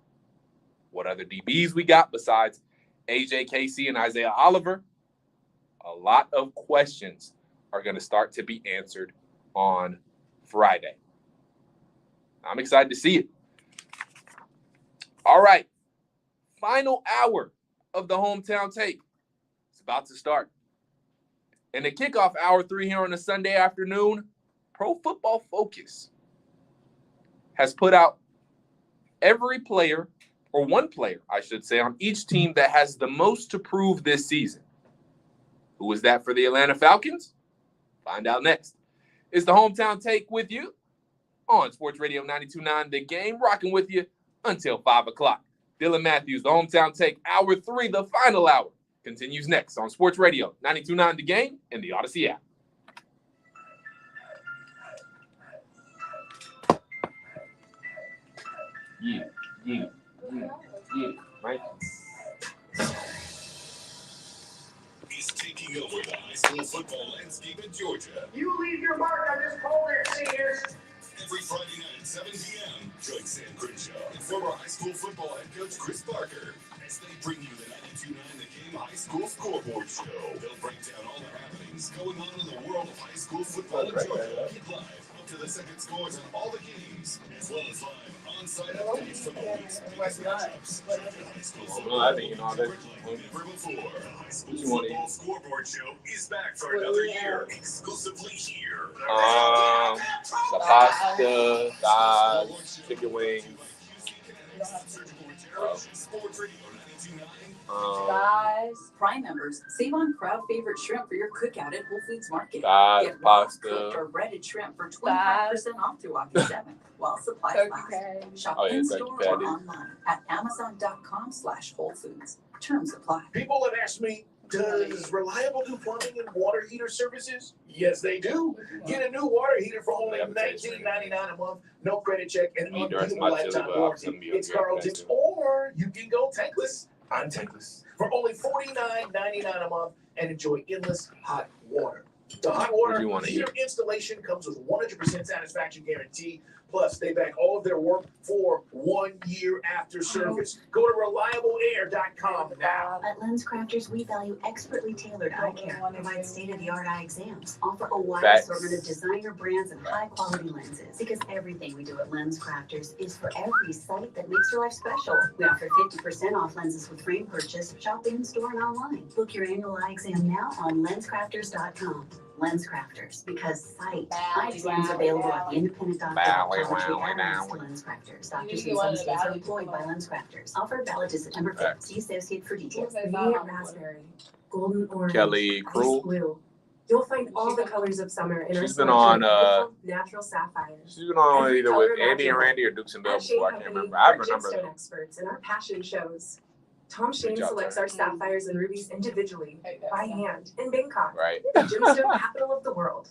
what other DBs we got besides AJ Casey and Isaiah Oliver. A lot of questions are going to start to be answered on Friday. I'm excited to see it. All right. Final hour of the Hometown Take. It's about to start. And the kickoff hour 3 here on a Sunday afternoon, Pro Football Focus has put out every player, or one player, I should say, on each team that has the most to prove this season. Who is that for the Atlanta Falcons? Find out next. It's the Hometown Take with you on Sports Radio 92.9 The Game, rocking with you until 5 o'clock. Dylan Mathews, the Hometown Take, hour 3, the final hour, continues next on Sports Radio 92.9 The Game and the Odyssey app. Yeah. Right. He's taking over the high school football landscape in Georgia. You leave your mark on this program, seniors. Every Friday night at 7 p.m., join Sam Crenshaw and former high school football head coach Chris Parker as they bring you the 92.9 The Game High School Scoreboard Show. They'll break down all the happenings going on in the world of high school football in Georgia. Get live up to the second scores on all the games, as well as live on-site updates from the week's biggest matchups. High school football I think you know that. like never before. The High School Football Scoreboard Show is back for another year, exclusively here. The pasta, thighs, chicken wings. Guys, Prime members, save on crowd favorite shrimp for your cookout at Whole Foods Market. Thighs, Get raw, pasta. cooked or breaded shrimp for 25% off through August 7th while supplies last. Shop in store or online at Amazon.com/Whole Foods. Terms apply. People have asked me, does Reliable do plumbing and water heater services? Yes, they do. Get a new water heater for only $19.99 a month, no credit check, and unbeatable lifetime warranty. It's Carlton's, or you can go tankless. I'm tankless. For only $49.99 a month and enjoy endless hot water. The hot water heater installation comes with 100% satisfaction guarantee. Plus, they back all of their work for 1 year after service. Go to reliableair.com now. At LensCrafters, we value expertly tailored eye care, provide state-of-the-art eye exams, offer a wide assortment of designer brands and high-quality lenses. Because everything we do at LensCrafters is for every sight that makes your life special. We offer 50% off lenses with frame purchase. Shop in-store and online. Book your annual eye exam now on LensCrafters.com. LensCrafters, because sight. Eye exams available at the independent doctor LensCrafters. Doctors in some states are employed by LensCrafters. Offer valid to September 5th. See associate for details. Immediate raspberry, golden orange, Kelly Cruel. blue. You'll find all the colors of summer in our She's been on natural sapphires. she's been on either with Andy and Randy or Dukes and Bill before. I can't remember. I remember Gemstone though. experts in our passion shows. Tom Shane selects our sapphires and rubies individually, by hand, in Bangkok, Right. the gemstone capital of the world.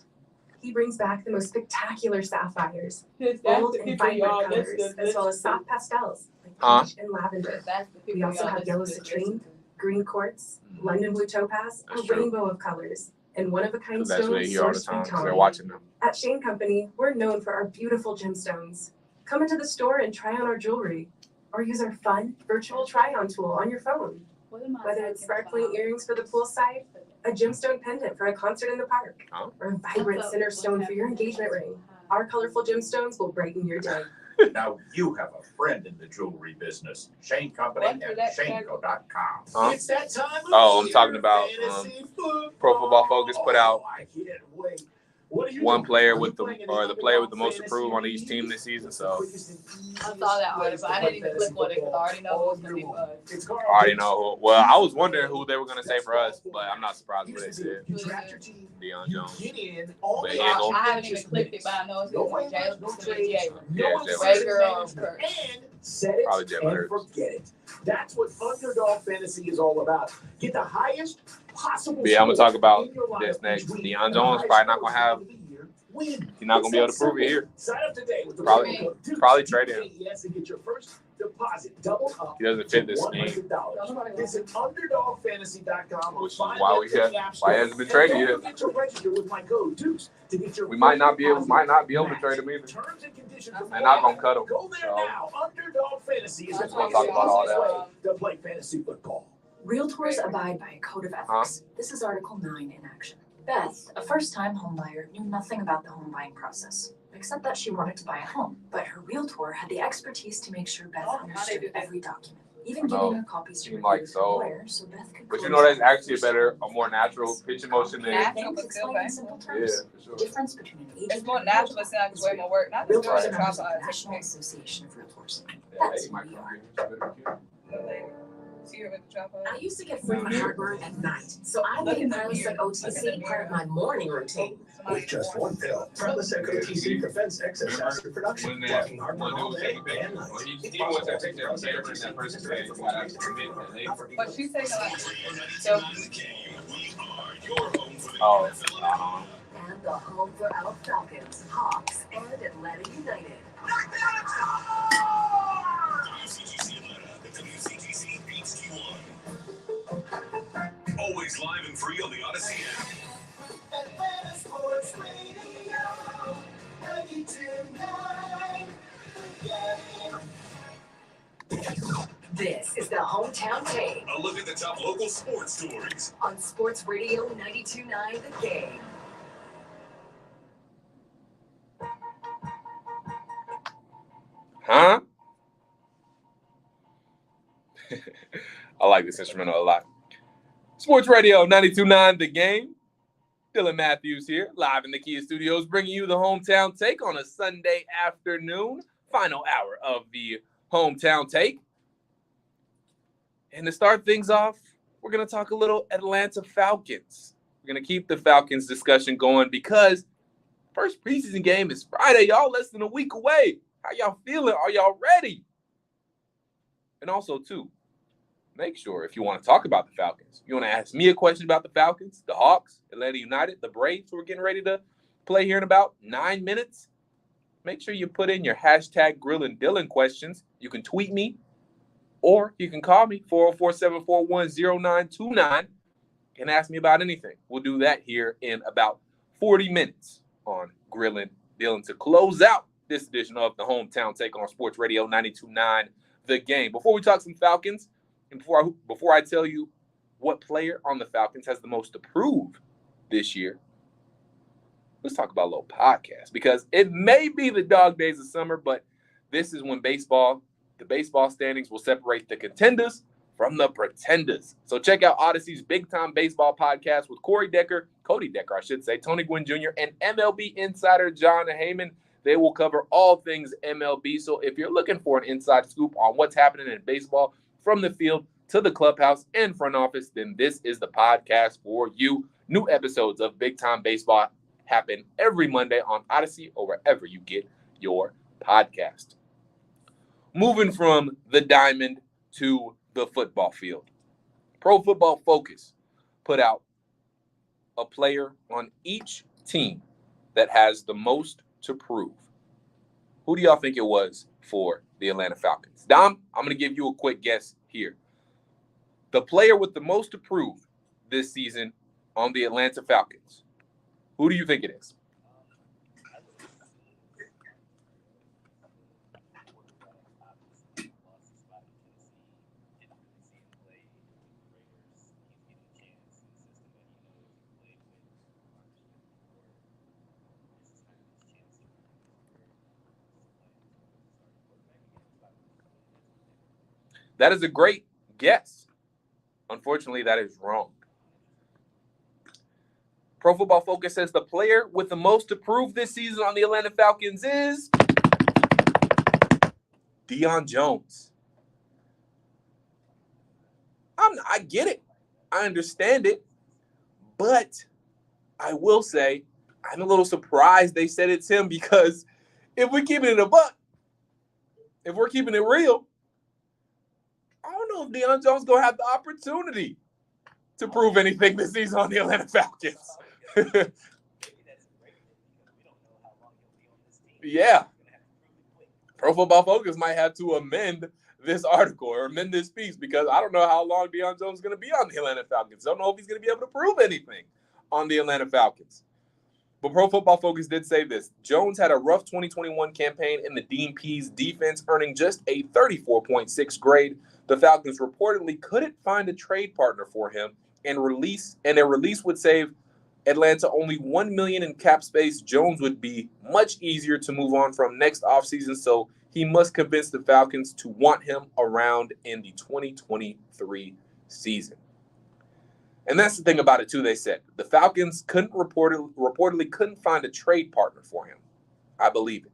He brings back the most spectacular sapphires, bold and vibrant colors, as well as soft pastels like peach and lavender. We also have yellow citrine, green quartz, London blue topaz, a rainbow of colors, and one-of-a-kind That's what they stones hear all the sourced time. from They're Thailand. watching them. At Shane Company, we're known for our beautiful gemstones. Come into the store and try on our jewelry, or use our fun virtual try-on tool on your phone. Whether it's sparkling earrings for the poolside, a gemstone pendant for a concert in the park, or a vibrant center stone for your engagement ring, our colorful gemstones will brighten your day. Now you have a friend in the jewelry business. Shane Company and Shaneco.com. It's that time of I'm year, talking about fantasy football. Pro Football Focus put out I can't wait. What are you one doing? player Are with you the playing or the any player other with the most to fantasy prove on each leagues? team this season. So I saw that article. I didn't even click on it because I already know who's going to be fun. I already know who. Well, I was wondering who they were gonna say for us, but I'm not surprised what they said. Deion Jones. But he ain't gonna. I haven't even clicked it, but I know it's going to be Jalen. Yeah, Jalen. Rager or Kurt. And set it Probably Jalen and Hurts. forget it. That's what Underdog Fantasy is all about. Get the highest possible. Yeah, I'm gonna talk about in your lineup this next. each week. Deion And Jones the probably not gonna highest have score of the year Win. He's not going to be able to prove it here. Sign up today with the Probably trade him. Yes, and get your first deposit double up. He doesn't fit this scheme. Visit UnderdogFantasy.com. Which is why he hasn't been traded yet. We might not be able to trade him either. They're not going to cut him. Go there now. Underdog Fantasy is the We'll talk about all that. to play fantasy football. Realtors abide by a code of ethics. This is Article 9 in action. Beth, a first-time homebuyer, knew nothing about the home buying process, except that she wanted to buy a home. But her realtor had the expertise to make sure Beth understood every document, even giving her copies to review with her lawyer so Beth could. But you know, that's actually a more natural pitch emotion than Natural, but still in simple terms. for sure. Difference between an agent It's more natural, but sounds way more work. Not just Realtors doing are the members of trial. the National Association of Realtors. Yeah, That's he who might we come are. here. I used to get frequent heartburn at night, so I made Prilosec OTC part of my morning routine. With just one pill, Prilosec OTC prevents excess acid production, blocking heartburn all day and night. But she's taking like, so. Oh. And the home for our Falcons, Hawks, and Atlanta United. Always live and free on the Odyssey app. Atlanta Sports Radio, 92.9. This is the Hometown Take A look at the top local sports stories. on Sports Radio 92.9 The Game. Huh? I like this instrumental a lot. Sports Radio 92.9 The Game. Dylan Mathews here, live in the Kia Studios, bringing you the Hometown Take on a Sunday afternoon, final hour of the Hometown Take. And to start things off, we're going to talk a little Atlanta Falcons. We're going to keep the Falcons discussion going because first preseason game is Friday, y'all, less than a week away. How y'all feeling? Are y'all ready? And also, too, make sure if you want to talk about the Falcons, you want to ask me a question about the Falcons, the Hawks, Atlanta United, the Braves, who are getting ready to play here in about 9 minutes, make sure you put in your hashtag Grillin' Dylan questions. You can tweet me or you can call me, 404-741-0929, and ask me about anything. We'll do that here in about 40 minutes on Grillin' Dylan to close out this edition of the Hometown Take on Sports Radio 92.9 The Game. Before we talk some Falcons, and before I tell you what player on the Falcons has the most to prove this year, let's talk about a little podcast because it may be the dog days of summer, but this is when the baseball standings will separate the contenders from the pretenders. So check out Odyssey's Big Time Baseball podcast with Cody Decker, Tony Gwynn Jr., and MLB insider John Heyman. They will cover all things MLB. So if you're looking for an inside scoop on what's happening in baseball from the field to the clubhouse and front office, then this is the podcast for you. New episodes of Big Time Baseball happen every Monday on Odyssey or wherever you get your podcast. Moving from the diamond to the football field. Pro Football Focus put out a player on each team that has the most to prove. Who do y'all think it was for the Atlanta Falcons? Dom, I'm going to give you a quick guess here. The player with the most to prove this season on the Atlanta Falcons. Who do you think it is? That is a great guess. Unfortunately, that is wrong. Pro Football Focus says the player with the most to prove this season on the Atlanta Falcons is Deion Jones. I get it. I understand it. But I will say I'm a little surprised they said it's him because if we're keeping it a buck, if we're keeping it real, I don't know if Deion Jones going to have the opportunity to prove anything this season on the Atlanta Falcons. Yeah. Pro Football Focus might have to amend this article or amend this piece because I don't know how long Deion Jones is going to be on the Atlanta Falcons. I don't know if he's going to be able to prove anything on the Atlanta Falcons. But Pro Football Focus did say this. Jones had a rough 2021 campaign in the Dean Pease defense, earning just a 34.6 grade. The Falcons reportedly couldn't find a trade partner for him, and a release would save Atlanta only $1 million in cap space. Jones would be much easier to move on from next offseason, so he must convince the Falcons to want him around in the 2023 season. And that's the thing about it, too, they said. The Falcons reportedly couldn't find a trade partner for him. I believe it.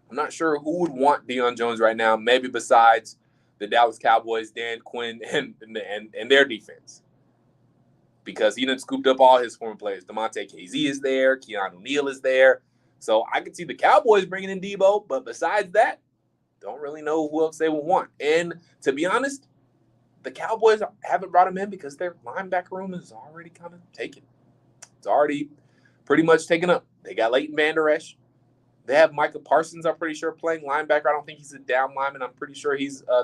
I'm not sure who would want Deion Jones right now, maybe besides the Dallas Cowboys, Dan Quinn, and their defense. Because he done scooped up all his former players. DeMonte KZ is there. Keanu Neal is there. So I could see the Cowboys bringing in Debo, but besides that, don't really know who else they would want. And to be honest, the Cowboys haven't brought him in because their linebacker room is already kind of taken. It's already pretty much taken up. They got Leighton Vander Esch. They have Micah Parsons, I'm pretty sure, playing linebacker. I don't think he's a down lineman. I'm pretty sure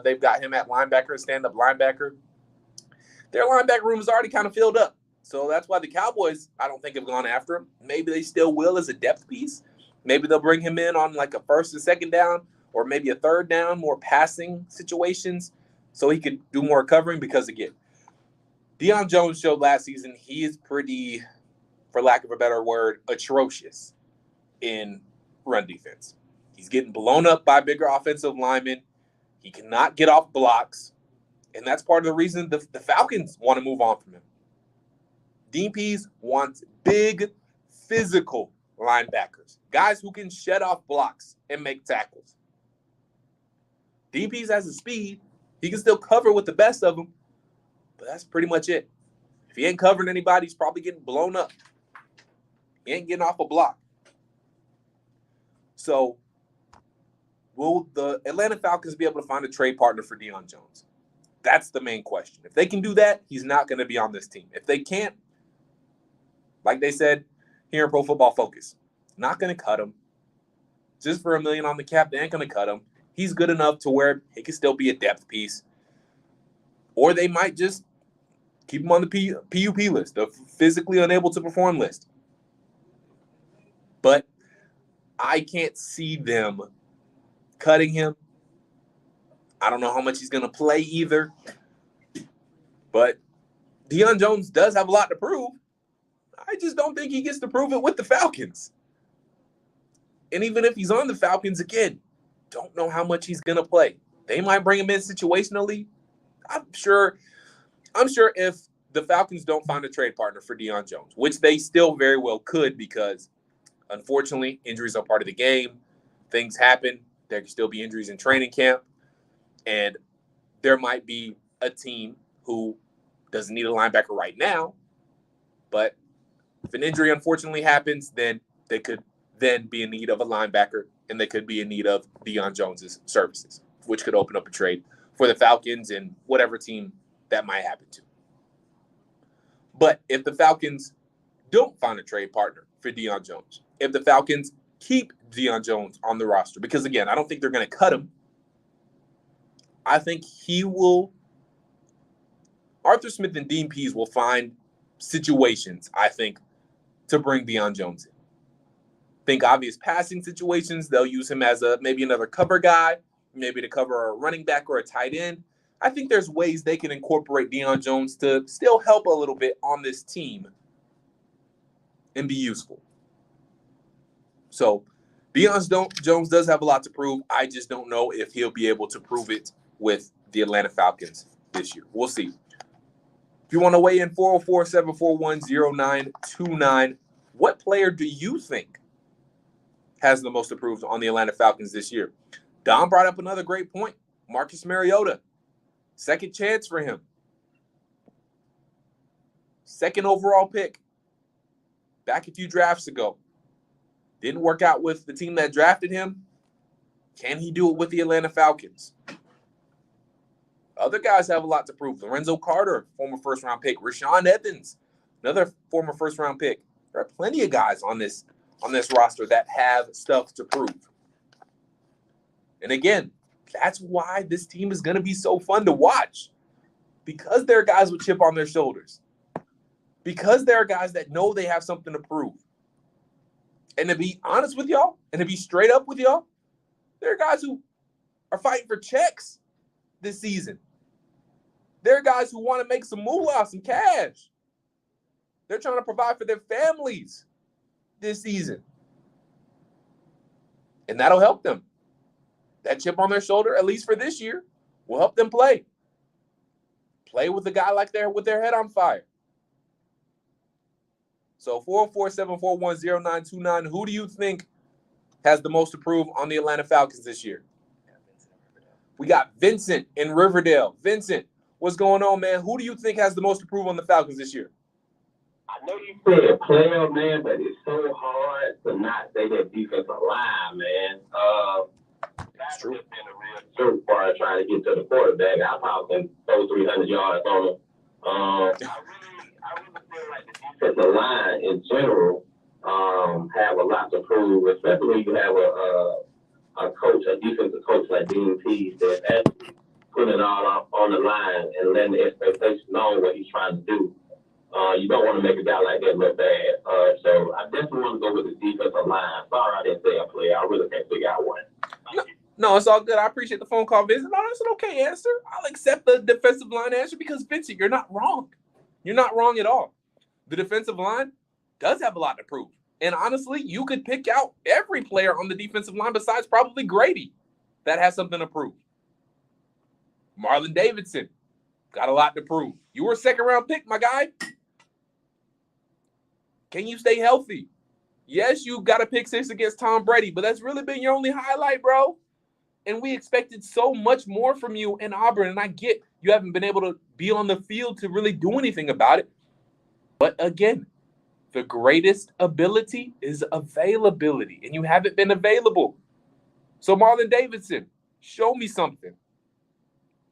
they've got him at linebacker, stand-up linebacker. Their linebacker room is already kind of filled up. So that's why the Cowboys, I don't think, have gone after him. Maybe they still will as a depth piece. Maybe they'll bring him in on like a first and second down or maybe a third down, more passing situations so he could do more covering because, again, Deion Jones showed last season he is pretty, for lack of a better word, atrocious in run defense. He's getting blown up by bigger offensive linemen. He cannot get off blocks. And that's part of the reason the Falcons want to move on from him. Dean Pease wants big, physical linebackers, guys who can shed off blocks and make tackles. Dean Pease has the speed. He can still cover with the best of them, but that's pretty much it. If he ain't covering anybody, he's probably getting blown up. He ain't getting off a block. So will the Atlanta Falcons be able to find a trade partner for Deion Jones? That's the main question. If they can do that, he's not going to be on this team. If they can't, like they said here in Pro Football Focus, not going to cut him. Just for $1 million on the cap, they ain't going to cut him. He's good enough to where he can still be a depth piece. Or they might just keep him on the PUP list, the physically unable to perform list. But I can't see them cutting him. I don't know how much he's going to play either. But Deion Jones does have a lot to prove. I just don't think he gets to prove it with the Falcons. And even if he's on the Falcons again, don't know how much he's going to play. They might bring him in situationally. I'm sure if the Falcons don't find a trade partner for Deion Jones, which they still very well could because, unfortunately, injuries are part of the game. Things happen. There can still be injuries in training camp. And there might be a team who doesn't need a linebacker right now, but if an injury unfortunately happens, then they could then be in need of a linebacker, and they could be in need of Deion Jones's services, which could open up a trade for the Falcons and whatever team that might happen to. But if the Falcons don't find a trade partner for Deion Jones, if the Falcons keep Deion Jones on the roster, because, again, I don't think they're going to cut him. I think Arthur Smith and Dean Pease will find situations, I think, to bring Deion Jones in. Think obvious passing situations. They'll use him as maybe another cover guy, maybe to cover a running back or a tight end. I think there's ways they can incorporate Deion Jones to still help a little bit on this team and be useful. So Deion Jones does have a lot to prove. I just don't know if he'll be able to prove it with the Atlanta Falcons this year. We'll see. If you want to weigh in, 404-741-0929, what player do you think has the most approved on the Atlanta Falcons this year? Don brought up another great point. Marcus Mariota, second chance for him. Second overall pick back a few drafts ago. Didn't work out with the team that drafted him. Can he do it with the Atlanta Falcons? Other guys have a lot to prove. Lorenzo Carter, former first-round pick. Rashaan Evans, another former first-round pick. There are plenty of guys on this on this roster that have stuff to prove. And again, that's why this team is going to be so fun to watch. Because there are guys with chip on their shoulders. Because there are guys that know they have something to prove. And to be honest with y'all, and to be straight up with y'all, there are guys who are fighting for checks this season. There are guys who want to make some moolah, some cash. They're trying to provide for their families this season. And that'll help them. That chip on their shoulder, at least for this year, will help them play. Play with a guy like with their head on fire. So 404-741-0929, who do you think has the most to prove on the Atlanta Falcons this year? We got Vincent in Riverdale. Vincent, what's going on, man? Who do you think has the most to prove on the Falcons this year? I know you said a player, man, but it's so hard to not say that defensive line, man. That's true. Been a real joke for trying to get to the quarterback. I probably can throw 300 yards on him. I really feel like the defensive line in general have a lot to prove, especially when you have a coach, a defensive coach like Dean Pease that's actually putting it all on the line and letting the expectation know what he's trying to do. You don't want to make a guy like that look bad. So I definitely want to go with the defensive line. Sorry I didn't say a player. I really can't figure out one. No, it's all good. I appreciate the phone call, Vincent. No, that's an okay answer. I'll accept the defensive line answer because, Vincent, you're not wrong. You're not wrong at all. The defensive line does have a lot to prove. And honestly, you could pick out every player on the defensive line besides probably Grady that has something to prove. Marlon Davidson got a lot to prove. You were a second-round pick, my guy. Can you stay healthy? Yes, you got a pick 6 against Tom Brady, but that's really been your only highlight, bro. And we expected so much more from you in Auburn. And I get you haven't been able to be on the field to really do anything about it. But again, the greatest ability is availability. And you haven't been available. So Marlon Davidson, show me something.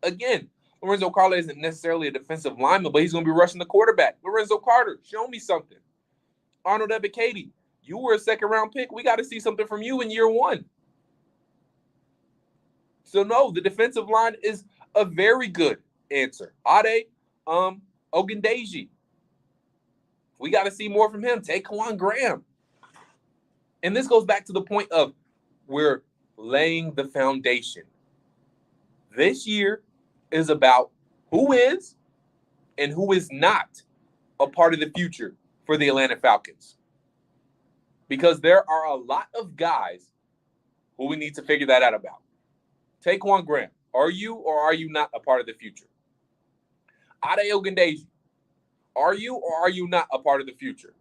Again, Lorenzo Carter isn't necessarily a defensive lineman, but he's going to be rushing the quarterback. Lorenzo Carter, show me something. Arnold Ebiketie, you were a second-round pick. We got to see something from you in year 1. So, no, the defensive line is a very good answer. Ade Ogundeji. We got to see more from him. Taquan Graham. And this goes back to the point of we're laying the foundation. This year is about who is and who is not a part of the future for the Atlanta Falcons. Because there are a lot of guys who we need to figure that out about. Taquan Graham, are you or are you not a part of the future? Ade Ogundeji, are you or are you not a part of the future?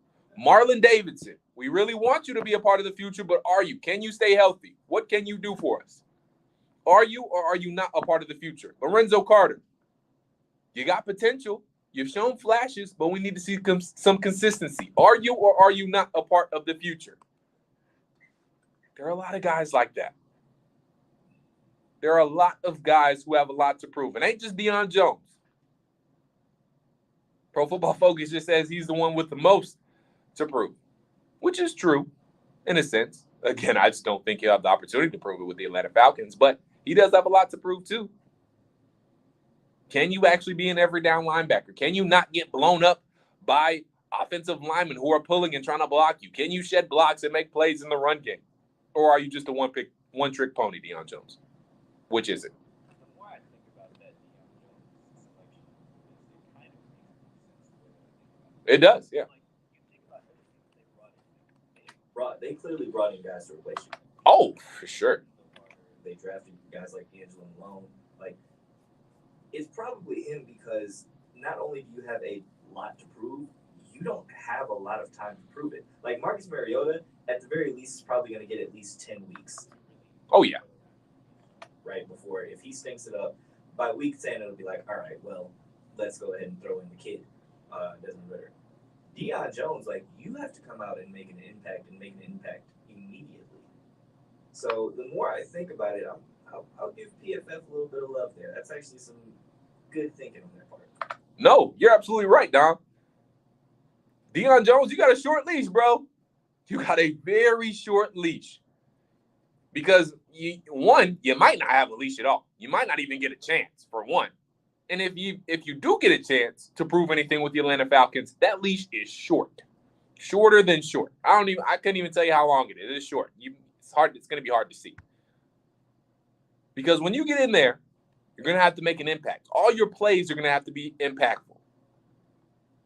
Marlon Davidson, we really want you to be a part of the future, but are you? Can you stay healthy? What can you do for us? Are you or are you not a part of the future? Lorenzo Carter, you got potential. You've shown flashes, but we need to see some consistency. Are you or are you not a part of the future? There are a lot of guys like that. There are a lot of guys who have a lot to prove. It ain't just Deion Jones. Pro Football Focus just says he's the one with the most to prove, which is true in a sense. Again, I just don't think he'll have the opportunity to prove it with the Atlanta Falcons, but he does have a lot to prove too. Can you actually be an every down linebacker? Can you not get blown up by offensive linemen who are pulling and trying to block you? Can you shed blocks and make plays in the run game? Or are you just a one-trick pony, Deion Jones? Which is it? The more I think about that Deion Jones selection, it kind of makes sense. It does, yeah. Like, you think about everything they brought in. They clearly brought in guys to replace you. Oh, for sure. They drafted guys like Angelo Malone. Like, it's probably him because not only do you have a lot to prove, you don't have a lot of time to prove it. Like Marcus Mariota, at the very least, is probably going to get at least 10 weeks. Oh, yeah. Right before, if he stinks it up, by week 10, it'll be like, all right, well, let's go ahead and throw in the kid, Desmond Ridder. Deion Jones, like, you have to come out and make an impact immediately. So the more I think about it, I'll give PFF a little bit of love there. That's actually some good thinking on their part. No, you're absolutely right, Dom. Deion Jones, you got a short leash, bro. You got a very short leash because you might not have a leash at all. You might not even get a chance for one. And if you do get a chance to prove anything with the Atlanta Falcons, that leash is short, shorter than short. I couldn't even tell you how long it is. It is short. It's hard. It's going to be hard to see because when you get in there, you're going to have to make an impact. All your plays are going to have to be impactful.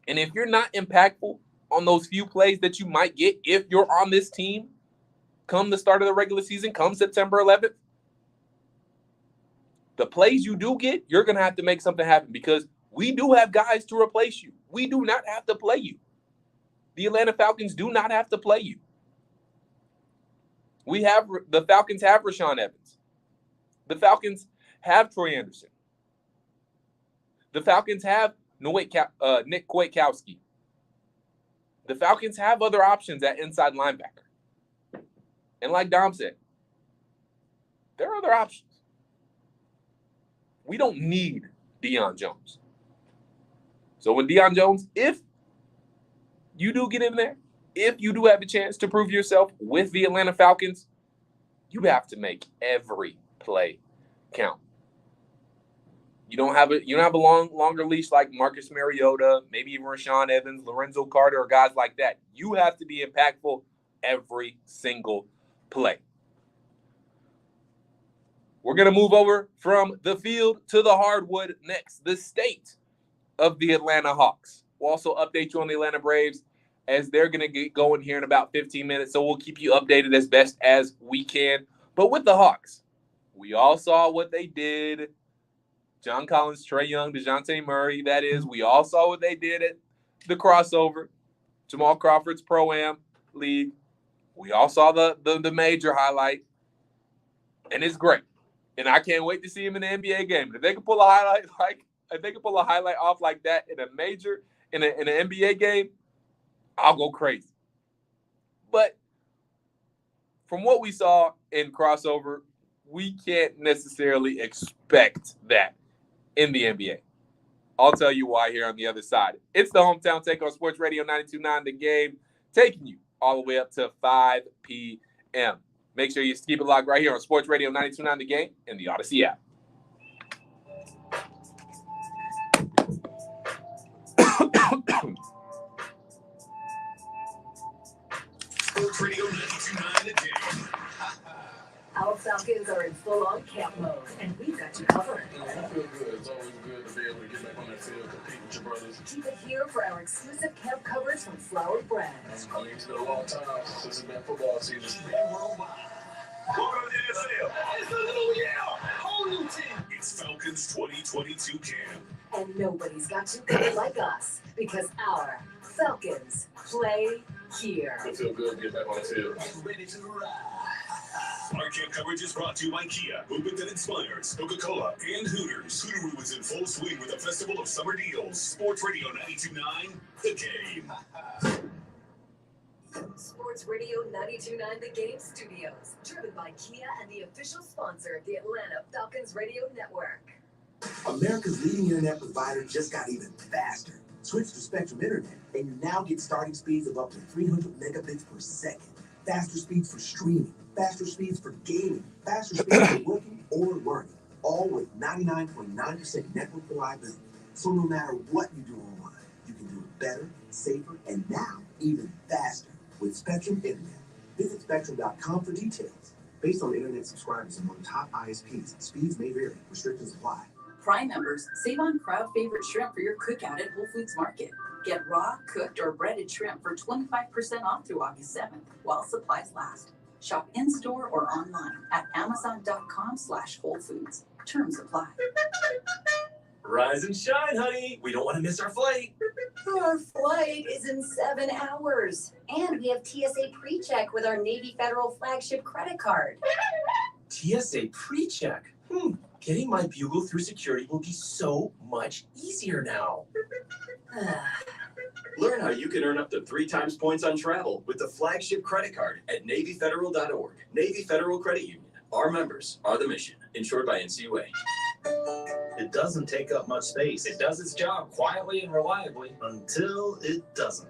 And if you're not impactful on those few plays that you might get if you're on this team, come the start of the regular season, come September 11th, the plays you do get, you're going to have to make something happen because we do have guys to replace you. We do not have to play you. The Atlanta Falcons do not have to play you. The Falcons have Rashaan Evans. The Falcons have Trey Anderson. The Falcons have Nick Kwiatkowski. The Falcons have other options at inside linebacker. And like Dom said, there are other options. We don't need Deion Jones. So with Deion Jones, if you do get in there, if you do have a chance to prove yourself with the Atlanta Falcons, you have to make every play count. You don't have a longer leash like Marcus Mariota, maybe even Rashaan Evans, Lorenzo Carter, or guys like that. You have to be impactful every single play. We're going to move over from the field to the hardwood next. The state of the Atlanta Hawks. We'll also update you on the Atlanta Braves as they're going to get going here in about 15 minutes. So we'll keep you updated as best as we can. But with the Hawks, we all saw what they did. John Collins, Trae Young, DeJounte Murray, that is. We all saw what they did at the crossover, Jamal Crawford's Pro-Am League. We all saw the major highlight, and it's great. And I can't wait to see him in the NBA game. If they can pull a highlight off like that in a major, in an NBA game, I'll go crazy. But from what we saw in crossover, we can't necessarily expect that in the NBA. I'll tell you why here on the other side. It's the Hometown Take on Sports Radio 92.9 The Game, taking you all the way up to 5 p.m. Make sure you keep it locked right here on Sports Radio 92.9 The Game and the Odyssey app. Sports Radio 92.9 The Game. Our Falcons are in full-on camp mode, and we've got you covered. I feel good. It's always good to be able to get back on that field, compete with your brothers. Keep it here for our exclusive camp coverage from Flower Bread. I mean, it's been a long time since it's been football season. Welcome to the NFL. It's a little whole new team. It's Falcons 2022 camp. And nobody's got you covered like us, because our Falcons play here. It feels good to get back on the field. Ready to ride. Our camp coverage is brought to you by Kia, movement that inspires, Coca-Cola, and Hooters. Hooteroo is in full swing with a festival of summer deals. Sports Radio 92.9, The Game. Sports Radio 92.9 The Game Studios, driven by Kia and the official sponsor of the Atlanta Falcons Radio Network. America's leading internet provider just got even faster. Switch to Spectrum Internet, and you now get starting speeds of up to 300 megabits per second. Faster speeds for streaming, faster speeds for gaming, faster speeds for working or learning, all with 99.9% network reliability. So no matter what you do online, you can do it better, safer, and now even faster with Spectrum Internet. Visit Spectrum.com for details. Based on internet subscribers among top ISPs, speeds may vary. Restrictions apply. Prime members, save on crowd favorite shrimp for your cookout at Whole Foods Market. Get raw, cooked, or breaded shrimp for 25% off through August 7th while supplies last. Shop in-store or online at Amazon.com/Whole Foods. Terms apply. Rise and shine, honey. We don't want to miss our flight. Our flight is in 7 hours. And we have TSA PreCheck with our Navy Federal flagship credit card. TSA PreCheck. Getting my bugle through security will be so much easier now. Learn how you can earn up to 3 times points on travel with the flagship credit card at NavyFederal.org. Navy Federal Credit Union. Our members are the mission. Insured by NCUA. It doesn't take up much space. It does its job quietly and reliably. Until it doesn't.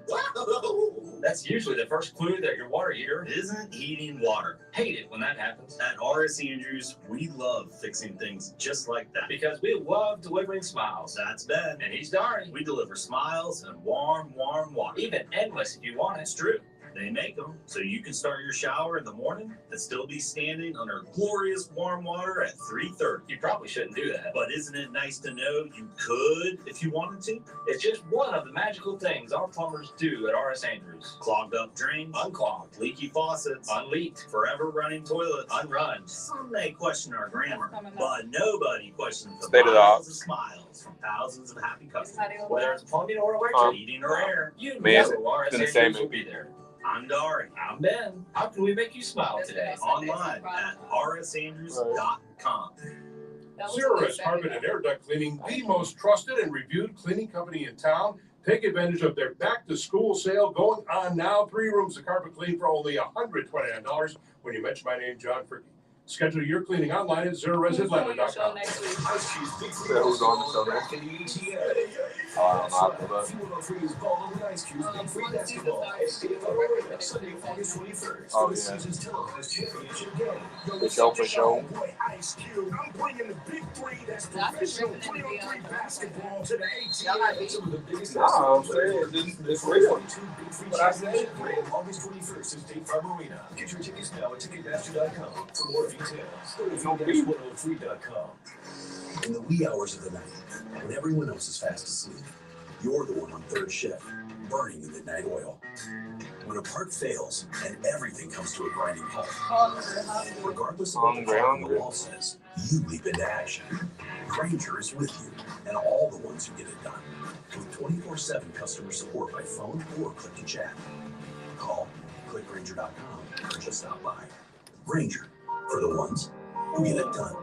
That's usually the first clue that your water heater Isn't heating water. hate it when that happens. At RS Andrews, we love fixing things just like that. Because we love delivering smiles. That's Ben. And he's Dari. We deliver smiles and warm water. Even endless if you want it. It's true. They make them so you can start your shower in the morning and still be standing under glorious warm water at 3:30. You probably shouldn't do that. But isn't it nice to know you could if you wanted to? It's just one of the magical things our plumbers do at RS Andrews. Clogged up drains, Unclogged, leaky faucets, unleaked, forever running toilets, unrun. Some may question our grammar, but nobody questions the State of the miles art. of smiles from thousands of happy customers. Whether it's plumbing or electric, Heating or air. you Man, know RS it's in the same Andrews will movie. be there. I'm Dari. I'm Ben. How can we make you smile today? Online at rsandrews.com. Zerorez Carpet and Air Duct Cleaning, the most trusted and reviewed cleaning company in town. Take advantage of their back-to-school sale going on now. 3 rooms of carpet clean for only $129 when you mention my name, John Fricky. Schedule your cleaning online at zerorezatlanta.com. Who's on the show next? Oh, I don't know how to do that. Oh, yeah. For sure. I'm bringing the big 3 that's professional 3-on-3 basketball to the ATL. No, I'm saying it's real. What I said? August 21st is State Farm Arena. Get your tickets now at Ticketmaster.com for more details. Go to 103.com. In the wee hours of the night, when everyone else is fast asleep, you're the one on third shift, burning the midnight oil. When a part fails and everything comes to a grinding halt, regardless of what the clock on the wall says, you leap into action. Grainger is with you and all the ones who get it done. With 24/7 customer support by phone or click to chat. Call, click Grainger.com, or just stop by. Grainger, for the ones who get it done.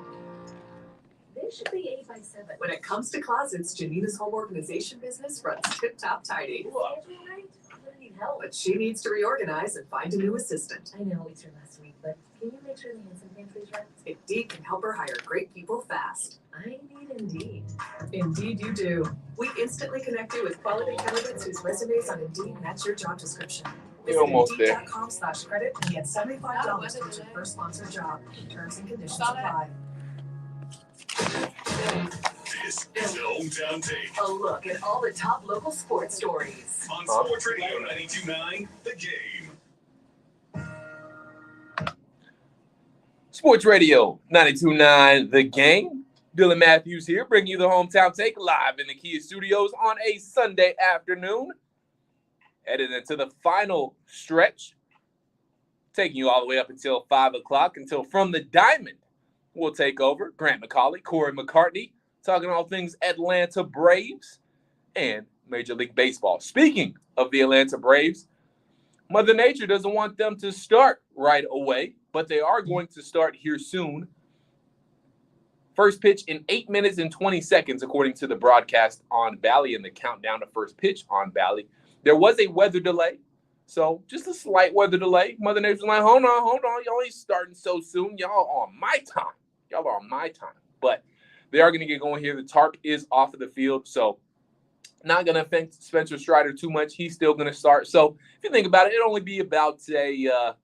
They should be 8x7. When it comes to closets, Janina's home organization business runs tip-top tidy. But she needs to reorganize and find a new assistant. I know it's your last week, but can you make sure the Hanson pantry's right? Indeed can help her hire great people fast. I need Indeed. Indeed you do. We instantly connect you with quality candidates whose resumes on Indeed match your job description. We're almost there. Indeed.com/credit and get $75 towards your first sponsored job. Terms and conditions apply. This is the Hometown Take A look at all the top local sports stories. on Sports Radio 92.9 The Game. Sports Radio 92.9 The Game. Dylan Mathews here, bringing you the Hometown Take live in the Kia Studios on a Sunday afternoon. Headed into the final stretch, taking you all the way up until 5 o'clock, until From the Diamond will take over. Grant McCauley, Corey McCartney, talking all things Atlanta Braves and Major League Baseball. Speaking of the Atlanta Braves, Mother Nature doesn't want them to start right away, but they are going to start here soon. First pitch in 8 minutes and 20 seconds, according to the broadcast on Bally and the countdown to first pitch on Bally. There was a weather delay, so just a slight weather delay. Mother Nature's like, hold on. Y'all ain't starting so soon. Y'all on my time. Y'all are on my time. But they are going to get going here. The tarp is off of the field, so not going to affect Spencer Strider too much. He's still going to start. So if you think about it, it'll only be about a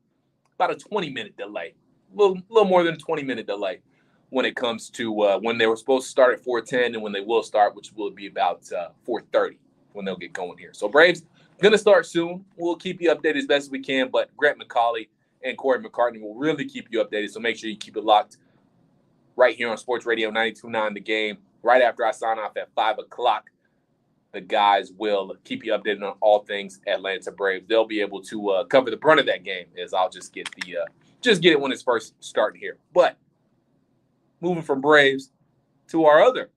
20-minute delay, a little more than a 20-minute delay when it comes to when they were supposed to start at 4:10 and when they will start, which will be about 4:30 when they'll get going here. So Braves going to start soon. We'll keep you updated as best as we can, but Grant McCauley and Corey McCartney will really keep you updated, so make sure you keep it locked right here on Sports Radio 92.9 The Game. Right after I sign off at 5 o'clock, the guys will keep you updated on all things Atlanta Braves. They'll be able to cover the brunt of that game, as I'll just get it when it's first starting here. But moving from Braves to our other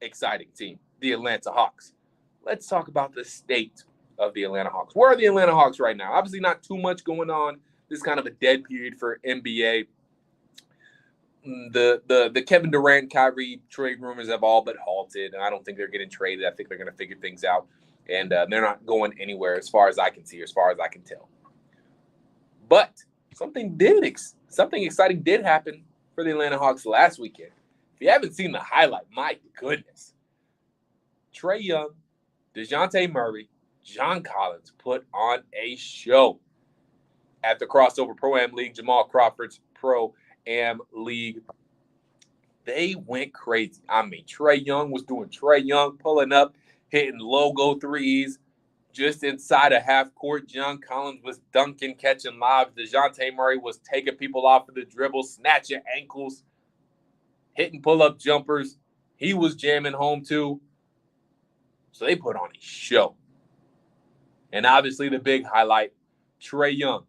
exciting team, the Atlanta Hawks. Let's talk about the state of the Atlanta Hawks. Where are the Atlanta Hawks right now? Obviously not too much going on. This is kind of a dead period for NBA. The Kevin Durant, Kyrie trade rumors have all but halted, and I don't think they're getting traded. I think they're going to figure things out, and they're not going anywhere as far as I can see, as far as I can tell. But something exciting did happen for the Atlanta Hawks last weekend. If you haven't seen the highlight, my goodness. Trae Young, DeJounte Murray, John Collins put on a show at the Crossover Pro-Am League, Jamal Crawford's Pro-Am League. They went crazy. I mean, Trae Young was doing Trae Young, pulling up, hitting logo threes just inside of half court. John Collins was dunking, catching lobs. DeJounte Murray was taking people off of the dribble, snatching ankles, hitting pull-up jumpers. He was jamming home too. So they put on a show. And obviously the big highlight, Trae Young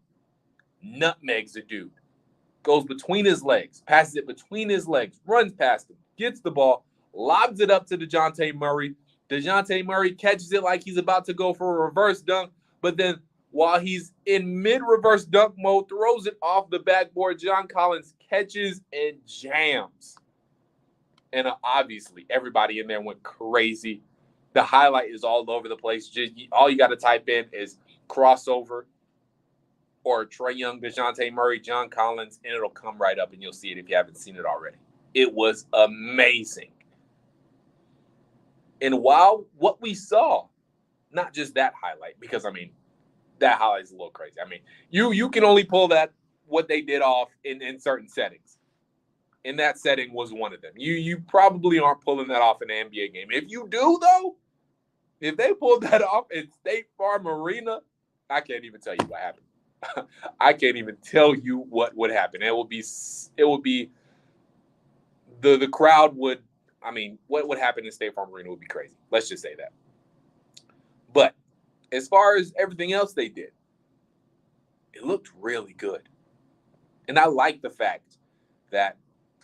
nutmegs a dude. Goes between his legs, passes it between his legs, runs past him, gets the ball, lobs it up to DeJounte Murray. DeJounte Murray catches it like he's about to go for a reverse dunk, but then while he's in mid-reverse dunk mode, throws it off the backboard. John Collins catches and jams. And obviously, everybody in there went crazy. The highlight is all over the place. Just all you got to type in is crossover or Trae Young, DeJounte Murray, John Collins, and it'll come right up, and you'll see it if you haven't seen it already. It was amazing. And while what we saw, not just that highlight, because, I mean, that highlight is a little crazy. I mean, you can only pull that, what they did off in certain settings. And that setting was one of them. You probably aren't pulling that off in an NBA game. If you do, though, if they pulled that off in State Farm Arena, I can't even tell you what happened. I can't even tell you what would happen. It would be the crowd would, I mean, what would happen in State Farm Arena would be crazy. Let's just say that. But as far as everything else they did, it looked really good. And I like the fact that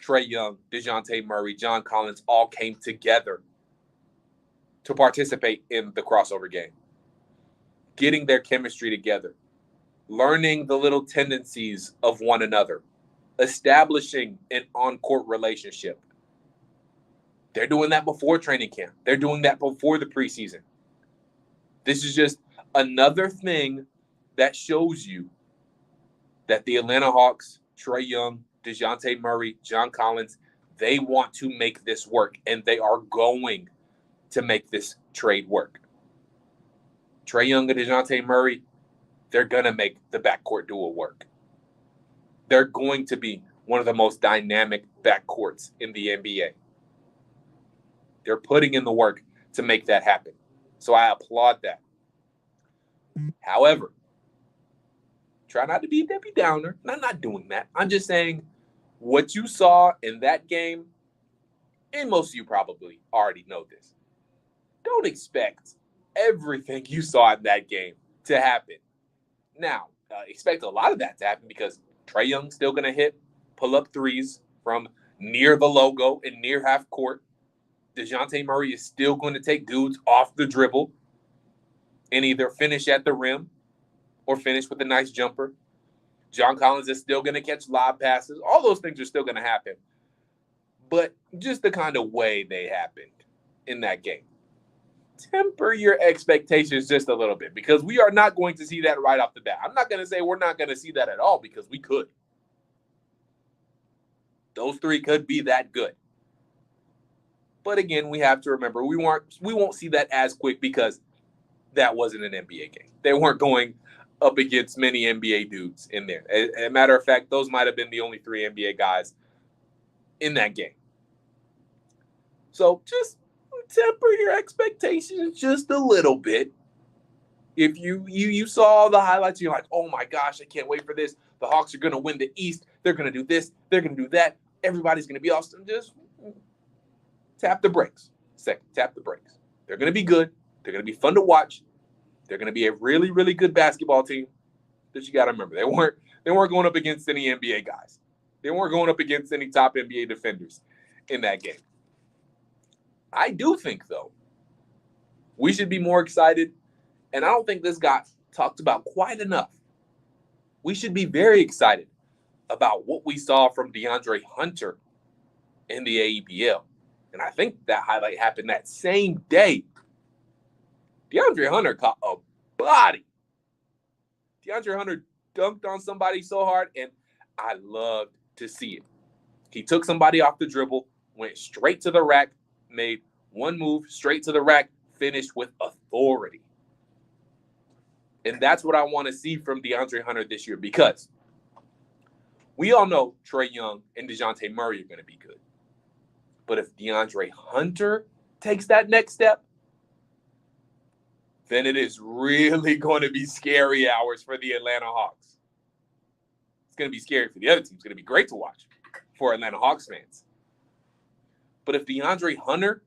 Trae Young, DeJounte Murray, John Collins all came together to participate in the crossover game. Getting their chemistry together. Learning the little tendencies of one another. Establishing an on-court relationship. They're doing that before training camp. They're doing that before the preseason. This is just another thing that shows you that the Atlanta Hawks, Trae Young, DeJounte Murray, John Collins, they want to make this work, and they are going to make this trade work. Trae Young and DeJounte Murray, they're going to make the backcourt duo work. They're going to be one of the most dynamic backcourts in the NBA. They're putting in the work to make that happen. So I applaud that. However, try not to be a Debbie Downer. I'm not doing that. I'm just saying what you saw in that game, and most of you probably already know this. Don't expect everything you saw in that game to happen. Now, expect a lot of that to happen because Trae Young's still going to hit pull-up threes from near the logo and near half court. DeJounte Murray is still going to take dudes off the dribble and either finish at the rim or finish with a nice jumper. John Collins is still going to catch lob passes. All those things are still going to happen. But just the kind of way they happened in that game. Temper your expectations just a little bit because we are not going to see that right off the bat. I'm not going to say we're not going to see that at all because we could. Those three could be that good. But again, we have to remember we won't see that as quick because that wasn't an NBA game. They weren't going up against many NBA dudes in there. As a matter of fact, those might have been the only three NBA guys in that game. So just temper your expectations just a little bit. If you saw all the highlights, you're like, oh my gosh, I can't wait for this. The Hawks are going to win the East. They're going to do this. They're going to do that. Everybody's going to be awesome. Just tap the brakes. Tap the brakes. They're going to be good. They're going to be fun to watch. They're going to be a really, really good basketball team. But you got to remember, they weren't going up against any NBA guys. They weren't going up against any top NBA defenders in that game. I do think, though, we should be more excited, and I don't think this got talked about quite enough. We should be very excited about what we saw from DeAndre Hunter in the AEPL. And I think that highlight happened that same day. DeAndre Hunter caught a body. DeAndre Hunter dunked on somebody so hard, and I loved to see it. He took somebody off the dribble, went straight to the rack, made one move, straight to the rack, finished with authority. And that's what I want to see from DeAndre Hunter this year, because we all know Trae Young and DeJounte Murray are going to be good. But if DeAndre Hunter takes that next step, then it is really going to be scary hours for the Atlanta Hawks. It's going to be scary for the other team. It's going to be great to watch for Atlanta Hawks fans. But if DeAndre Hunter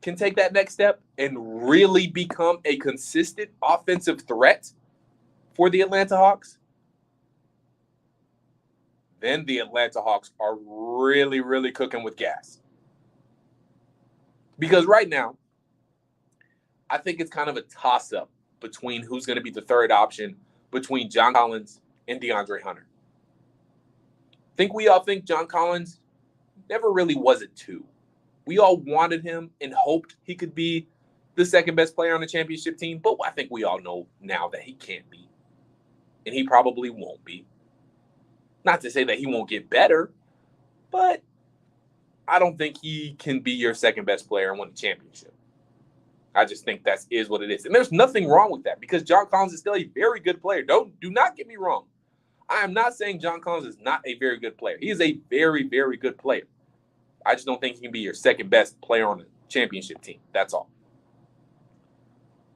can take that next step and really become a consistent offensive threat for the Atlanta Hawks, then the Atlanta Hawks are really, really cooking with gas. Because right now, I think it's kind of a toss-up between who's going to be the third option between John Collins and DeAndre Hunter. We all think John Collins never really was a 2. We all wanted him and hoped he could be the second best player on the championship team, but I think we all know now that he can't be, and he probably won't be. Not to say that he won't get better, but I don't think he can be your second best player and win the championship. I just think that is what it is. And there's nothing wrong with that, because John Collins is still a very good player. Do not get me wrong. I am not saying John Collins is not a very good player. He is a very, very good player. I just don't think he can be your second best player on the championship team. That's all.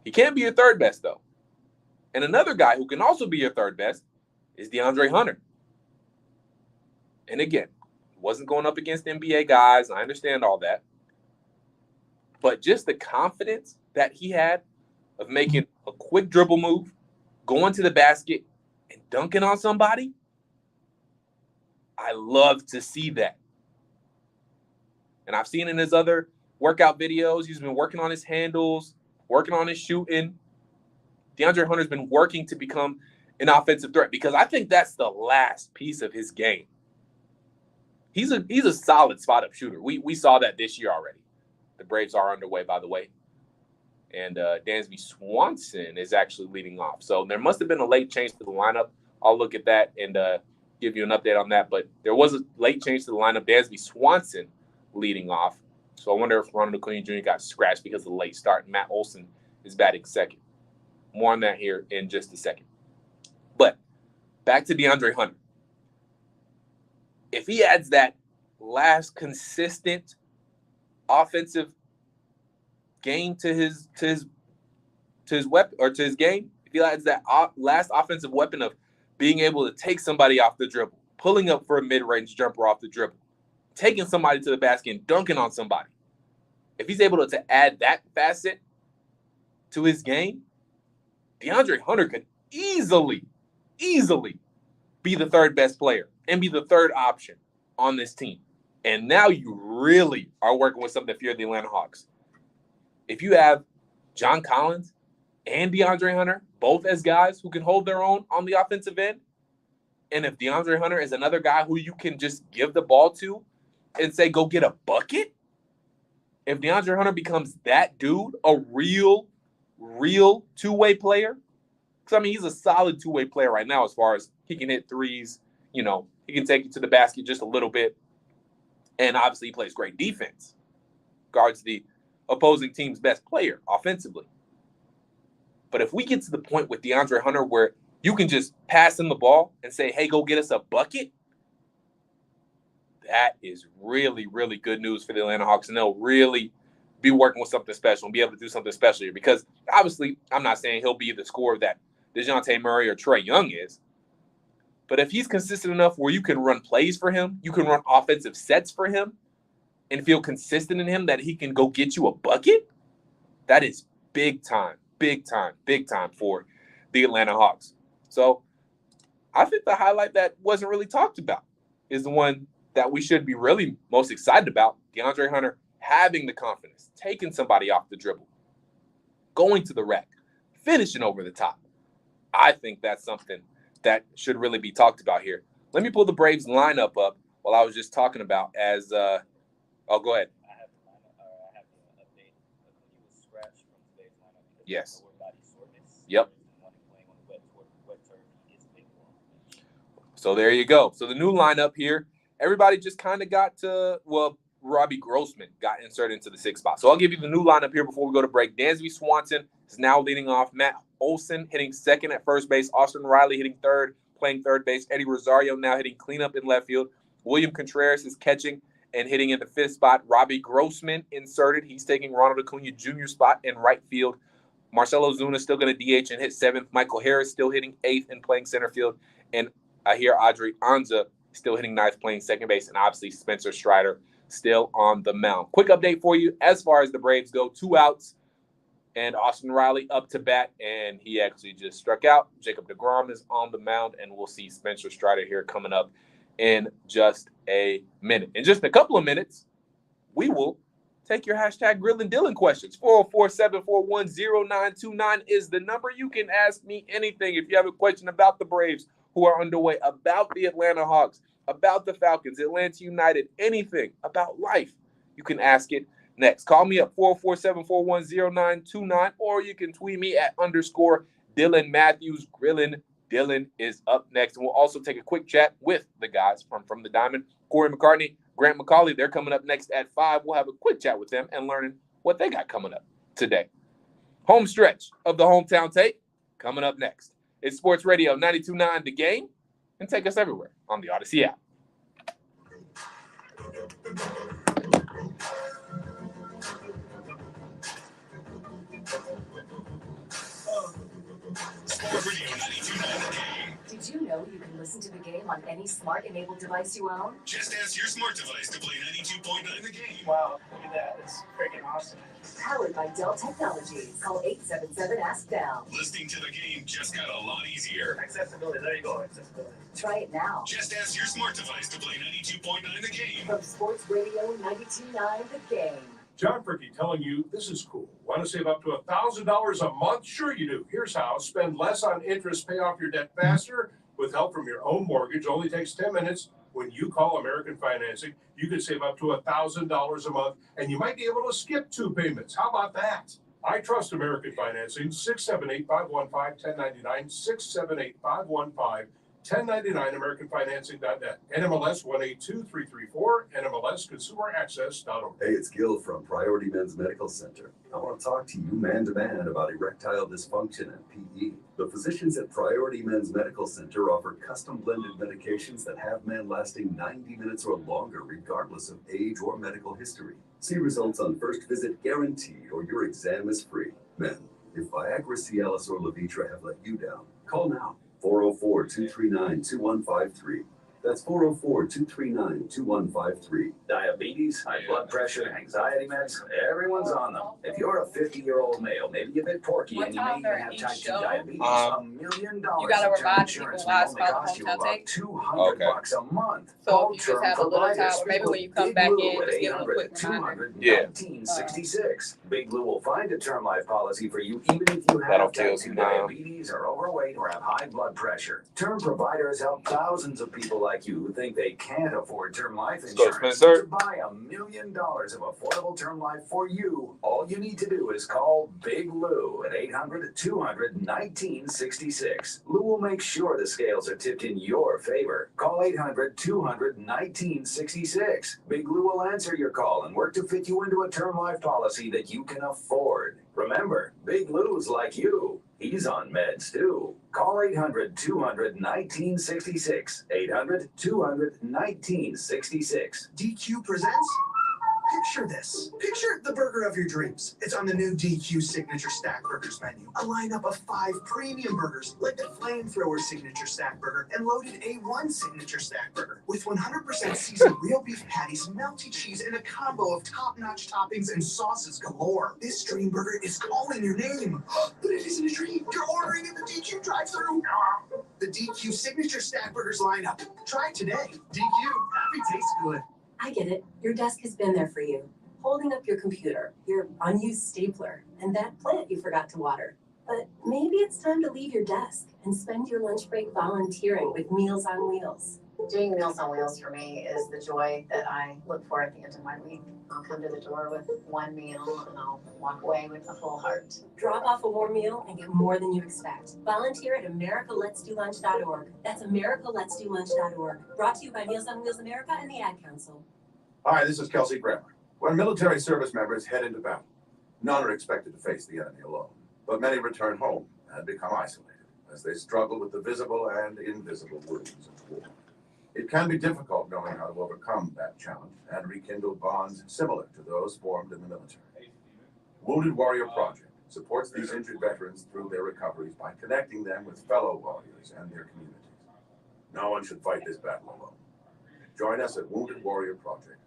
He can be your third best, though. And another guy who can also be your third best is DeAndre Hunter. And again, wasn't going up against NBA guys. I understand all that. But just the confidence that he had of making a quick dribble move, going to the basket, and dunking on somebody, I love to see that. And I've seen in his other workout videos, he's been working on his handles, working on his shooting. DeAndre Hunter's been working to become an offensive threat, because I think that's the last piece of his game. He's a solid spot-up shooter. We saw that this year already. The Braves are underway, by the way. And Dansby Swanson is actually leading off. So there must have been a late change to the lineup. I'll look at that and give you an update on that. But there was a late change to the lineup. Dansby Swanson leading off. So I wonder if Ronald Acuna Jr. got scratched because of the late start. Matt Olson is batting second. More on that here in just a second. But back to DeAndre Hunter. If he adds that last consistent offensive game to his weapon, or to his game, if he adds that last offensive weapon of being able to take somebody off the dribble, pulling up for a mid-range jumper off the dribble, taking somebody to the basket and dunking on somebody. If he's able to add that facet to his game, DeAndre Hunter could easily be the third best player and be the third option on this team. And now you really are working with something if you're the Atlanta Hawks. If you have John Collins and DeAndre Hunter, both as guys who can hold their own on the offensive end, and if DeAndre Hunter is another guy who you can just give the ball to and say, go get a bucket, if DeAndre Hunter becomes that dude, a real two-way player, because, I mean, he's a solid two-way player right now as far as he can hit threes, he can take you to the basket just a little bit, and obviously he plays great defense, guards the opposing team's best player offensively. But if we get to the point with DeAndre Hunter where you can just pass him the ball and say, hey, go get us a bucket, that is really, really good news for the Atlanta Hawks, and they'll really be working with something special and be able to do something special here. Because obviously, I'm not saying he'll be the scorer that DeJounte Murray or Trae Young is, but if he's consistent enough where you can run plays for him, you can run offensive sets for him, and feel consistent in him that he can go get you a bucket, that is big time for the Atlanta Hawks. So I think the highlight that wasn't really talked about is the one that we should be really most excited about. DeAndre Hunter having the confidence, taking somebody off the dribble, going to the rack, finishing over the top. I think that's something that should really be talked about here. Let me pull the Braves lineup up while I was just talking about as go ahead. I have the update. He was scratched from today's lineup because yes. of lower body soreness. Yep. Playing on the wet turf is big for him. So there you go. So the new lineup here, everybody just kind of got to, well, Robbie Grossman got inserted into the 6th spot. So I'll give you the new lineup here before we go to break. Dansby Swanson is now leading off. Matt Olson hitting second at first base. Austin Riley hitting third, playing third base. Eddie Rosario now hitting cleanup in left field. William Contreras is catching and hitting in the 5th spot. Robbie Grossman inserted. He's taking Ronald Acuna Jr.'s spot in right field. Marcelo Zuna still going to DH and hit 7th. Michael Harris still hitting 8th and playing center field. And I hear Audrey Anza still hitting 9th, playing second base. And obviously Spencer Strider still on the mound. Quick update for you as far as the Braves go. 2 outs. And Austin Riley up to bat, and he actually just struck out. Jacob deGrom is on the mound, and we'll see Spencer Strider here coming up in just a minute. In just a couple of minutes, we will take your hashtag Grill and Dylan questions. 404-741-0929 is the number. You can ask me anything. If you have a question about the Braves who are underway, about the Atlanta Hawks, about the Falcons, Atlanta United, anything about life, you can ask it next. Call me up 404-741-0929, or you can tweet me at _Dylan Mathews. Grillin' Dylan is up next. And we'll also take a quick chat with the guys from the Diamond. Corey McCartney, Grant McCauley, they're coming up next at 5. We'll have a quick chat with them and learning what they got coming up today. Home stretch of the Hometown Take coming up next. It's Sports Radio 92.9 The Game, and take us everywhere on the Odyssey app. Did you know you can listen to the game on any smart-enabled device you own? Just ask your smart device to play 92.9 The Game. Wow, look at that. It's freaking awesome. Powered by Dell Technologies. Call 877-ASK-DELL. Listening to the game just got a lot easier. Accessibility, there you go, accessibility. Try it now. Just ask your smart device to play 92.9 The Game. From Sports Radio 92.9 The Game. John Fricky telling you this is cool. Want to save up to $1,000 a month? Sure you do. Here's how. Spend less on interest, pay off your debt faster with help from your own mortgage. Only takes 10 minutes. When you call American Financing, you can save up to $1,000 a month, and you might be able to skip 2 payments. How about that? I trust American Financing. 678-515-1099. 678-515-1099. AmericanFinancing.net. NMLS 182334. NMLSConsumerAccess.org. Hey, it's Gil from Priority Men's Medical Center. I want to talk to you man-to-man about erectile dysfunction and PE. The physicians at Priority Men's Medical Center offer custom-blended medications that have men lasting 90 minutes or longer, regardless of age or medical history. See results on first visit guaranteed, or your exam is free. Men, if Viagra, Cialis, or Levitra have let you down, call now. 404-239-2153. That's 404-239-2153. Diabetes, high blood pressure, anxiety meds, everyone's on them. If you're a 50-year-old male, maybe a bit porky, and you may even have type 2 diabetes, $1 million You gotta in term remind people insurance why will it's only called cost you Hometown about Take. $200 a month. So Call if you just Term have a little Providers. time, or maybe when you come Big back Lou in, at just give them a quick reminder. 800-200-1966. Big Lou will find a term life policy for you, even if you That'll have kill type 2 some time. diabetes, are overweight, or have high blood pressure. Term Providers help thousands of people like you who think they can't afford term life go, insurance. Spencer. To buy $1 million of affordable term life for you, all you need to do is call Big Lou at 800-200-1966. Lou will make sure the scales are tipped in your favor. Call 800-200-1966. Big Lou will answer your call and work to fit you into a term life policy that you can afford. Remember, Big Lou's like you. He's on meds too. Call 800-200-1966. 800-200-1966. DQ presents. Picture this. Picture the burger of your dreams. It's on the new DQ Signature Stack Burgers menu. A lineup of 5 premium burgers, like the Flamethrower Signature Stack Burger and Loaded A1 Signature Stack Burger, with 100% seasoned real beef patties, melty cheese, and a combo of top-notch toppings and sauces galore. This dream burger is calling your name. But it isn't a dream. You're ordering at the DQ drive-thru. The DQ Signature Stack Burgers lineup. Try it today. DQ. Happy tastes good. I get it. Your desk has been there for you. Holding up your computer, your unused stapler, and that plant you forgot to water. But maybe it's time to leave your desk and spend your lunch break volunteering with Meals on Wheels. Doing Meals on Wheels for me is the joy that I look for at the end of my week. I'll come to the door with one meal and I'll walk away with a full heart. Drop off a warm meal and get more than you expect. Volunteer at AmericaLet'sDoLunch.org. That's AmericaLet'sDoLunch.org. Brought to you by Meals on Wheels America and the Ad Council. Hi, this is Kelsey Grammer. When military service members head into battle, none are expected to face the enemy alone, but many return home and become isolated as they struggle with the visible and invisible wounds of war. It can be difficult knowing how to overcome that challenge and rekindle bonds similar to those formed in the military. Wounded Warrior Project supports these injured veterans through their recoveries by connecting them with fellow warriors and their communities. No one should fight this battle alone. Join us at woundedwarriorproject.org.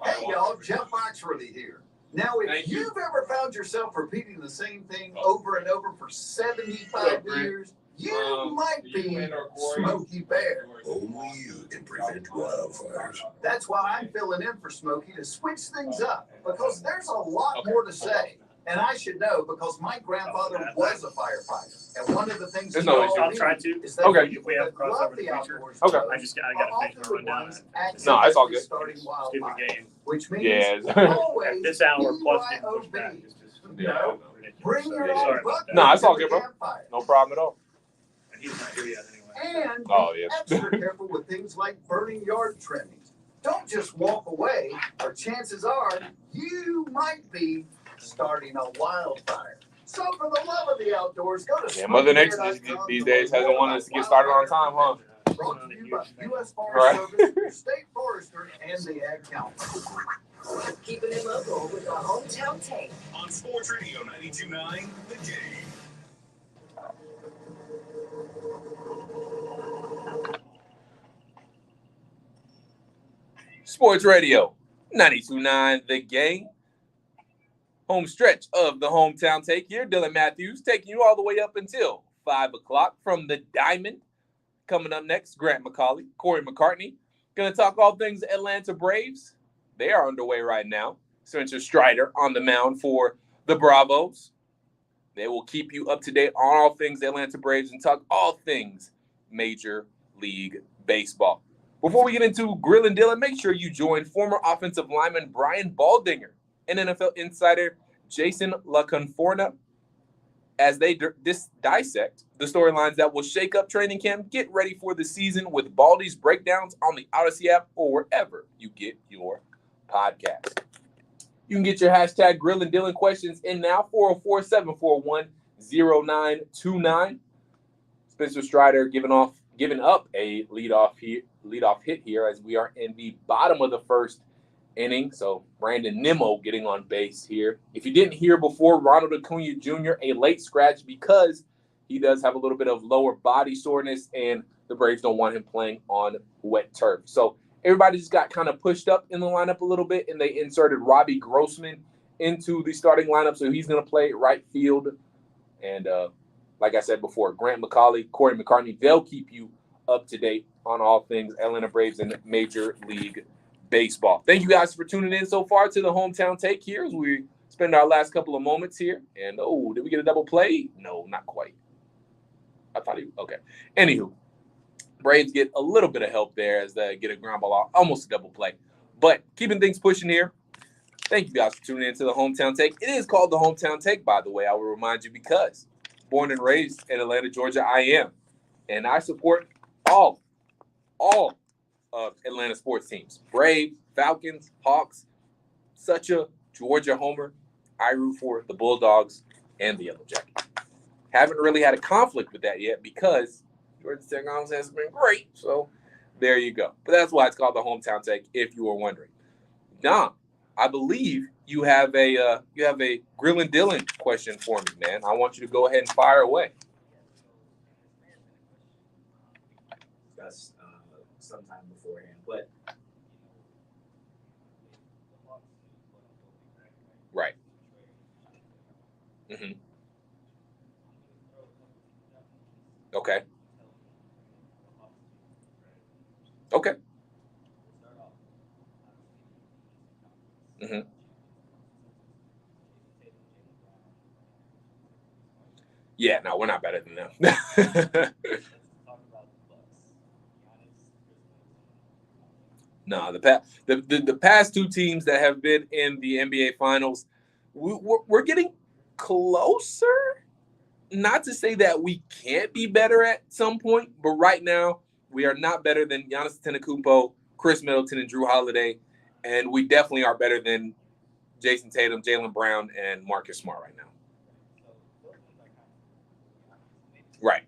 Hey y'all, Jeff Foxworthy here. Now, if you've ever found yourself repeating the same thing over and over for 75 years, you might be Smokey Bear. Only you can prevent wildfires. That's why I'm filling in for Smokey to switch things up, because there's a lot more to say. And I should know because my grandfather was a firefighter. And one of the things I'll try to. is that If we have a crossover in the future, I got to finish my rundown. No, it's all good. Starting Stupid game. Which means Yeah. always At this hour plus getting pushed back is just No. Bring your Yeah, own sorry. bucket No, it's all to the good, bro. campfire. No problem at all. And he's not here yet anyway. And Oh, be yeah. extra careful with things like burning yard trimmings. Don't just walk away, or chances are you might be starting a wildfire. So for the love of the outdoors, go to Yeah, Mother Nature these days hasn't wanted us to get started on time, huh? Brought to you by U.S. Forest Right. Service, your state forester, and the Ag Council. Keeping it local with the Hometown Take. On Sports Radio 92.9, The Game. Sports Radio 92.9 The Game. Home stretch of the Hometown Take here. Dylan Mathews taking you all the way up until 5 o'clock from the Diamond. Coming up next, Grant McCauley, Corey McCartney. Going to talk all things Atlanta Braves. They are underway right now. Spencer Strider on the mound for the Bravos. They will keep you up to date on all things Atlanta Braves and talk all things Major League Baseball. Before we get into Grill and Dylan, make sure you join former offensive lineman Brian Baldinger and NFL insider Jason LaConforna as they dissect the storylines that will shake up training camp. Get ready for the season with Baldy's breakdowns on the Odyssey app or wherever you get your podcast. You can get your hashtag Grill and Dylan questions in now, 404-741-0929. Spencer Strider giving up a leadoff hit here as we are in the bottom of the first inning. So Brandon Nimmo getting on base here. If you didn't hear before, Ronald Acuna Jr., a late scratch because he does have a little bit of lower body soreness and the Braves don't want him playing on wet turf. So everybody just got kind of pushed up in the lineup a little bit, and they inserted Robbie Grossman into the starting lineup. So he's going to play right field. And like I said before, Grant McCauley, Corey McCartney, they'll keep you up to date on all things Atlanta Braves and Major League Baseball. Thank you guys for tuning in so far to the Hometown Take here as we spend our last couple of moments here. And, did we get a double play? No, not quite. Okay. Anywho, Braves get a little bit of help there as they get a ground ball off, almost a double play. But keeping things pushing here. Thank you guys for tuning in to the Hometown Take. It is called the Hometown Take, by the way. I will remind you because born and raised in Atlanta, Georgia, I am. And I support all of Atlanta sports teams. Braves, Falcons, Hawks, such a Georgia homer. I root for the Bulldogs and the Yellow Jackets. Haven't really had a conflict with that yet because Georgia Tech has been great. So there you go. But that's why it's called the Hometown Take, if you were wondering. Dom, I believe you have a Grill and Dylan question for me, man. I want you to go ahead and fire away. That's sometime beforehand, but right. Mm-hmm. Okay. Okay. Mm-hmm. Yeah, no, we're not better than them. No, the past two teams that have been in the NBA Finals, we're getting closer. Not to say that we can't be better at some point, but right now we are not better than Giannis Antetokounmpo, Chris Middleton, and Drew Holiday, And we definitely are better than Jason Tatum, Jaylen Brown, and Marcus Smart right now. Right.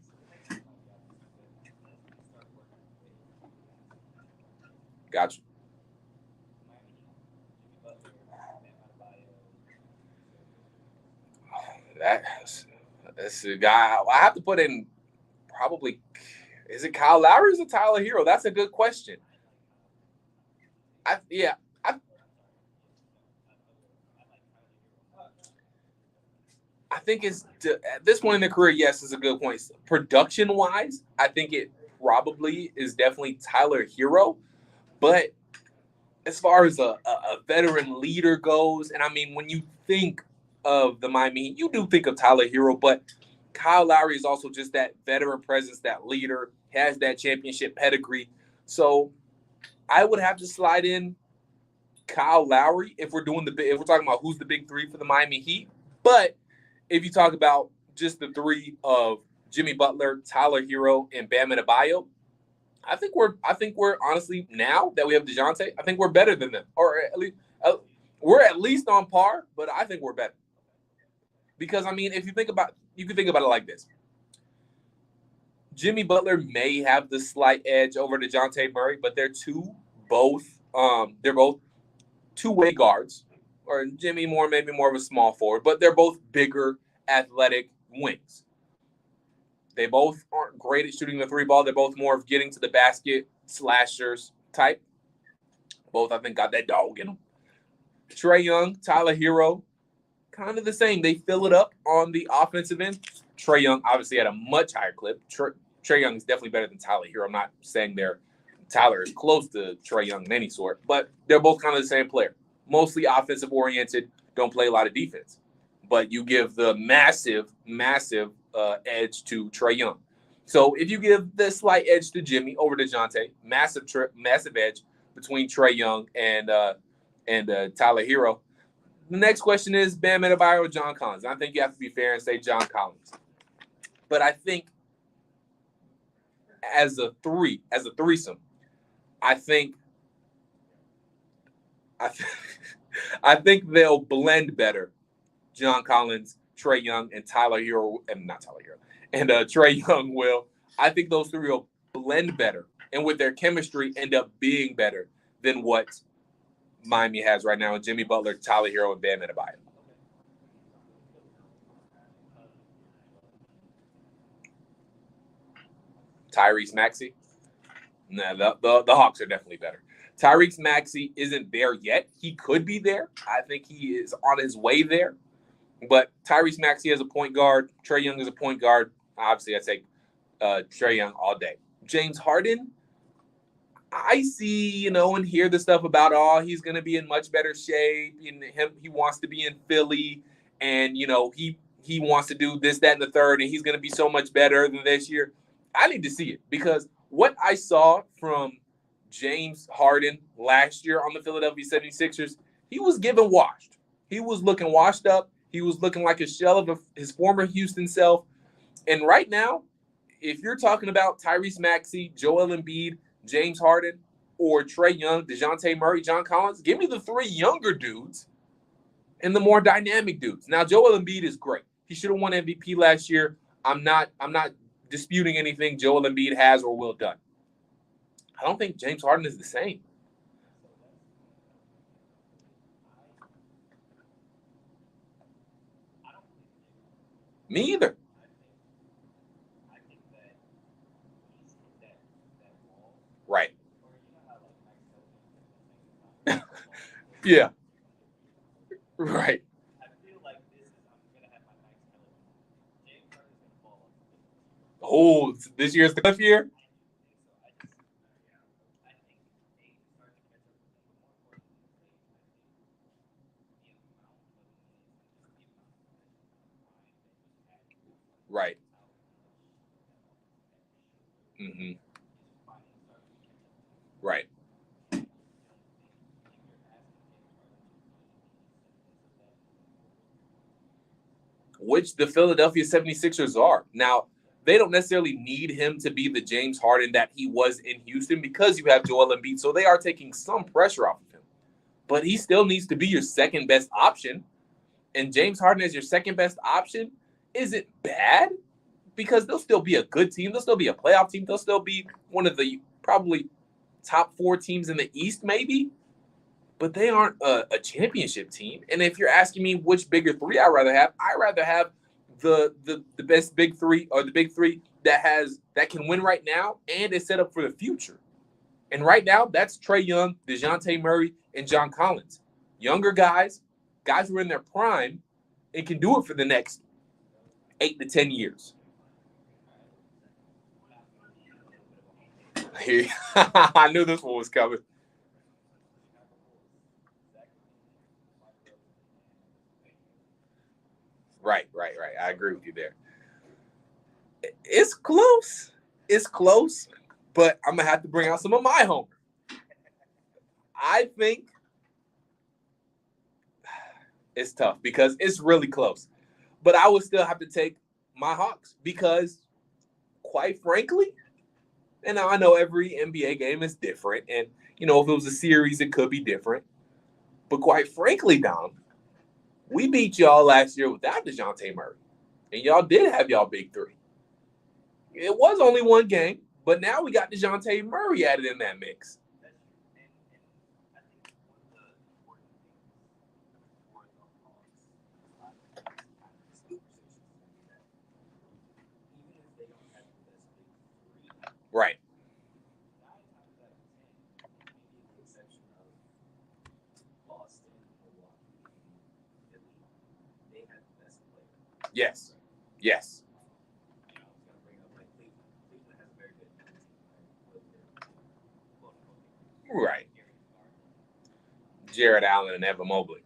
Gotcha. That's a guy I have to put in probably. Is it Kyle Lowry or is it Tyler Hero? That's a good question. I think it's at this point in their career, yes, it's a good point. Production wise, I think it probably is definitely Tyler Hero. But as far as a veteran leader goes, and I mean, when you think of the Miami, you do think of Tyler Hero, but Kyle Lowry is also just that veteran presence, that leader, has that championship pedigree. So I would have to slide in Kyle Lowry if we're talking about who's the big three for the Miami Heat. But if you talk about just the three of Jimmy Butler, Tyler Hero, and Bam Adebayo, I think we're honestly, now that we have DeJounte, I think we're better than them, or at least we're at least on par. But I think we're better because I mean, if you can think about it like this: Jimmy Butler may have the slight edge over DeJounte Murray, but they're both two-way guards, or Jimmy maybe more of a small forward, but they're both bigger, athletic wings. They both aren't great at shooting the three ball. They're both more of getting to the basket, slashers type. Both, I think, got that dog in them. Trey Young, Tyler Hero, kind of the same. They fill it up on the offensive end. Trey Young obviously had a much higher clip. Trey Young is definitely better than Tyler Hero. I'm not saying Tyler is close to Trey Young in any sort, but they're both kind of the same player. Mostly offensive oriented, don't play a lot of defense. But you give the massive edge to Trey Young. So if you give the slight edge to Jimmy over to DeJounte, massive edge between Trey Young and Tyler Hero. The next question is Bam Adebayo or John Collins. I think you have to be fair and say John Collins. But I think as a threesome, I think they'll blend better. John Collins, Trey Young, and Trey Young will. I think those three will blend better, and with their chemistry, end up being better than what Miami has right now with Jimmy Butler, Tyler Hero, and Bam Adebayo. Tyrese Maxey? Nah, the Hawks are definitely better. Tyrese Maxey isn't there yet. He could be there. I think he is on his way there. But Tyrese Maxey as a point guard, Trey Young as a point guard. Obviously, I take Trey Young all day. James Harden, I see, and hear the stuff about, he's going to be in much better shape. And he wants to be in Philly. And, he wants to do this, that, and the third. And he's going to be so much better than this year. I need to see it because what I saw from James Harden last year on the Philadelphia 76ers, he was given washed. He was looking washed up. He was looking like a shell of his former Houston self. And right now, if you're talking about Tyrese Maxey, Joel Embiid, James Harden, or Trey Young, DeJounte Murray, John Collins, give me the three younger dudes and the more dynamic dudes. Now, Joel Embiid is great. He should have won MVP last year. I'm not disputing anything Joel Embiid has or will done. I don't think James Harden is the same. Me either. Right. Yeah. Right. Oh, this year's the cliff year? Right. Mm-hmm. Right. Which the Philadelphia 76ers are. Now, they don't necessarily need him to be the James Harden that he was in Houston because you have Joel Embiid. So they are taking some pressure off of him. but he still needs to be your second best option. And James Harden as your second best option isn't bad because they'll still be a good team. They'll still be a playoff team. They'll still be one of the probably top 4 teams in the East, maybe. But they aren't a championship team. And if you're asking me which bigger three I'd rather have the best big three, or the big three that can win right now and is set up for the future. And right now, that's Trae Young, DeJounte Murray, and John Collins. Younger guys who are in their prime and can do it for the next 8 to 10 years. I knew this one was coming. Right. I agree with you there. It's close. But I'm going to have to bring out some of my homework. I think it's tough because it's really close. But I would still have to take my Hawks because, quite frankly, and I know every NBA game is different. And, if it was a series, it could be different. But quite frankly, Dom, we beat y'all last year without DeJounte Murray. And y'all did have y'all big three. It was only one game, but now we got DeJounte Murray added in that mix. Right. Yes. Right. Jared Allen and Evan Mobley.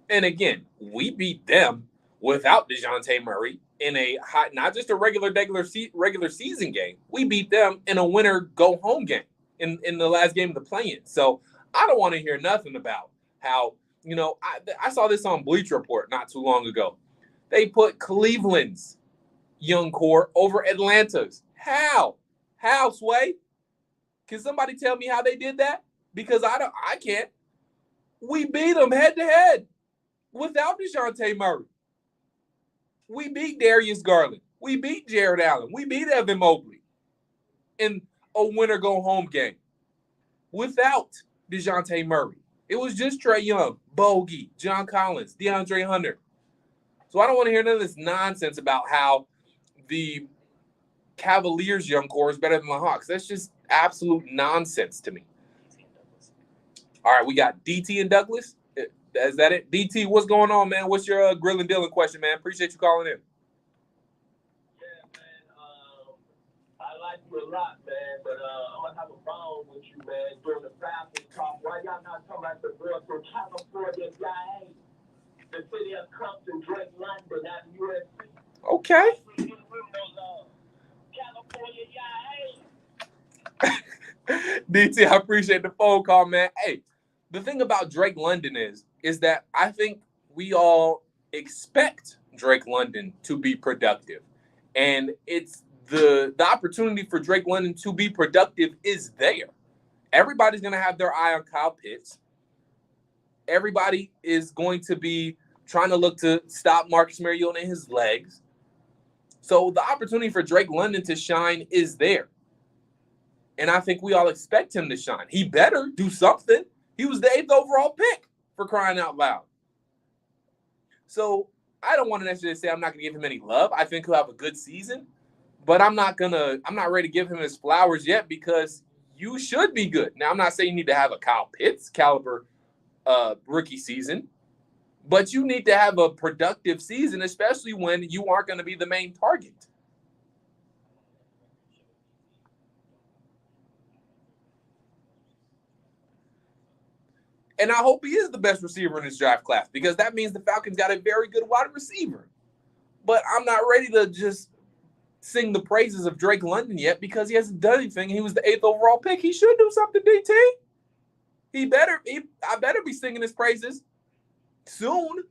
And again, we beat them without DeJounte Murray in a hot, not just a regular season game. We beat them in a winner go home game in the last game of the play-in. So I don't want to hear nothing about how, I saw this on Bleacher Report not too long ago. They put Cleveland's young core over Atlanta's. How? How, Sway? Can somebody tell me how they did that? Because I can't. We beat them head to head without DeJounte Murray. We beat Darius Garland. We beat Jared Allen. We beat Evan Mobley in a winner go home game without DeJounte Murray. It was just Trae Young, Bogey, John Collins, DeAndre Hunter. So I don't want to hear none of this nonsense about how the Cavaliers' young core is better than the Hawks. That's just absolute nonsense to me. All right, we got DT and Douglas. Is that it? DT, what's going on, man? What's your Grill and Dylan question, man? Appreciate you calling in. Yeah, man. I like you a lot, man, but I'm going to have a problem with you, man, during the Falcons talk. Why y'all not talking about the girl from California, guy? The city of Compton, Drake London, out of USC. Okay. DT, I appreciate the phone call, man. Hey, the thing about Drake London is that I think we all expect Drake London to be productive. And it's the opportunity for Drake London to be productive is there. Everybody's going to have their eye on Kyle Pitts. Everybody is going to be trying to look to stop Marcus Mariota in his legs. So the opportunity for Drake London to shine is there. And I think we all expect him to shine. He better do something. He was the 8th overall pick, for crying out loud. So I don't want to necessarily say I'm not going to give him any love. I think he'll have a good season. But I'm not ready to give him his flowers yet because you should be good. Now, I'm not saying you need to have a Kyle Pitts caliber rookie season. But you need to have a productive season, especially when you aren't going to be the main target. And I hope he is the best receiver in this draft class because that means the Falcons got a very good wide receiver. But I'm not ready to just sing the praises of Drake London yet because he hasn't done anything. He was the 8th overall pick. He should do something, DT. I better be singing his praises soon,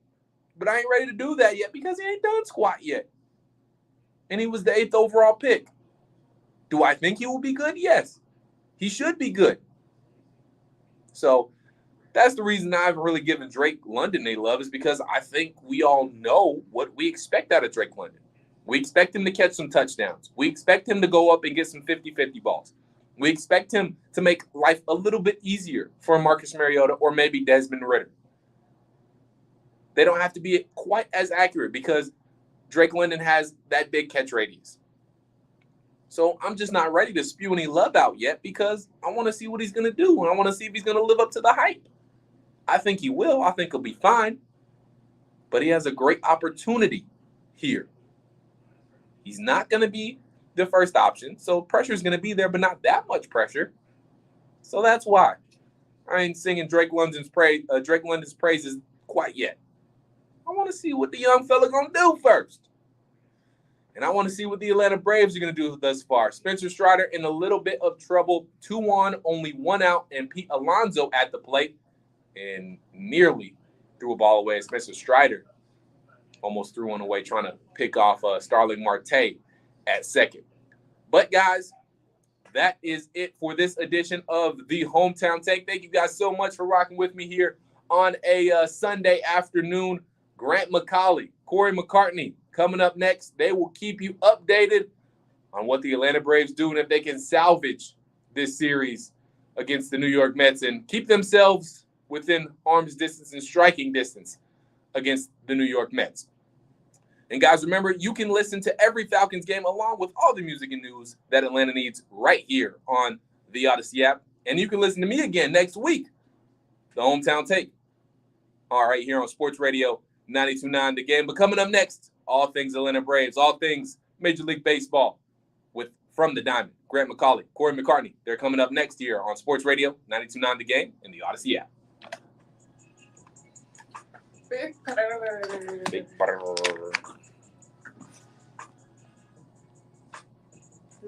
but I ain't ready to do that yet because he ain't done squat yet. And he was the 8th overall pick. Do I think he will be good? Yes. He should be good. So that's the reason I've really given Drake London a love, is because I think we all know what we expect out of Drake London. We expect him to catch some touchdowns. We expect him to go up and get some 50-50 balls. We expect him to make life a little bit easier for Marcus Mariota or maybe Desmond Ridder. They don't have to be quite as accurate because Drake London has that big catch radius. So I'm just not ready to spew any love out yet because I want to see what he's going to do, and I want to see if he's going to live up to the hype. I think he will. I think he'll be fine. But he has a great opportunity here. He's not going to be the first option, so pressure is going to be there, but not that much pressure. So that's why I ain't singing Drake London's praises quite yet. I want to see what the young fella going to do first. And I want to see what the Atlanta Braves are going to do thus far. Spencer Strider in a little bit of trouble. 2 on, only 1 out, and Pete Alonso at the plate. And nearly threw a ball away. Spencer Strider almost threw one away trying to pick off Starling Marte at second. But, guys, that is it for this edition of the Hometown Take. Thank you guys so much for rocking with me here on a Sunday afternoon. Grant McCauley, Corey McCartney coming up next. They will keep you updated on what the Atlanta Braves do and if they can salvage this series against the New York Mets and keep themselves within arm's distance and striking distance against the New York Mets. And guys, remember, you can listen to every Falcons game along with all the music and news that Atlanta needs right here on the Odyssey app. And you can listen to me again next week, the Hometown Take. All right, here on Sports Radio 92.9 The Game. But coming up next, all things Atlanta Braves, all things Major League Baseball with From the Diamond, Grant McCauley, Corey McCartney. They're coming up next here on Sports Radio 92.9 The Game and the Odyssey app. Big